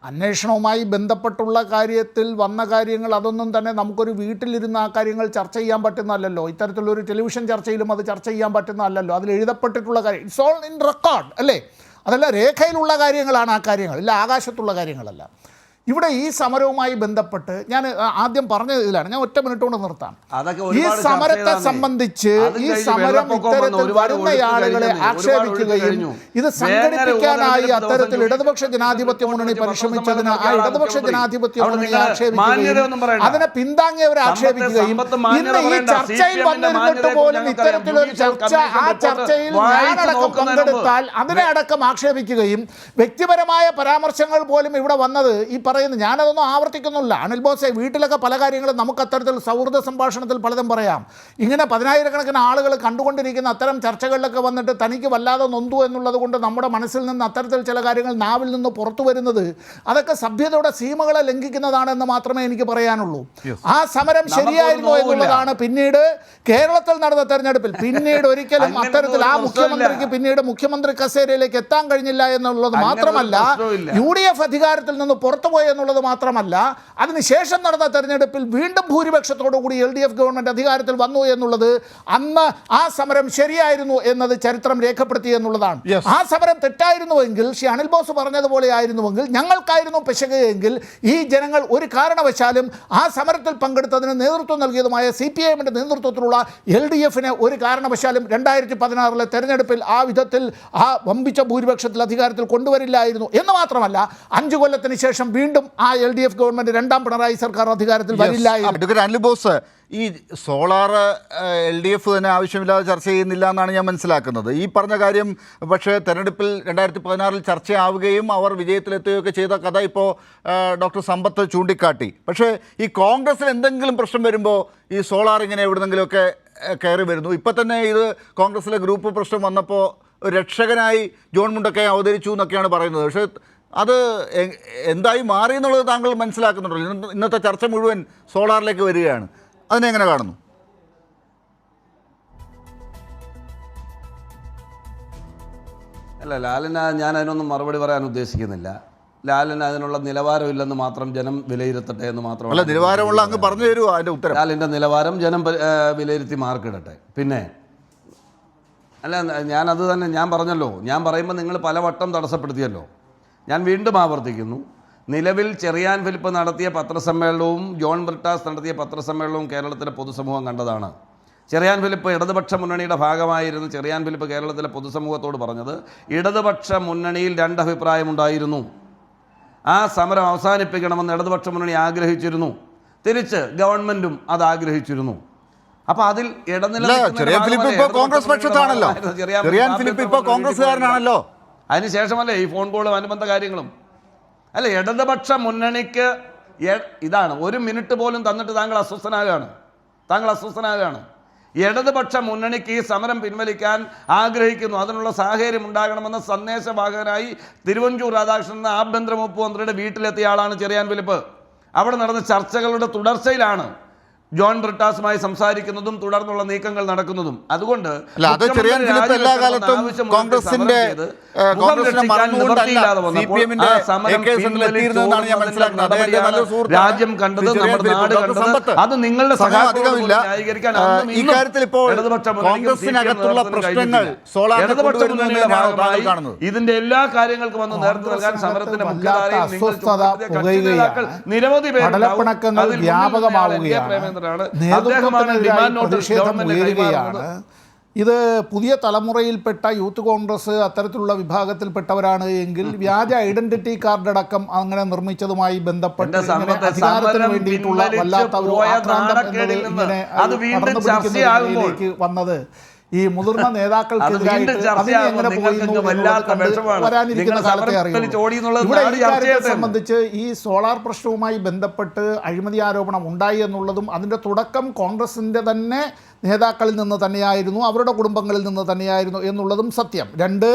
Speaker 4: അന്വേഷണവുമായി ബന്ധപ്പെട്ടുള്ള കാര്യത്തിൽ വന്ന കാര്യങ്ങൾ അതൊന്നും തന്നെ നമുക്കൊരു വീട്ടിലിരുന്ന് ആ കാര്യങ്ങൾ ചർച്ച ചെയ്യാൻ പറ്റുന്നതല്ലല്ലോ. ഇത്തരത്തിലൊരു ടെലിവിഷൻ ചർച്ചയിലും അത് ചർച്ച ചെയ്യാൻ പറ്റുന്നതല്ലല്ലോ. അതിൽ എഴുതപ്പെട്ടിട്ടുള്ള കാര്യം ഇറ്റ്സ് ഓൾ ഇൻ റെക്കോർഡ് അല്ലേ? അതല്ല, രേഖയിലുള്ള കാര്യങ്ങളാണ് ആ കാര്യങ്ങൾ, ഇല്ല ആകാശത്തുള്ള കാര്യങ്ങളല്ല. ഇവിടെ ഈ സമരവുമായി ബന്ധപ്പെട്ട് ഞാൻ ആദ്യം പറഞ്ഞ ഇതിലാണ്, ഞാൻ 1 മിനിറ്റ് കൊണ്ട് നിർത്താം. ഈ സമരത്തെ സംബന്ധിച്ച് ഈ സമരം ഇത്തരത്തിൽ വരുന്ന ആളുകളെ ആക്ഷേപിക്കുകയും ഇത് സംഘടിപ്പിക്കാനായി അത്തരത്തിൽ ഇടതുപക്ഷ ജനാധിപത്യ മുന്നണി പരിശ്രമിച്ചതിന് ആ ഇടതുപക്ഷ ജനാധിപത്യ മുന്നണി ആക്ഷേപിക്കുകയും അതിനെ പിന്താങ്ങിയവരെ ആക്ഷേപിക്കുകയും ഇന്ന് ഈ ചർച്ചയിൽ വന്നിരുന്നിട്ട് പോലും ഇത്തരത്തിലൊരു ചർച്ച, ആ ചർച്ചയിൽ ഞാനടക്കം പങ്കെടുത്താൽ അതിനെ അടക്കം ആക്ഷേപിക്കുകയും വ്യക്തിപരമായ പരാമർശങ്ങൾ പോലും ഇവിടെ വന്നത് ഈ ഞാനതൊന്നും ആവർത്തിക്കുന്നില്ല. അനിൽ ബോസെ, വീട്ടിലൊക്കെ പല കാര്യങ്ങളും നമുക്ക് അത്തരത്തിൽ സൗഹൃദ സംഭാഷണത്തിൽ പലതും പറയാം. ഇങ്ങനെ 10,000-കണക്കിന് ആളുകൾ കണ്ടുകൊണ്ടിരിക്കുന്ന അത്തരം ചർച്ചകളിലൊക്കെ വന്നിട്ട് തനിക്ക് വല്ലാതെ നൊന്തു എന്നുള്ളത് കൊണ്ട് നമ്മുടെ മനസ്സിൽ നിന്ന് അത്തരത്തിൽ ചില കാര്യങ്ങൾ നാവിൽ നിന്ന് പുറത്തു വരുന്നത് അതൊക്കെ സഭ്യതയുടെ സീമകളെ ലംഘിക്കുന്നതാണെന്ന് മാത്രമേ എനിക്ക് പറയാനുള്ളൂ. ആ സമരം ശരിയായിരുന്നു എന്നുള്ളതാണ് പിന്നീട് കേരളത്തിൽ നടന്ന തെരഞ്ഞെടുപ്പിൽ പിന്നീട് ഒരിക്കലും അത്തരത്തിൽ ആ മുഖ്യമന്ത്രിക്ക് പിന്നീട് മുഖ്യമന്ത്രി കസേരയിലേക്ക് എത്താൻ കഴിഞ്ഞില്ല എന്നുള്ളത് മാത്രമല്ല, UDF അധികാരത്തിൽ നിന്ന് പുറത്തുപോയ എന്നുള്ളത് മാത്രമല്ല, അതിനുശേഷം നടന്ന തെരഞ്ഞെടുപ്പിൽ വീണ്ടും ഭൂരിപക്ഷത്തോടുകൂടി LDF ഗവൺമെൻറ് അധികാരത്തിൽ വന്നു എന്നുള്ളത് അന്ന് ആ സമരം ശരിയായിരുന്നു എന്നത് ചരിത്രം രേഖപ്പെടുത്തി എന്നുള്ളതാണ്. ആ സമരം തെറ്റായിരുന്നുവെങ്കിൽ, ശ്രീ അനിൽ ബോസ് പറഞ്ഞതുപോലെ ആയിരുന്നുവെങ്കിൽ, ഞങ്ങൾക്കായിരുന്നു പിശകെങ്കിൽ ഈ ജനങ്ങൾ ഒരു കാരണവശാലും ആ സമരത്തിൽ പങ്കെടുത്തതിന് നേതൃത്വം നൽകിയതുമായ CPIMന്റെ നേതൃത്വത്തിലുള്ള LDFനെ ഒരു കാരണവശാലും 2016 തെരഞ്ഞെടുപ്പിൽ ആ വിധത്തിൽ ആ വമ്പിച്ച ഭൂരിപക്ഷത്തിൽ അധികാരത്തിൽ കൊണ്ടുവരില്ലായിരുന്നു എന്ന് മാത്രമല്ല, 5 കൊല്ലത്തിന് ശേഷം വീണ്ടും ആ LDF ഗവൺമെന്റ്, 2ാം പിണറായി സർക്കാർ അധികാരത്തിൽ വരില്ലായിരുന്നു.
Speaker 2: അനിൽ ബോസ്, ഈ സോളാർ LDF തന്നെ ആവശ്യമില്ലാതെ ചർച്ച ചെയ്യുന്നില്ല എന്നാണ് ഞാൻ മനസ്സിലാക്കുന്നത്. ഈ പറഞ്ഞ കാര്യം പക്ഷേ തെരഞ്ഞെടുപ്പിൽ 2016 ചർച്ചയാവുകയും അവർ വിജയത്തിലെത്തുകയൊക്കെ ചെയ്ത കഥ ഇപ്പോൾ ഡോക്ടർ സമ്പത്ത് ചൂണ്ടിക്കാട്ടി. പക്ഷേ ഈ കോൺഗ്രസിൽ എന്തെങ്കിലും പ്രശ്നം വരുമ്പോൾ ഈ സോളാർ ഇങ്ങനെ എവിടെന്നെങ്കിലുമൊക്കെ കയറി വരുന്നു. ഇപ്പം തന്നെ ഇത് കോൺഗ്രസിലെ ഗ്രൂപ്പ് പ്രശ്നം വന്നപ്പോൾ രക്ഷകനായി ജോൺ മുണ്ടക്കയെ അവതരിച്ചു എന്നൊക്കെയാണ് പറയുന്നത്. പക്ഷേ അത് എന്തായി മാറി എന്നുള്ളത് താങ്കൾ മനസ്സിലാക്കുന്നുണ്ടല്ലോ. ഇന്നത്തെ ചർച്ച മുഴുവൻ സോളാറിലേക്ക് വരികയാണ്. അതിനെങ്ങനെ കാണുന്നു?
Speaker 5: അല്ല, ലാലിന് ഞാൻ അതിനൊന്നും മറുപടി പറയാൻ ഉദ്ദേശിക്കുന്നില്ല. ലാലിന് അതിനുള്ള നിലവാരമില്ലെന്ന് മാത്രം ജനം വിലയിരുത്തട്ടെ എന്ന് മാത്രമല്ല.
Speaker 2: നിലവാരമുള്ള അങ്ങ് പറഞ്ഞു തരുമോ അതിൻ്റെ ഉത്തരം?
Speaker 5: ലാലിൻ്റെ നിലവാരം ജനം വിലയിരുത്തി മാർക്കിടട്ടെ. പിന്നെ അല്ല, ഞാനത് തന്നെ ഞാൻ പറഞ്ഞല്ലോ. ഞാൻ പറയുമ്പോൾ നിങ്ങൾ പലവട്ടം തടസ്സപ്പെടുത്തിയല്ലോ. ഞാൻ വീണ്ടും ആവർത്തിക്കുന്നു, നിലവിൽ ചെറിയാൻ ഫിലിപ്പ് നടത്തിയ പത്രസമ്മേളനവും ജോൺ ബ്രിട്ടാസ് നടത്തിയ പത്രസമ്മേളനവും കേരളത്തിലെ പൊതുസമൂഹം കണ്ടതാണ്. ചെറിയാൻ ഫിലിപ്പ് ഇടതുപക്ഷ മുന്നണിയുടെ ഭാഗമായിരുന്നു. ചെറിയാൻ ഫിലിപ്പ് കേരളത്തിലെ പൊതുസമൂഹത്തോട് പറഞ്ഞത് ഇടതുപക്ഷ മുന്നണിയിൽ രണ്ടഭിപ്രായമുണ്ടായിരുന്നു. ആ സമരം അവസാനിപ്പിക്കണമെന്ന് ഇടതുപക്ഷ മുന്നണി ആഗ്രഹിച്ചിരുന്നു. തിരിച്ച് ഗവൺമെൻറ്റും അത് ആഗ്രഹിച്ചിരുന്നു. അപ്പോൾ അതിൽ
Speaker 2: ചെറിയാൻ ഫിലിപ്പ് ഇപ്പോൾ കോൺഗ്രസ് പക്ഷത്താണല്ലോ. ചെറിയാൻ ഫിലിപ്പ് ഇപ്പോൾ കോൺഗ്രസ്സുകാരനാണല്ലോ.
Speaker 5: അതിനുശേഷമല്ലേ ഈ ഫോൺ കോളും അനുബന്ധ കാര്യങ്ങളും. അല്ല, ഇടതുപക്ഷ മുന്നണിക്ക് ഇതാണ്. 1 മിനിറ്റ് പോലും തന്നിട്ട് താങ്കൾ അസ്വസ്ഥനാകാണ്. ഇടതുപക്ഷ മുന്നണിക്ക് ഈ സമരം പിൻവലിക്കാൻ ആഗ്രഹിക്കുന്നു, അതിനുള്ള സാഹചര്യം ഉണ്ടാകണമെന്ന സന്ദേശവാഹകനായി തിരുവഞ്ചൂർ രാധാകൃഷ്ണൻ എന്ന ആഭ്യന്തര വകുപ്പ് മന്ത്രിയുടെ വീട്ടിലെത്തിയ ആളാണ് ചെറിയാൻ ഫിലിപ്പ്. അവിടെ നടന്ന ചർച്ചകളുടെ തുടർച്ചയിലാണ് ജോൺ ബ്രിട്ടാസുമായി സംസാരിക്കുന്നതും തുടർന്നുള്ള നീക്കങ്ങൾ നടക്കുന്നതും. അതുകൊണ്ട്
Speaker 2: എല്ലാ കാലത്തും കോൺഗ്രസിന്റെ
Speaker 5: രാജ്യം കണ്ടത്, നമ്മുടെ നാട് കണ്ടത്, അത് നിങ്ങളുടെ ന്യായീകരിക്കാൻ ഇതിന്റെ എല്ലാ കാര്യങ്ങൾക്കും വന്ന് നേതൃത്വം നൽകാൻ സമരത്തിന് നിരവധി പേര്
Speaker 4: ഇത് പുതിയ തലമുറയിൽപ്പെട്ട യൂത്ത് കോൺഗ്രസ് അത്തരത്തിലുള്ള വിഭാഗത്തിൽപ്പെട്ടവരാണ് എങ്കിൽ വ്യാജ ഐഡന്റിറ്റി കാർഡ് അടക്കം അങ്ങനെ നിർമ്മിച്ചതുമായി ബന്ധപ്പെട്ട് അധികാരത്തിന് വേണ്ടിയിട്ടുള്ള വല്ലാത്ത ഒരു ആക്രാന്തം ഇങ്ങനെ കടന്നുപിടിക്കുന്നതിലേക്ക് വന്നത് ഈ മുതിർന്ന നേതാക്കൾക്കെതിരായിട്ട് വരാനിരിക്കുന്ന കാലത്തെ അറിയുന്നു. ഇവിടെ ഈ കാര്യത്തെ സംബന്ധിച്ച് ഈ സോളാർ പ്രശ്നവുമായി ബന്ധപ്പെട്ട് അഴിമതി ആരോപണം ഉണ്ടായി എന്നുള്ളതും അതിൻ്റെ തുടക്കം കോൺഗ്രസിൻ്റെ തന്നെ നേതാക്കളിൽ നിന്ന് തന്നെയായിരുന്നു, അവരുടെ കുടുംബങ്ങളിൽ നിന്ന് തന്നെയായിരുന്നു എന്നുള്ളതും സത്യം. 2,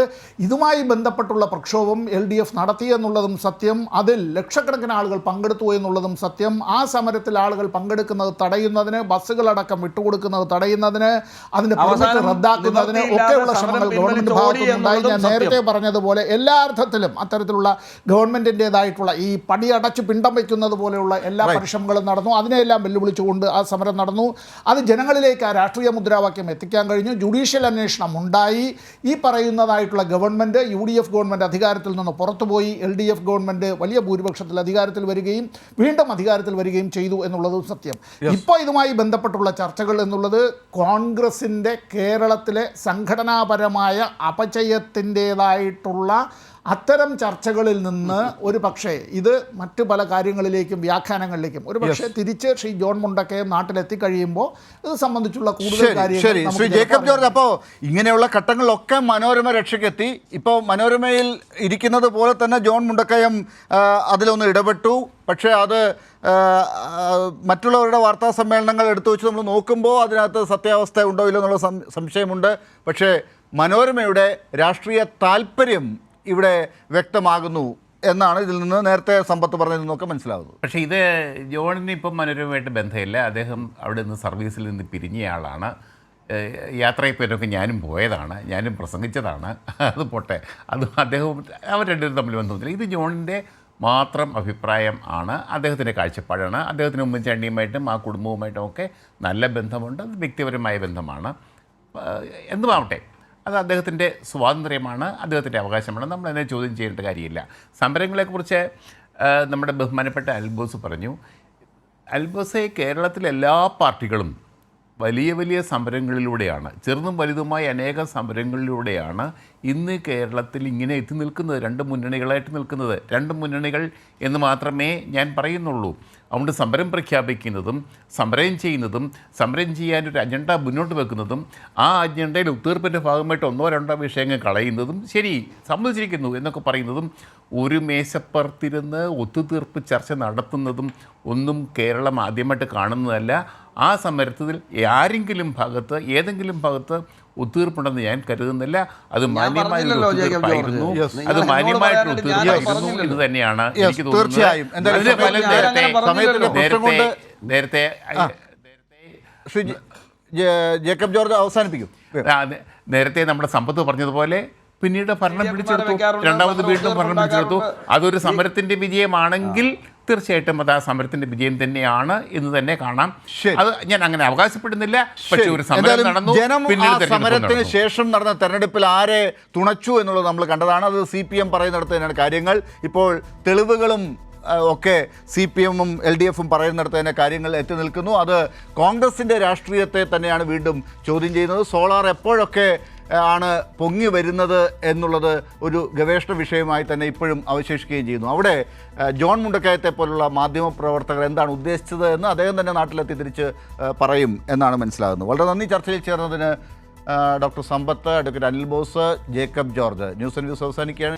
Speaker 4: ഇതുമായി ബന്ധപ്പെട്ടുള്ള പ്രക്ഷോഭം LDF നടത്തി എന്നുള്ളതും സത്യം. അതിൽ ലക്ഷക്കണക്കിന് ആളുകൾ പങ്കെടുത്തു എന്നുള്ളതും സത്യം. ആ സമരത്തിൽ ആളുകൾ പങ്കെടുക്കുന്നത് തടയുന്നതിന്, ബസ്സുകളടക്കം വിട്ടുകൊടുക്കുന്നത് തടയുന്നതിന്, അതിൻ്റെ പെർമിറ്റ് റദ്ദാക്കുന്നതിന് ഒക്കെയുള്ള ശ്രമങ്ങൾ ഗവൺമെൻറ് ഭാഗത്തുനിന്നുണ്ടായി. ഞാൻ നേരത്തെ പറഞ്ഞതുപോലെ എല്ലാ അർത്ഥത്തിലും അത്തരത്തിലുള്ള ഗവൺമെൻറ്റിൻ്റേതായിട്ടുള്ള ഈ പടിയടച്ച് പിണ്ടം വയ്ക്കുന്നത് പോലെയുള്ള എല്ലാ പരിശ്രമങ്ങളും നടന്നു. അതിനെല്ലാം വെല്ലുവിളിച്ചുകൊണ്ട് ആ സമരം നടന്നു. അത് ജനങ്ങളിലേക്ക് രാഷ്ട്രീയ മുദ്രാവാക്യം എത്തിക്കാൻ കഴിഞ്ഞു. ജുഡീഷ്യൽ അന്വേഷണം ഉണ്ടായി. ഈ പറയുന്നതായിട്ടുള്ള ഗവൺമെൻറ്, UDF ഗവൺമെൻറ് അധികാരത്തിൽ നിന്ന് പുറത്തുപോയി. LDF ഗവൺമെൻറ് വലിയ ഭൂരിപക്ഷത്തിൽ അധികാരത്തിൽ വരികയും വീണ്ടും അധികാരത്തിൽ വരികയും ചെയ്തു എന്നുള്ളതും സത്യം. ഇപ്പോൾ ഇതുമായി ബന്ധപ്പെട്ടുള്ള ചർച്ചകൾ എന്നുള്ളത് കോൺഗ്രസിൻ്റെ കേരളത്തിലെ സംഘടനാപരമായ അപചയത്തിൻ്റേതായിട്ടുള്ള അത്തരം ചർച്ചകളിൽ നിന്ന് ഒരു പക്ഷേ ഇത് മറ്റു പല കാര്യങ്ങളിലേക്കും വ്യാഖ്യാനങ്ങളിലേക്കും ഒരു പക്ഷേ തിരിച്ച് ശ്രീ ജോൺ മുണ്ടക്കയം നാട്ടിലെത്തിക്കഴിയുമ്പോൾ ഇത് സംബന്ധിച്ചുള്ള കൂടുതൽ കാര്യങ്ങൾ.
Speaker 2: ശ്രീ ജേക്കബ് ജോർജ്, അപ്പോൾ ഇങ്ങനെയുള്ള ഘട്ടങ്ങളിലൊക്കെ മനോരമ രക്ഷയ്ക്കെത്തി. ഇപ്പോൾ മനോരമയിൽ ഇരിക്കുന്നത് പോലെ തന്നെ ജോൺ മുണ്ടക്കയം അതിലൊന്ന് ഇടപെട്ടു. പക്ഷേ അത് മറ്റുള്ളവരുടെ വാർത്താ സമ്മേളനങ്ങൾ എടുത്തു വെച്ച് നമ്മൾ നോക്കുമ്പോൾ അതിനകത്ത് സത്യാവസ്ഥ ഉണ്ടോ ഇല്ലോ എന്നുള്ള സംശയമുണ്ട്. പക്ഷേ മനോരമയുടെ രാഷ്ട്രീയ താല്പര്യം ഇവിടെ വ്യക്തമാകുന്നു എന്നാണ് ഇതിൽ നിന്ന് നേരത്തെ സമ്പത്ത് പറഞ്ഞതിൽ നിന്നൊക്കെ മനസ്സിലാകുന്നത്.
Speaker 3: പക്ഷേ ഇത് ജോണിന് ഇപ്പം മനോരമയായിട്ട് ബന്ധമില്ല. അദ്ദേഹം അവിടെ നിന്ന് സർവീസിൽ നിന്ന് പിരിഞ്ഞയാളാണ്. യാത്രയപ്പേരൊക്കെ ഞാനും പോയതാണ്, ഞാനും പ്രസംഗിച്ചതാണ്. അത് പോട്ടെ, അത് അദ്ദേഹവും അവർ രണ്ടുപേരും തമ്മിൽ ബന്ധമൊന്നുമില്ല. ഇത് ജോണിൻ്റെ മാത്രം അഭിപ്രായം ആണ്, അദ്ദേഹത്തിൻ്റെ കാഴ്ചപ്പാടാണ്. അദ്ദേഹത്തിന് ഉമ്മൻചാണ്ടിയുമായിട്ടും ആ കുടുംബവുമായിട്ടും ഒക്കെ നല്ല ബന്ധമുണ്ട്. അത് വ്യക്തിപരമായ ബന്ധമാണ്. എന്തുമാവട്ടെ, അത് അദ്ദേഹത്തിൻ്റെ സ്വാതന്ത്ര്യമാണ്, അദ്ദേഹത്തിൻ്റെ അവകാശമാണ്. നമ്മളതിനെ ചോദ്യം ചെയ്യേണ്ട കാര്യമില്ല. സമരങ്ങളെക്കുറിച്ച് നമ്മുടെ ബഹുമാനപ്പെട്ട അൽബോസ് പറഞ്ഞു. അൽബോസെ, കേരളത്തിലെ എല്ലാ പാർട്ടികളും വലിയ വലിയ സമരങ്ങളിലൂടെയാണ്, ചെറുതും വലുതുമായ അനേകം സമരങ്ങളിലൂടെയാണ് ഇന്ന് കേരളത്തിൽ ഇങ്ങനെ എത്തി നിൽക്കുന്നത്, 2 മുന്നണികളായിട്ട് നിൽക്കുന്നത്. 2 മുന്നണികൾ എന്ന് മാത്രമേ ഞാൻ പറയുന്നുള്ളൂ. അതുകൊണ്ട് സമരം പ്രഖ്യാപിക്കുന്നതും സമരം ചെയ്യുന്നതും സമരം ചെയ്യാനൊരു അജണ്ട മുന്നോട്ട് വെക്കുന്നതും ആ അജണ്ടയിൽ ഒത്തുതീർപ്പിൻ്റെ ഭാഗമായിട്ട് 1-2 വിഷയങ്ങൾ കളയുന്നതും ശരി സമ്മതിച്ചിരിക്കുന്നു എന്നൊക്കെ പറയുന്നതും ഒരു മേശപ്പുറത്തിരുന്ന് ഒത്തുതീർപ്പ് ചർച്ച നടത്തുന്നതും ഒന്നും കേരളം ആദ്യമായിട്ട് കാണുന്നതല്ല. ആ സമരത്തിൽ ആരെങ്കിലും ഭാഗത്ത് ഏതെങ്കിലും ഭാഗത്ത് ഒത്തുതീർപ്പുണ്ടെന്ന് ഞാൻ കരുതുന്നില്ല. അത് മാന്യമായിട്ടുള്ള ഒത്തുതീർപ്പായിരുന്നു, അത് മാന്യമായിട്ടുള്ള ഒത്തുതീർപ്പായിരുന്നു എന്ന് തന്നെയാണ് എനിക്ക് തോന്നുന്നത്. അതിന് ഫലം നേരത്തെ
Speaker 2: ജേക്കബ് ജോർജ് അവസാനിപ്പിക്കും.
Speaker 3: നേരത്തെ നമ്മുടെ സമ്പത്ത് പറഞ്ഞതുപോലെ പിന്നീട് ഭരണം പിടിച്ചെടുത്തു, രണ്ടാമത് വീണ്ടും ഭരണം പിടിച്ചെടുത്തു. അതൊരു സമരത്തിൻ്റെ വിജയമാണെങ്കിൽ തീർച്ചയായിട്ടും അത് ആ സമരത്തിൻ്റെ വിജയം തന്നെയാണ് എന്ന് തന്നെ കാണാം. അത് ഞാൻ അങ്ങനെ അവകാശപ്പെടുന്നില്ല. പക്ഷേ ഒരു സമരം നടന്നു,
Speaker 2: സമരത്തിന് ശേഷം നടന്ന തെരഞ്ഞെടുപ്പിൽ ആരെ തുണച്ചു എന്നുള്ളത് നമ്മൾ കണ്ടതാണ്. അത് CPM പറയുന്നിടത്ത് തന്നെയാണ് കാര്യങ്ങൾ. ഇപ്പോൾ തെളിവുകളും ഒക്കെ CPM-ഉം LDF-ഉം പറയുന്നിടത്ത് തന്നെ കാര്യങ്ങൾ എത്തി നിൽക്കുന്നു. അത് കോൺഗ്രസിൻ്റെ രാഷ്ട്രീയത്തെ തന്നെയാണ് വീണ്ടും ചോദ്യം ചെയ്യുന്നത്. സോളാർ എപ്പോഴൊക്കെ ആണ് പൊങ്ങി വരുന്നത് എന്നുള്ളത് ഒരു ഗവേഷണ വിഷയമായി തന്നെ ഇപ്പോഴും അവശേഷിക്കുകയും ചെയ്യുന്നു. അവിടെ ജോൺ മുണ്ടക്കയത്തെ പോലുള്ള മാധ്യമപ്രവർത്തകർ എന്താണ് ഉദ്ദേശിച്ചത് എന്ന് അദ്ദേഹം തന്നെ നാട്ടിലെത്തി തിരിച്ച് പറയും എന്നാണ് മനസ്സിലാകുന്നത്. വളരെ നന്ദി ചർച്ചയിൽ ചേർന്നതിന് doctor Sampath, advocate Anil Bose, Jacob George. News and views അവസാനിക്കുകയാണ്.